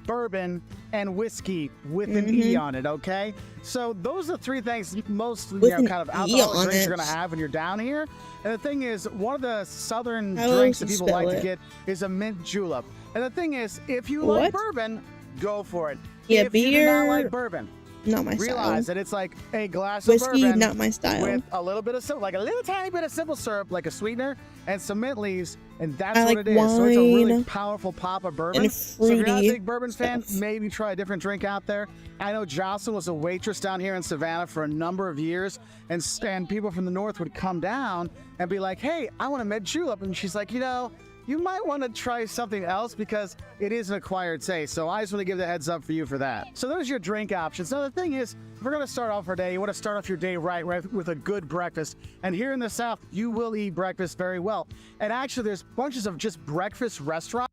bourbon, and whiskey with an E on it, okay? So those are three things most kind of alcoholic drinks you're going to have when you're down here. And the thing is, one of the Southern drinks that people like to get is a mint julep. And the thing is, if you like bourbon, go for it. Yeah, if beer, you do not like bourbon, not my realize style. that it's like a glass Whiskey, of bourbon not my style. with a little bit of like a little tiny bit of simple syrup, like a sweetener, and some mint leaves, and that's I what like it is. So it's a really wine powerful pop of bourbon. and So if you're not a fruity big bourbon fan, stuff. maybe try a different drink out there. I know Jocelyn was a waitress down here in Savannah for a number of years, and people from the north would come down and be like, hey, I want a mint julep, and she's like, you know, you might want to try something else because it is an acquired taste. So I just want to give the heads up for you for that. So those are your drink options. Now the thing is, if we're going to start off our day, you want to start off your day right with a good breakfast. And here in the South, you will eat breakfast very well. And actually, there's bunches of just breakfast restaurants.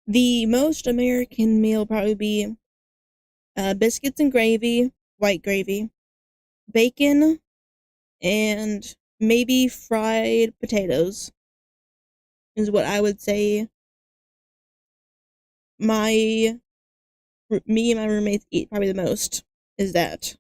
The most American meal will probably be biscuits and gravy, white gravy, bacon, and maybe fried potatoes is what I would say me and my roommates eat probably the most, is that.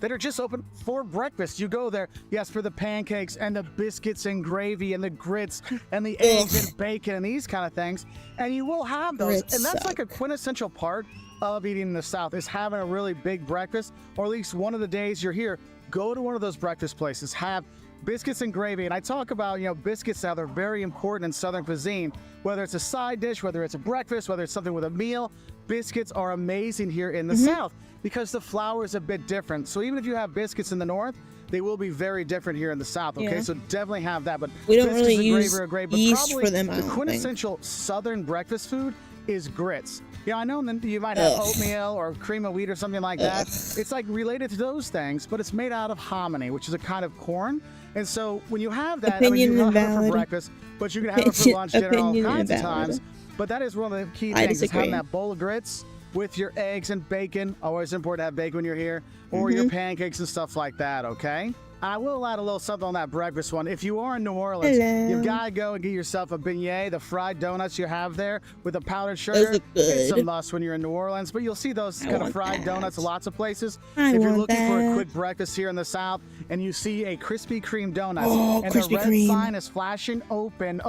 That are just open for breakfast. You go there, yes, for the pancakes and the biscuits and gravy and the grits and the eggs and bacon and these kind of things. And you will have those. Grits and that's like a quintessential part of eating in the South, is having a really big breakfast, or at least one of the days you're here, go to one of those breakfast places, have biscuits and gravy. And I talk about, biscuits now, they're very important in Southern cuisine. Whether it's a side dish, whether it's a breakfast, whether it's something with a meal, biscuits are amazing here in the South because the flour is a bit different. So even if you have biscuits in the North, they will be very different here in the South, okay? Yeah. So definitely have that. But We don't biscuits really and use gravy are great, but yeast probably for them, I the don't quintessential Southern breakfast food is grits. Yeah, I know that you might have oatmeal or cream of wheat or something like that. It's like related to those things, but it's made out of hominy, which is a kind of corn. And so when you have that, you can have it for breakfast, but you can have it for lunch, dinner, all kinds of times. But that is one of the key things, is having that bowl of grits with your eggs and bacon. Always important to have bacon when you're here, or your pancakes and stuff like that, okay? I will add a little something on that breakfast one. If you are in New Orleans, you've got to go and get yourself a beignet, the fried donuts you have there with the powdered sugar. It's a must when you're in New Orleans, but you'll see those kind of fried donuts lots of places. If you're looking for a quick breakfast here in the South and you see a Krispy Kreme donut and the red sign is flashing open,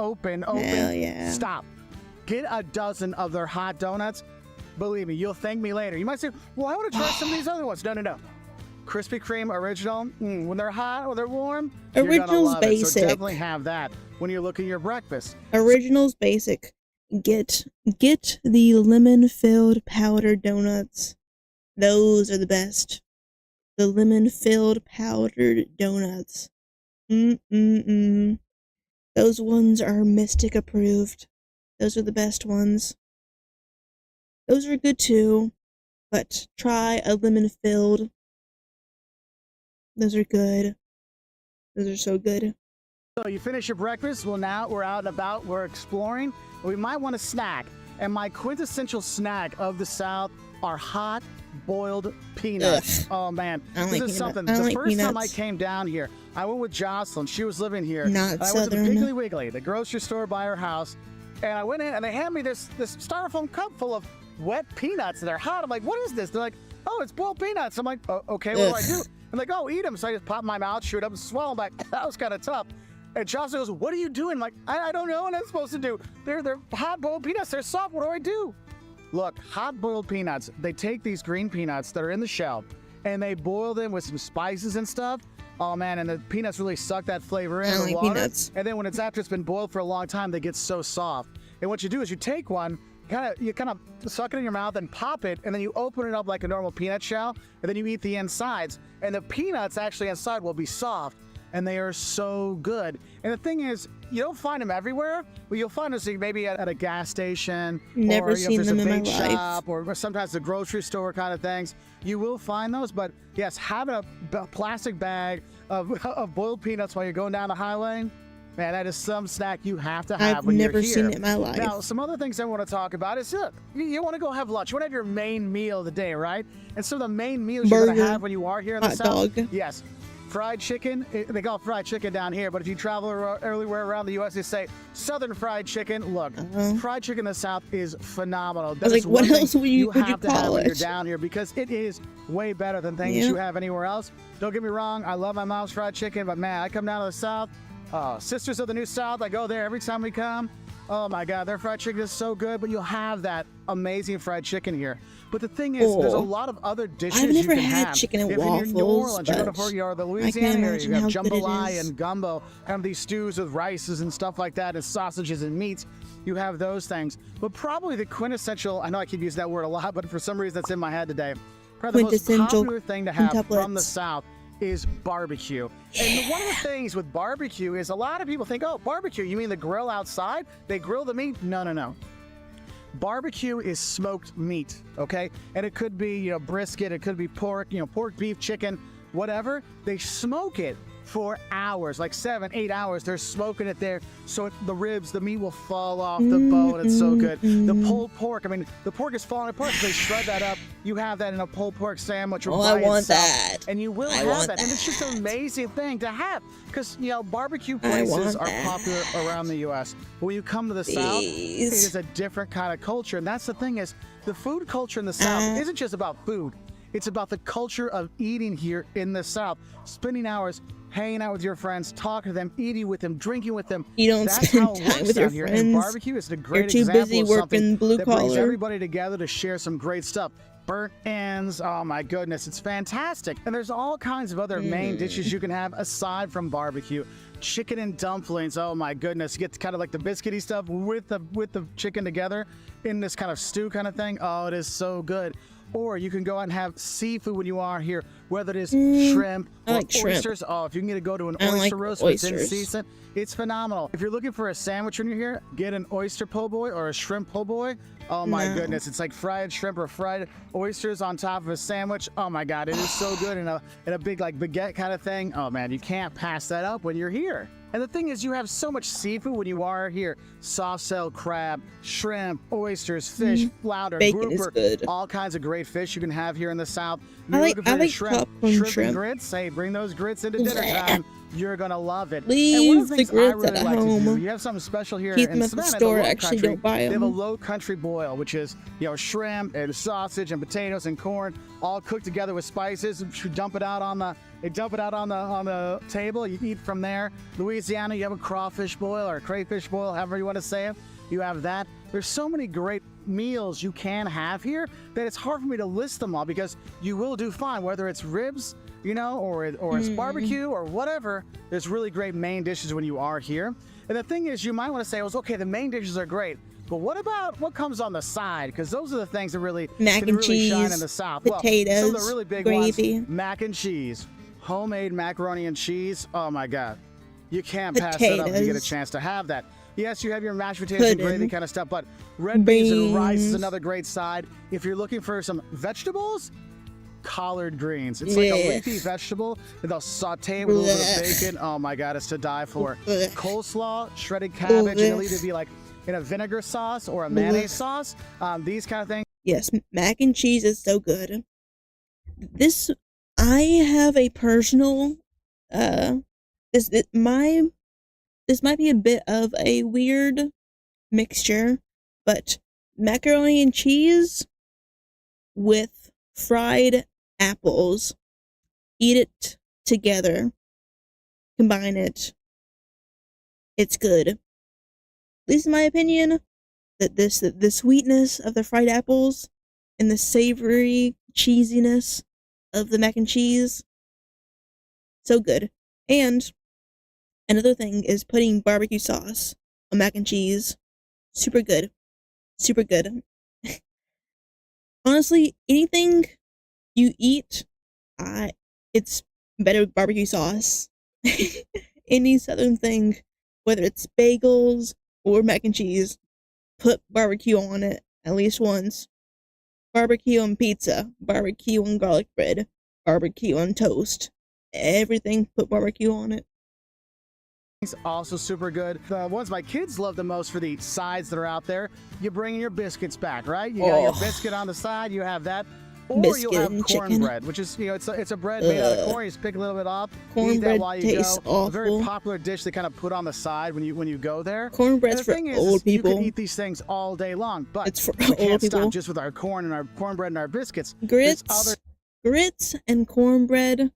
stop. Get a dozen of their hot donuts. Believe me, you'll thank me later. You might say, well, I want to try some of these other ones. No. Krispy Kreme original, when they're hot or they're warm, Original's you're gonna love basic. It. So definitely have that when you're looking at your breakfast. Original's basic. Get the lemon-filled powdered donuts. Those are the best. The lemon-filled powdered donuts. Those ones are Mistic approved. Those are the best ones. Those are good too, but try a lemon-filled. Those are good. Those are so good. So you finish your breakfast. Well, now we're out and about. We're exploring. We might want a snack. And my quintessential snack of the South are hot boiled peanuts. Oh, man. This is something. The first time I came down here, I went with Jocelyn. She was living here. Not I went to the Southern. Piggly Wiggly, the grocery store by her house. And I went in and they handed me this styrofoam cup full of wet peanuts. And they're hot. I'm like, what is this? They're like, oh, it's boiled peanuts. I'm like, oh, okay, what do I do? I'm like, oh, eat them. So I just pop in my mouth, shoot up, and swallow them. Like, that was kind of tough. And Chaucer goes, what are you doing? I'm like, I don't know what I'm supposed to do. They're hot-boiled peanuts. They're soft. What do I do? Look, hot-boiled peanuts, they take these green peanuts that are in the shell, and they boil them with some spices and stuff. Oh, man, and the peanuts really suck that flavor in the water. Peanuts. And then when after it's been boiled for a long time, they get so soft. And what you do is you take one, you kind of suck it in your mouth and pop it, and then you open it up like a normal peanut shell, and then you eat the insides. And the peanuts actually inside will be soft, and they are so good. And the thing is, you don't find them everywhere, but you'll find them maybe at a gas station, Never seen them in my life. Shop, or sometimes the grocery store kind of things. You will find those, but yes, having a plastic bag of boiled peanuts while you're going down the highway, man, that is some snack you have to have when you're here. I've never seen it in my life. Now, some other things I want to talk about is, look, you want to go have lunch. You want to have your main meal of the day, right? And some of the main meals you're going to have when you are here in the South. Dog. Yes. Fried chicken, they call it fried chicken down here, but if you travel everywhere around the U.S., they say Southern fried chicken. Look, fried chicken in the South is phenomenal. I was like, what else would you have to have when it? you're down here, because it is way better than things you have anywhere else. Don't get me wrong, I love my mom's fried chicken, but man, I come down to the South, Sisters of the New South, I go there every time we come. Oh my God, their fried chicken is so good, but you'll have that amazing fried chicken here. But the thing is, there's a lot of other dishes I've never you can had have. chicken and if waffles, you're in New Orleans, you go but to the I Louisiana can't area, you imagine have how good it jambalaya is. and gumbo, and these stews with rices and stuff like that, and sausages and meats. You have those things. But probably the quintessential, I know I keep using that word a lot, but for some reason that's in my head today. Probably the most popular thing to have from the South is barbecue. And one of the things with barbecue is a lot of people think, oh, barbecue, you mean the grill outside? They grill the meat? No, no, no. Barbecue is smoked meat, okay? And it could be, brisket, it could be pork, pork, beef, chicken, whatever. They smoke it for hours, like 7-8 hours. They're smoking it there, so the ribs, the meat will fall off the bone. It's so good. The pulled pork, the pork is falling apart, so they shred that up. You have that in a pulled pork sandwich. Or I want that. And you will have that. And it's just an amazing thing to have, because, barbecue places are popular around the U.S. But when you come to the South, it is a different kind of culture. And that's the thing is, the food culture in the South isn't just about food. It's about the culture of eating here in the South, spending hours hanging out with your friends, talking to them, eating with them, drinking with them. You don't That's spend how it time works with your out here. friends. And barbecue is a great You're too example busy of working something blue that brings collar. everybody together to share some great stuff. Burnt ends, oh my goodness, it's fantastic. And there's all kinds of other main dishes you can have aside from barbecue. Chicken and dumplings, oh my goodness. You get kind of like the biscuity stuff with the chicken together in this kind of stew kind of thing. Oh, it is so good. Or you can go out and have seafood when you are here, whether it is shrimp or oysters. Shrimp. Oh, if you can go to an I oyster like roast that's in oysters. season, it's phenomenal. If you're looking for a sandwich when you're here, get an oyster po' boy or a shrimp po' boy. Oh my goodness, it's like fried shrimp or fried oysters on top of a sandwich. Oh my God, it is so good in a big like baguette kind of thing. Oh man, you can't pass that up when you're here. And the thing is, you have so much seafood when you are here. Soft-shell crab, shrimp, oysters, fish, flounder, Bacon grouper, is good. all kinds of great fish you can have here in the South. I like shrimp popcorn and shrimp. grits. Hey, bring those grits into dinner time. You're gonna love it. Leave and one of the the things grits I really at like home. to do, you have something special here Keep in them at the Savannah, store. the Low Actually, Country. don't buy They have a them. low country boil, which is shrimp and sausage and potatoes and corn, all cooked together with spices. You dump it out on the table. You eat from there. Louisiana, you have a crawfish boil or a crayfish boil, however you want to say it. You have that. There's so many great meals you can have here that it's hard for me to list them all, because you will do fine, whether it's ribs, or it's barbecue or whatever. There's really great main dishes when you are here. And the thing is, you might want to say, well, okay, the main dishes are great, but what about what comes on the side? Because those are the things that really Mac and really shine cheese, in the South. potatoes, well, some of the really big gravy. ones, mac and cheese, homemade macaroni and cheese. Oh my God, you can't pass that up if you get a Potatoes. chance to have that. Yes, you have your mashed potatoes and Pudding. gravy kind of stuff, but red beans and rice is Beans. another great side. If you're looking for some vegetables, collard greens. It's like a leafy vegetable, and they'll saute with a little bit of bacon. Oh my God, it's to die for. Coleslaw, shredded cabbage, and it'll either be like in a vinegar sauce or a mayonnaise sauce. These kind of things. Yes, mac and cheese is so good. I have a personal, this might be a bit of a weird mixture, but macaroni and cheese with fried apples. Eat it together. Combine it. It's good. At least in my opinion, that the sweetness of the fried apples and the savory cheesiness of the mac and cheese, so good. And another thing is putting barbecue sauce on mac and cheese. Super good. Super good. Honestly, anything you eat, it's better with barbecue sauce. Any southern thing, whether it's bagels or mac and cheese, put barbecue on it at least once. Barbecue on pizza, barbecue on garlic bread, barbecue on toast. Everything, put barbecue on it. Also super good. The ones my kids love the most for the sides that are out there, you bring your biscuits back, right? You got your biscuit on the side, you have that. Or Biscuit you'll have and cornbread, which is, it's a bread made out of corn. You just pick a little bit off, eat that while you tastes go. awful. A very popular dish they kind of put on the side when you go there. Cornbread's for old people. You can eat these things all day long, but it's for we old can't people. stop just with our corn and our cornbread and our biscuits. Grits and cornbread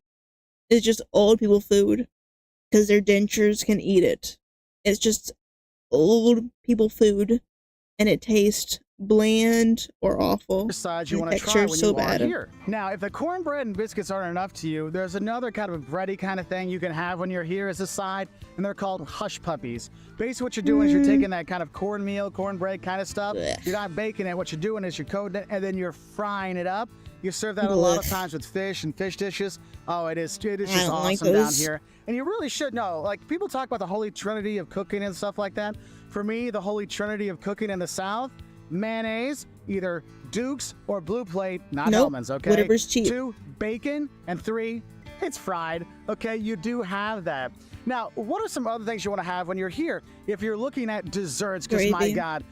is just old people food because their dentures can eat it. It's just old people food, and it tastes bland or awful. Sides you want to try when you are here. Now, if the cornbread and biscuits aren't enough to you, there's another kind of a bready kind of thing you can have when you're here as a side, and they're called hush puppies. Basically, what you're doing is you're taking that kind of cornmeal, cornbread kind of stuff. You're not baking it. What you're doing is you're coating it, and then you're frying it up. You serve that a lot of times with fish and fish dishes. Oh, it is just awesome down here. And you really should know. Like, people talk about the holy trinity of cooking and stuff like that. For me, the holy trinity of cooking in the South, mayonnaise, either Duke's or Blue Plate, not Hellman's, okay? Whatever's cheap. 2, bacon, and 3, it's fried, okay? You do have that. Now, what are some other things you want to have when you're here? If you're looking at desserts, because my God,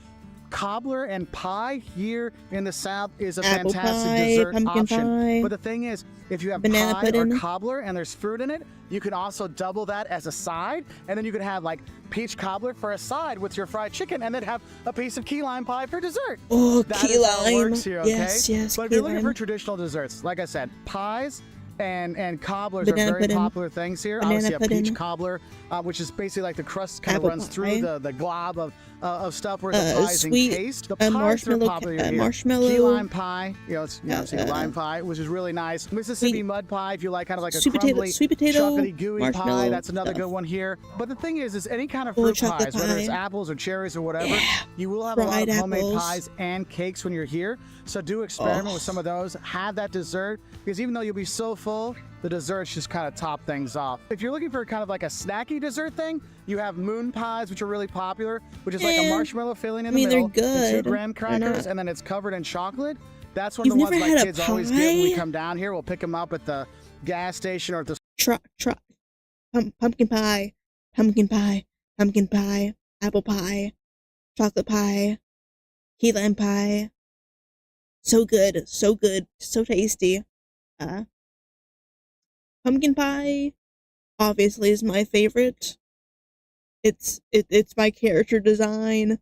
cobbler and pie here in the South is a fantastic dessert option. But the thing is, if you have banana pie pudding, or cobbler and there's fruit in it, you can also double that as a side, and then you can have like peach cobbler for a side with your fried chicken, and then have a piece of key lime pie for dessert. Oh, that key is how it lime. works here, okay? Yes, but if you're looking for traditional desserts, like I said, pies and cobblers banana are very pudding. popular things here. Banana Obviously, a pudding. peach cobbler, which is basically like the crust kind of Apple runs pie. through the glob of stuff where the pie is sweet, encased. The pies marshmallow, are popular here. marshmallow. Key lime pie, it's lime pie, which is really nice. Mississippi mud pie, if you like kind of like a crumbly, sweet potato, chocolatey, gooey pie, that's another stuff. good one here. But the thing is any kind of fruit pies, whether it's pie. apples or cherries or whatever, you will have a lot of homemade pies and cakes when you're here. So do experiment with some of those. Have that dessert, because even though you'll be so full, the desserts just kind of top things off. If you're looking for kind of like a snacky dessert thing, you have moon pies, which are really popular, which is like a marshmallow filling in the middle, they're good. 2 graham crackers, and then it's covered in chocolate. That's one of the ones my kids always get when we come down here. We'll pick them up at the gas station or at the pumpkin pie, pumpkin pie, pumpkin pie, apple pie, chocolate pie, key lime pie. So good, so tasty. Pumpkin pie obviously is my favorite. It's my character design.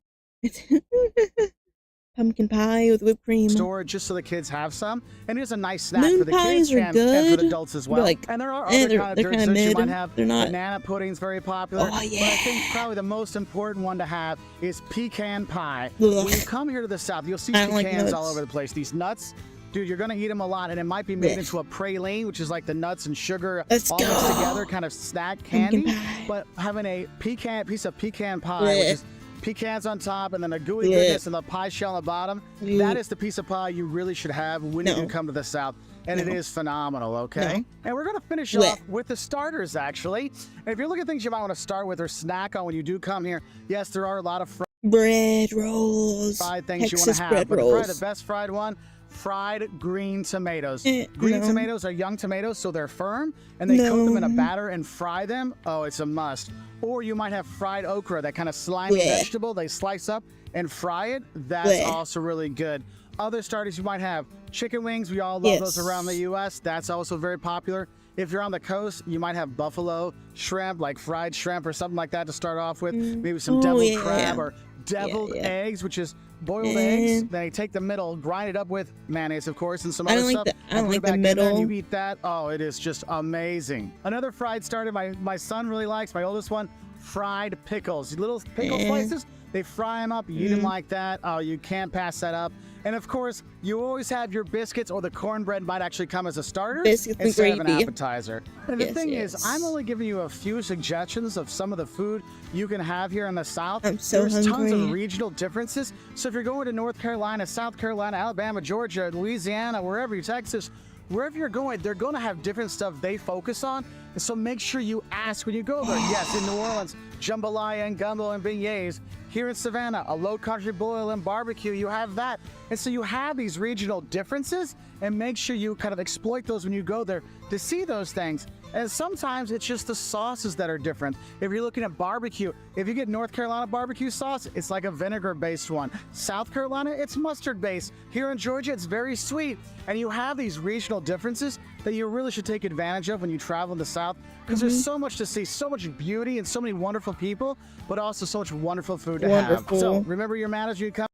Pumpkin pie with whipped cream. Store just so the kids have some, and it's a nice snack Moon for the kids pies are and for the good, adults as well. but And there are other kind of desserts you mid. might have. They're not. Banana pudding's very popular. Oh, yeah. But I think probably the most important one to have is pecan pie. Ugh. When you come here to the South, you'll see I don't like pecans all nuts. over the place. These nuts, dude, you're gonna eat them a lot, and it might be made into a praline, which is like the nuts and sugar all mixed together, kind of snack candy. But having a piece of pecan pie, which is pecans on top and then the gooey goodness and the pie shell on the bottom, that is the piece of pie you really should have when you come to the South. And it is phenomenal, okay? And we're gonna finish off with the starters, actually. And if you're looking at things you might want to start with or snack on when you do come here, yes, there are a lot of bread rolls, fried things Texas you want to have. bread But rolls. probably the best fried one, fried green tomatoes. Green tomatoes are young tomatoes, so they're firm, and they coat them in a batter and fry them. Oh, it's a must. Or you might have fried okra, that kind of slimy vegetable. They slice up and fry it. That's also really good. Other starters you might have chicken wings. We all love those around the U.S. That's also very popular. If you're on the coast, you might have buffalo shrimp, like fried shrimp or something like that to start off with. Maybe some deviled crab or deviled eggs, which is boiled eggs. Then you take the middle, grind it up with mayonnaise, of course, and some other stuff. I don't like the in there middle. and you eat that. Oh, it is just amazing. Another fried starter my son really likes, my oldest one, fried pickles. Little pickle slices. They fry them up. You eat them like that. Oh, you can't pass that up. And of course, you always have your biscuits, or the cornbread might actually come as a starter instead of an appetizer. And the thing is, I'm only giving you a few suggestions of some of the food you can have here in the South. I'm so There's hungry. tons of regional differences. So if you're going to North Carolina, South Carolina, Alabama, Georgia, Louisiana, wherever you're Texas, wherever you're going, they're going to have different stuff they focus on. And so make sure you ask when you go there. Yes, in New Orleans, jambalaya and gumbo and beignets. Here in Savannah, a low country boil and barbecue, you have that. And so you have these regional differences, and make sure you kind of exploit those when you go there to see those things. And sometimes it's just the sauces that are different. If you're looking at barbecue, if you get North Carolina barbecue sauce, it's like a vinegar-based one. South Carolina, it's mustard-based. Here in Georgia, it's very sweet. And you have these regional differences that you really should take advantage of when you travel in the South, because there's so much to see, so much beauty and so many wonderful people, but also so much wonderful food to have. So remember your manners. You come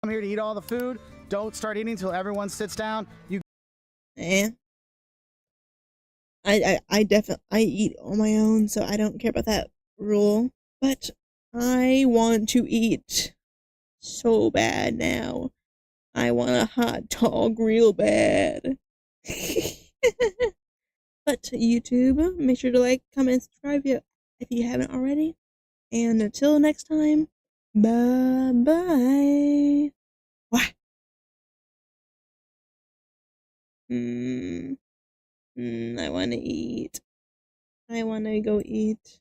here to eat all the food. Don't start eating until everyone sits down. I definitely eat on my own, so I don't care about that rule. But I want to eat so bad now. I want a hot dog real bad. But YouTube, make sure to like, comment, subscribe if you haven't already. And until next time, bye-bye. What? I want to eat. I want to go eat.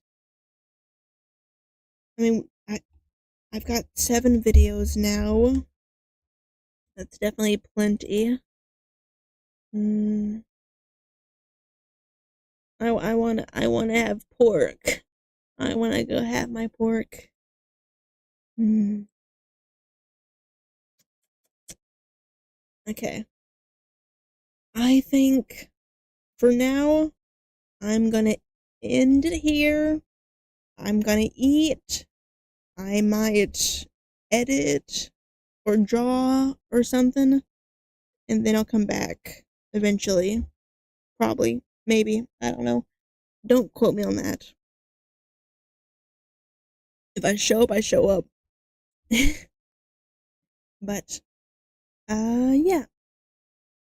I mean, I've got 7 videos now. That's definitely plenty. I want to have pork. I want to go have my pork. Okay. I think for now, I'm gonna end it here. I'm gonna eat. I might edit or draw or something, and then I'll come back eventually. Probably. Maybe. I don't know. Don't quote me on that. If I show up, I show up. But, yeah.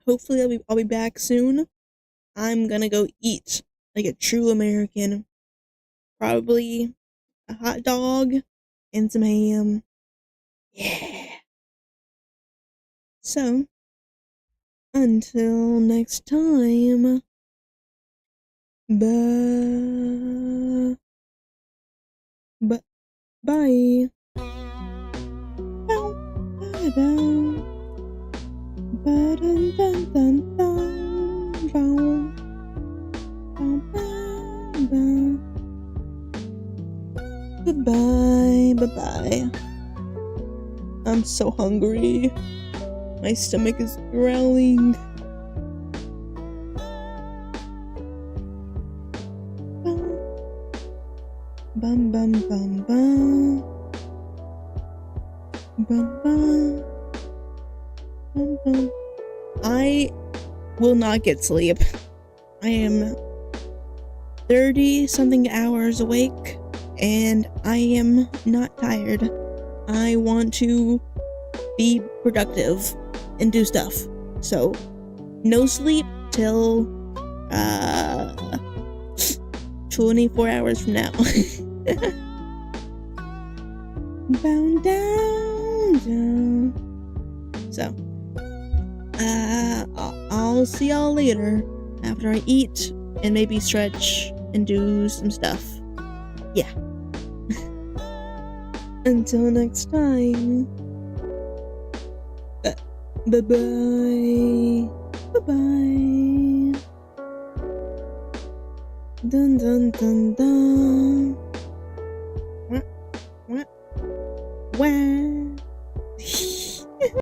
Hopefully I'll be back soon. I'm gonna go eat like a true American. Probably a hot dog and some ham. Yeah. So, until next time. Bye. Bye. Bye-bye. I'm so hungry. My stomach is growling. Bum bum bum bum. Bum bum. Bum bum. I will not get sleep. I am 30-something hours awake, and I am not tired. I want to be productive and do stuff. So, no sleep till 24 hours from now. Bound down. So, I'll see y'all later after I eat and maybe stretch and do some stuff. Yeah. Until next time. Bye-bye. Bye-bye. Dun dun dun dun. Wah. Wah. Wah.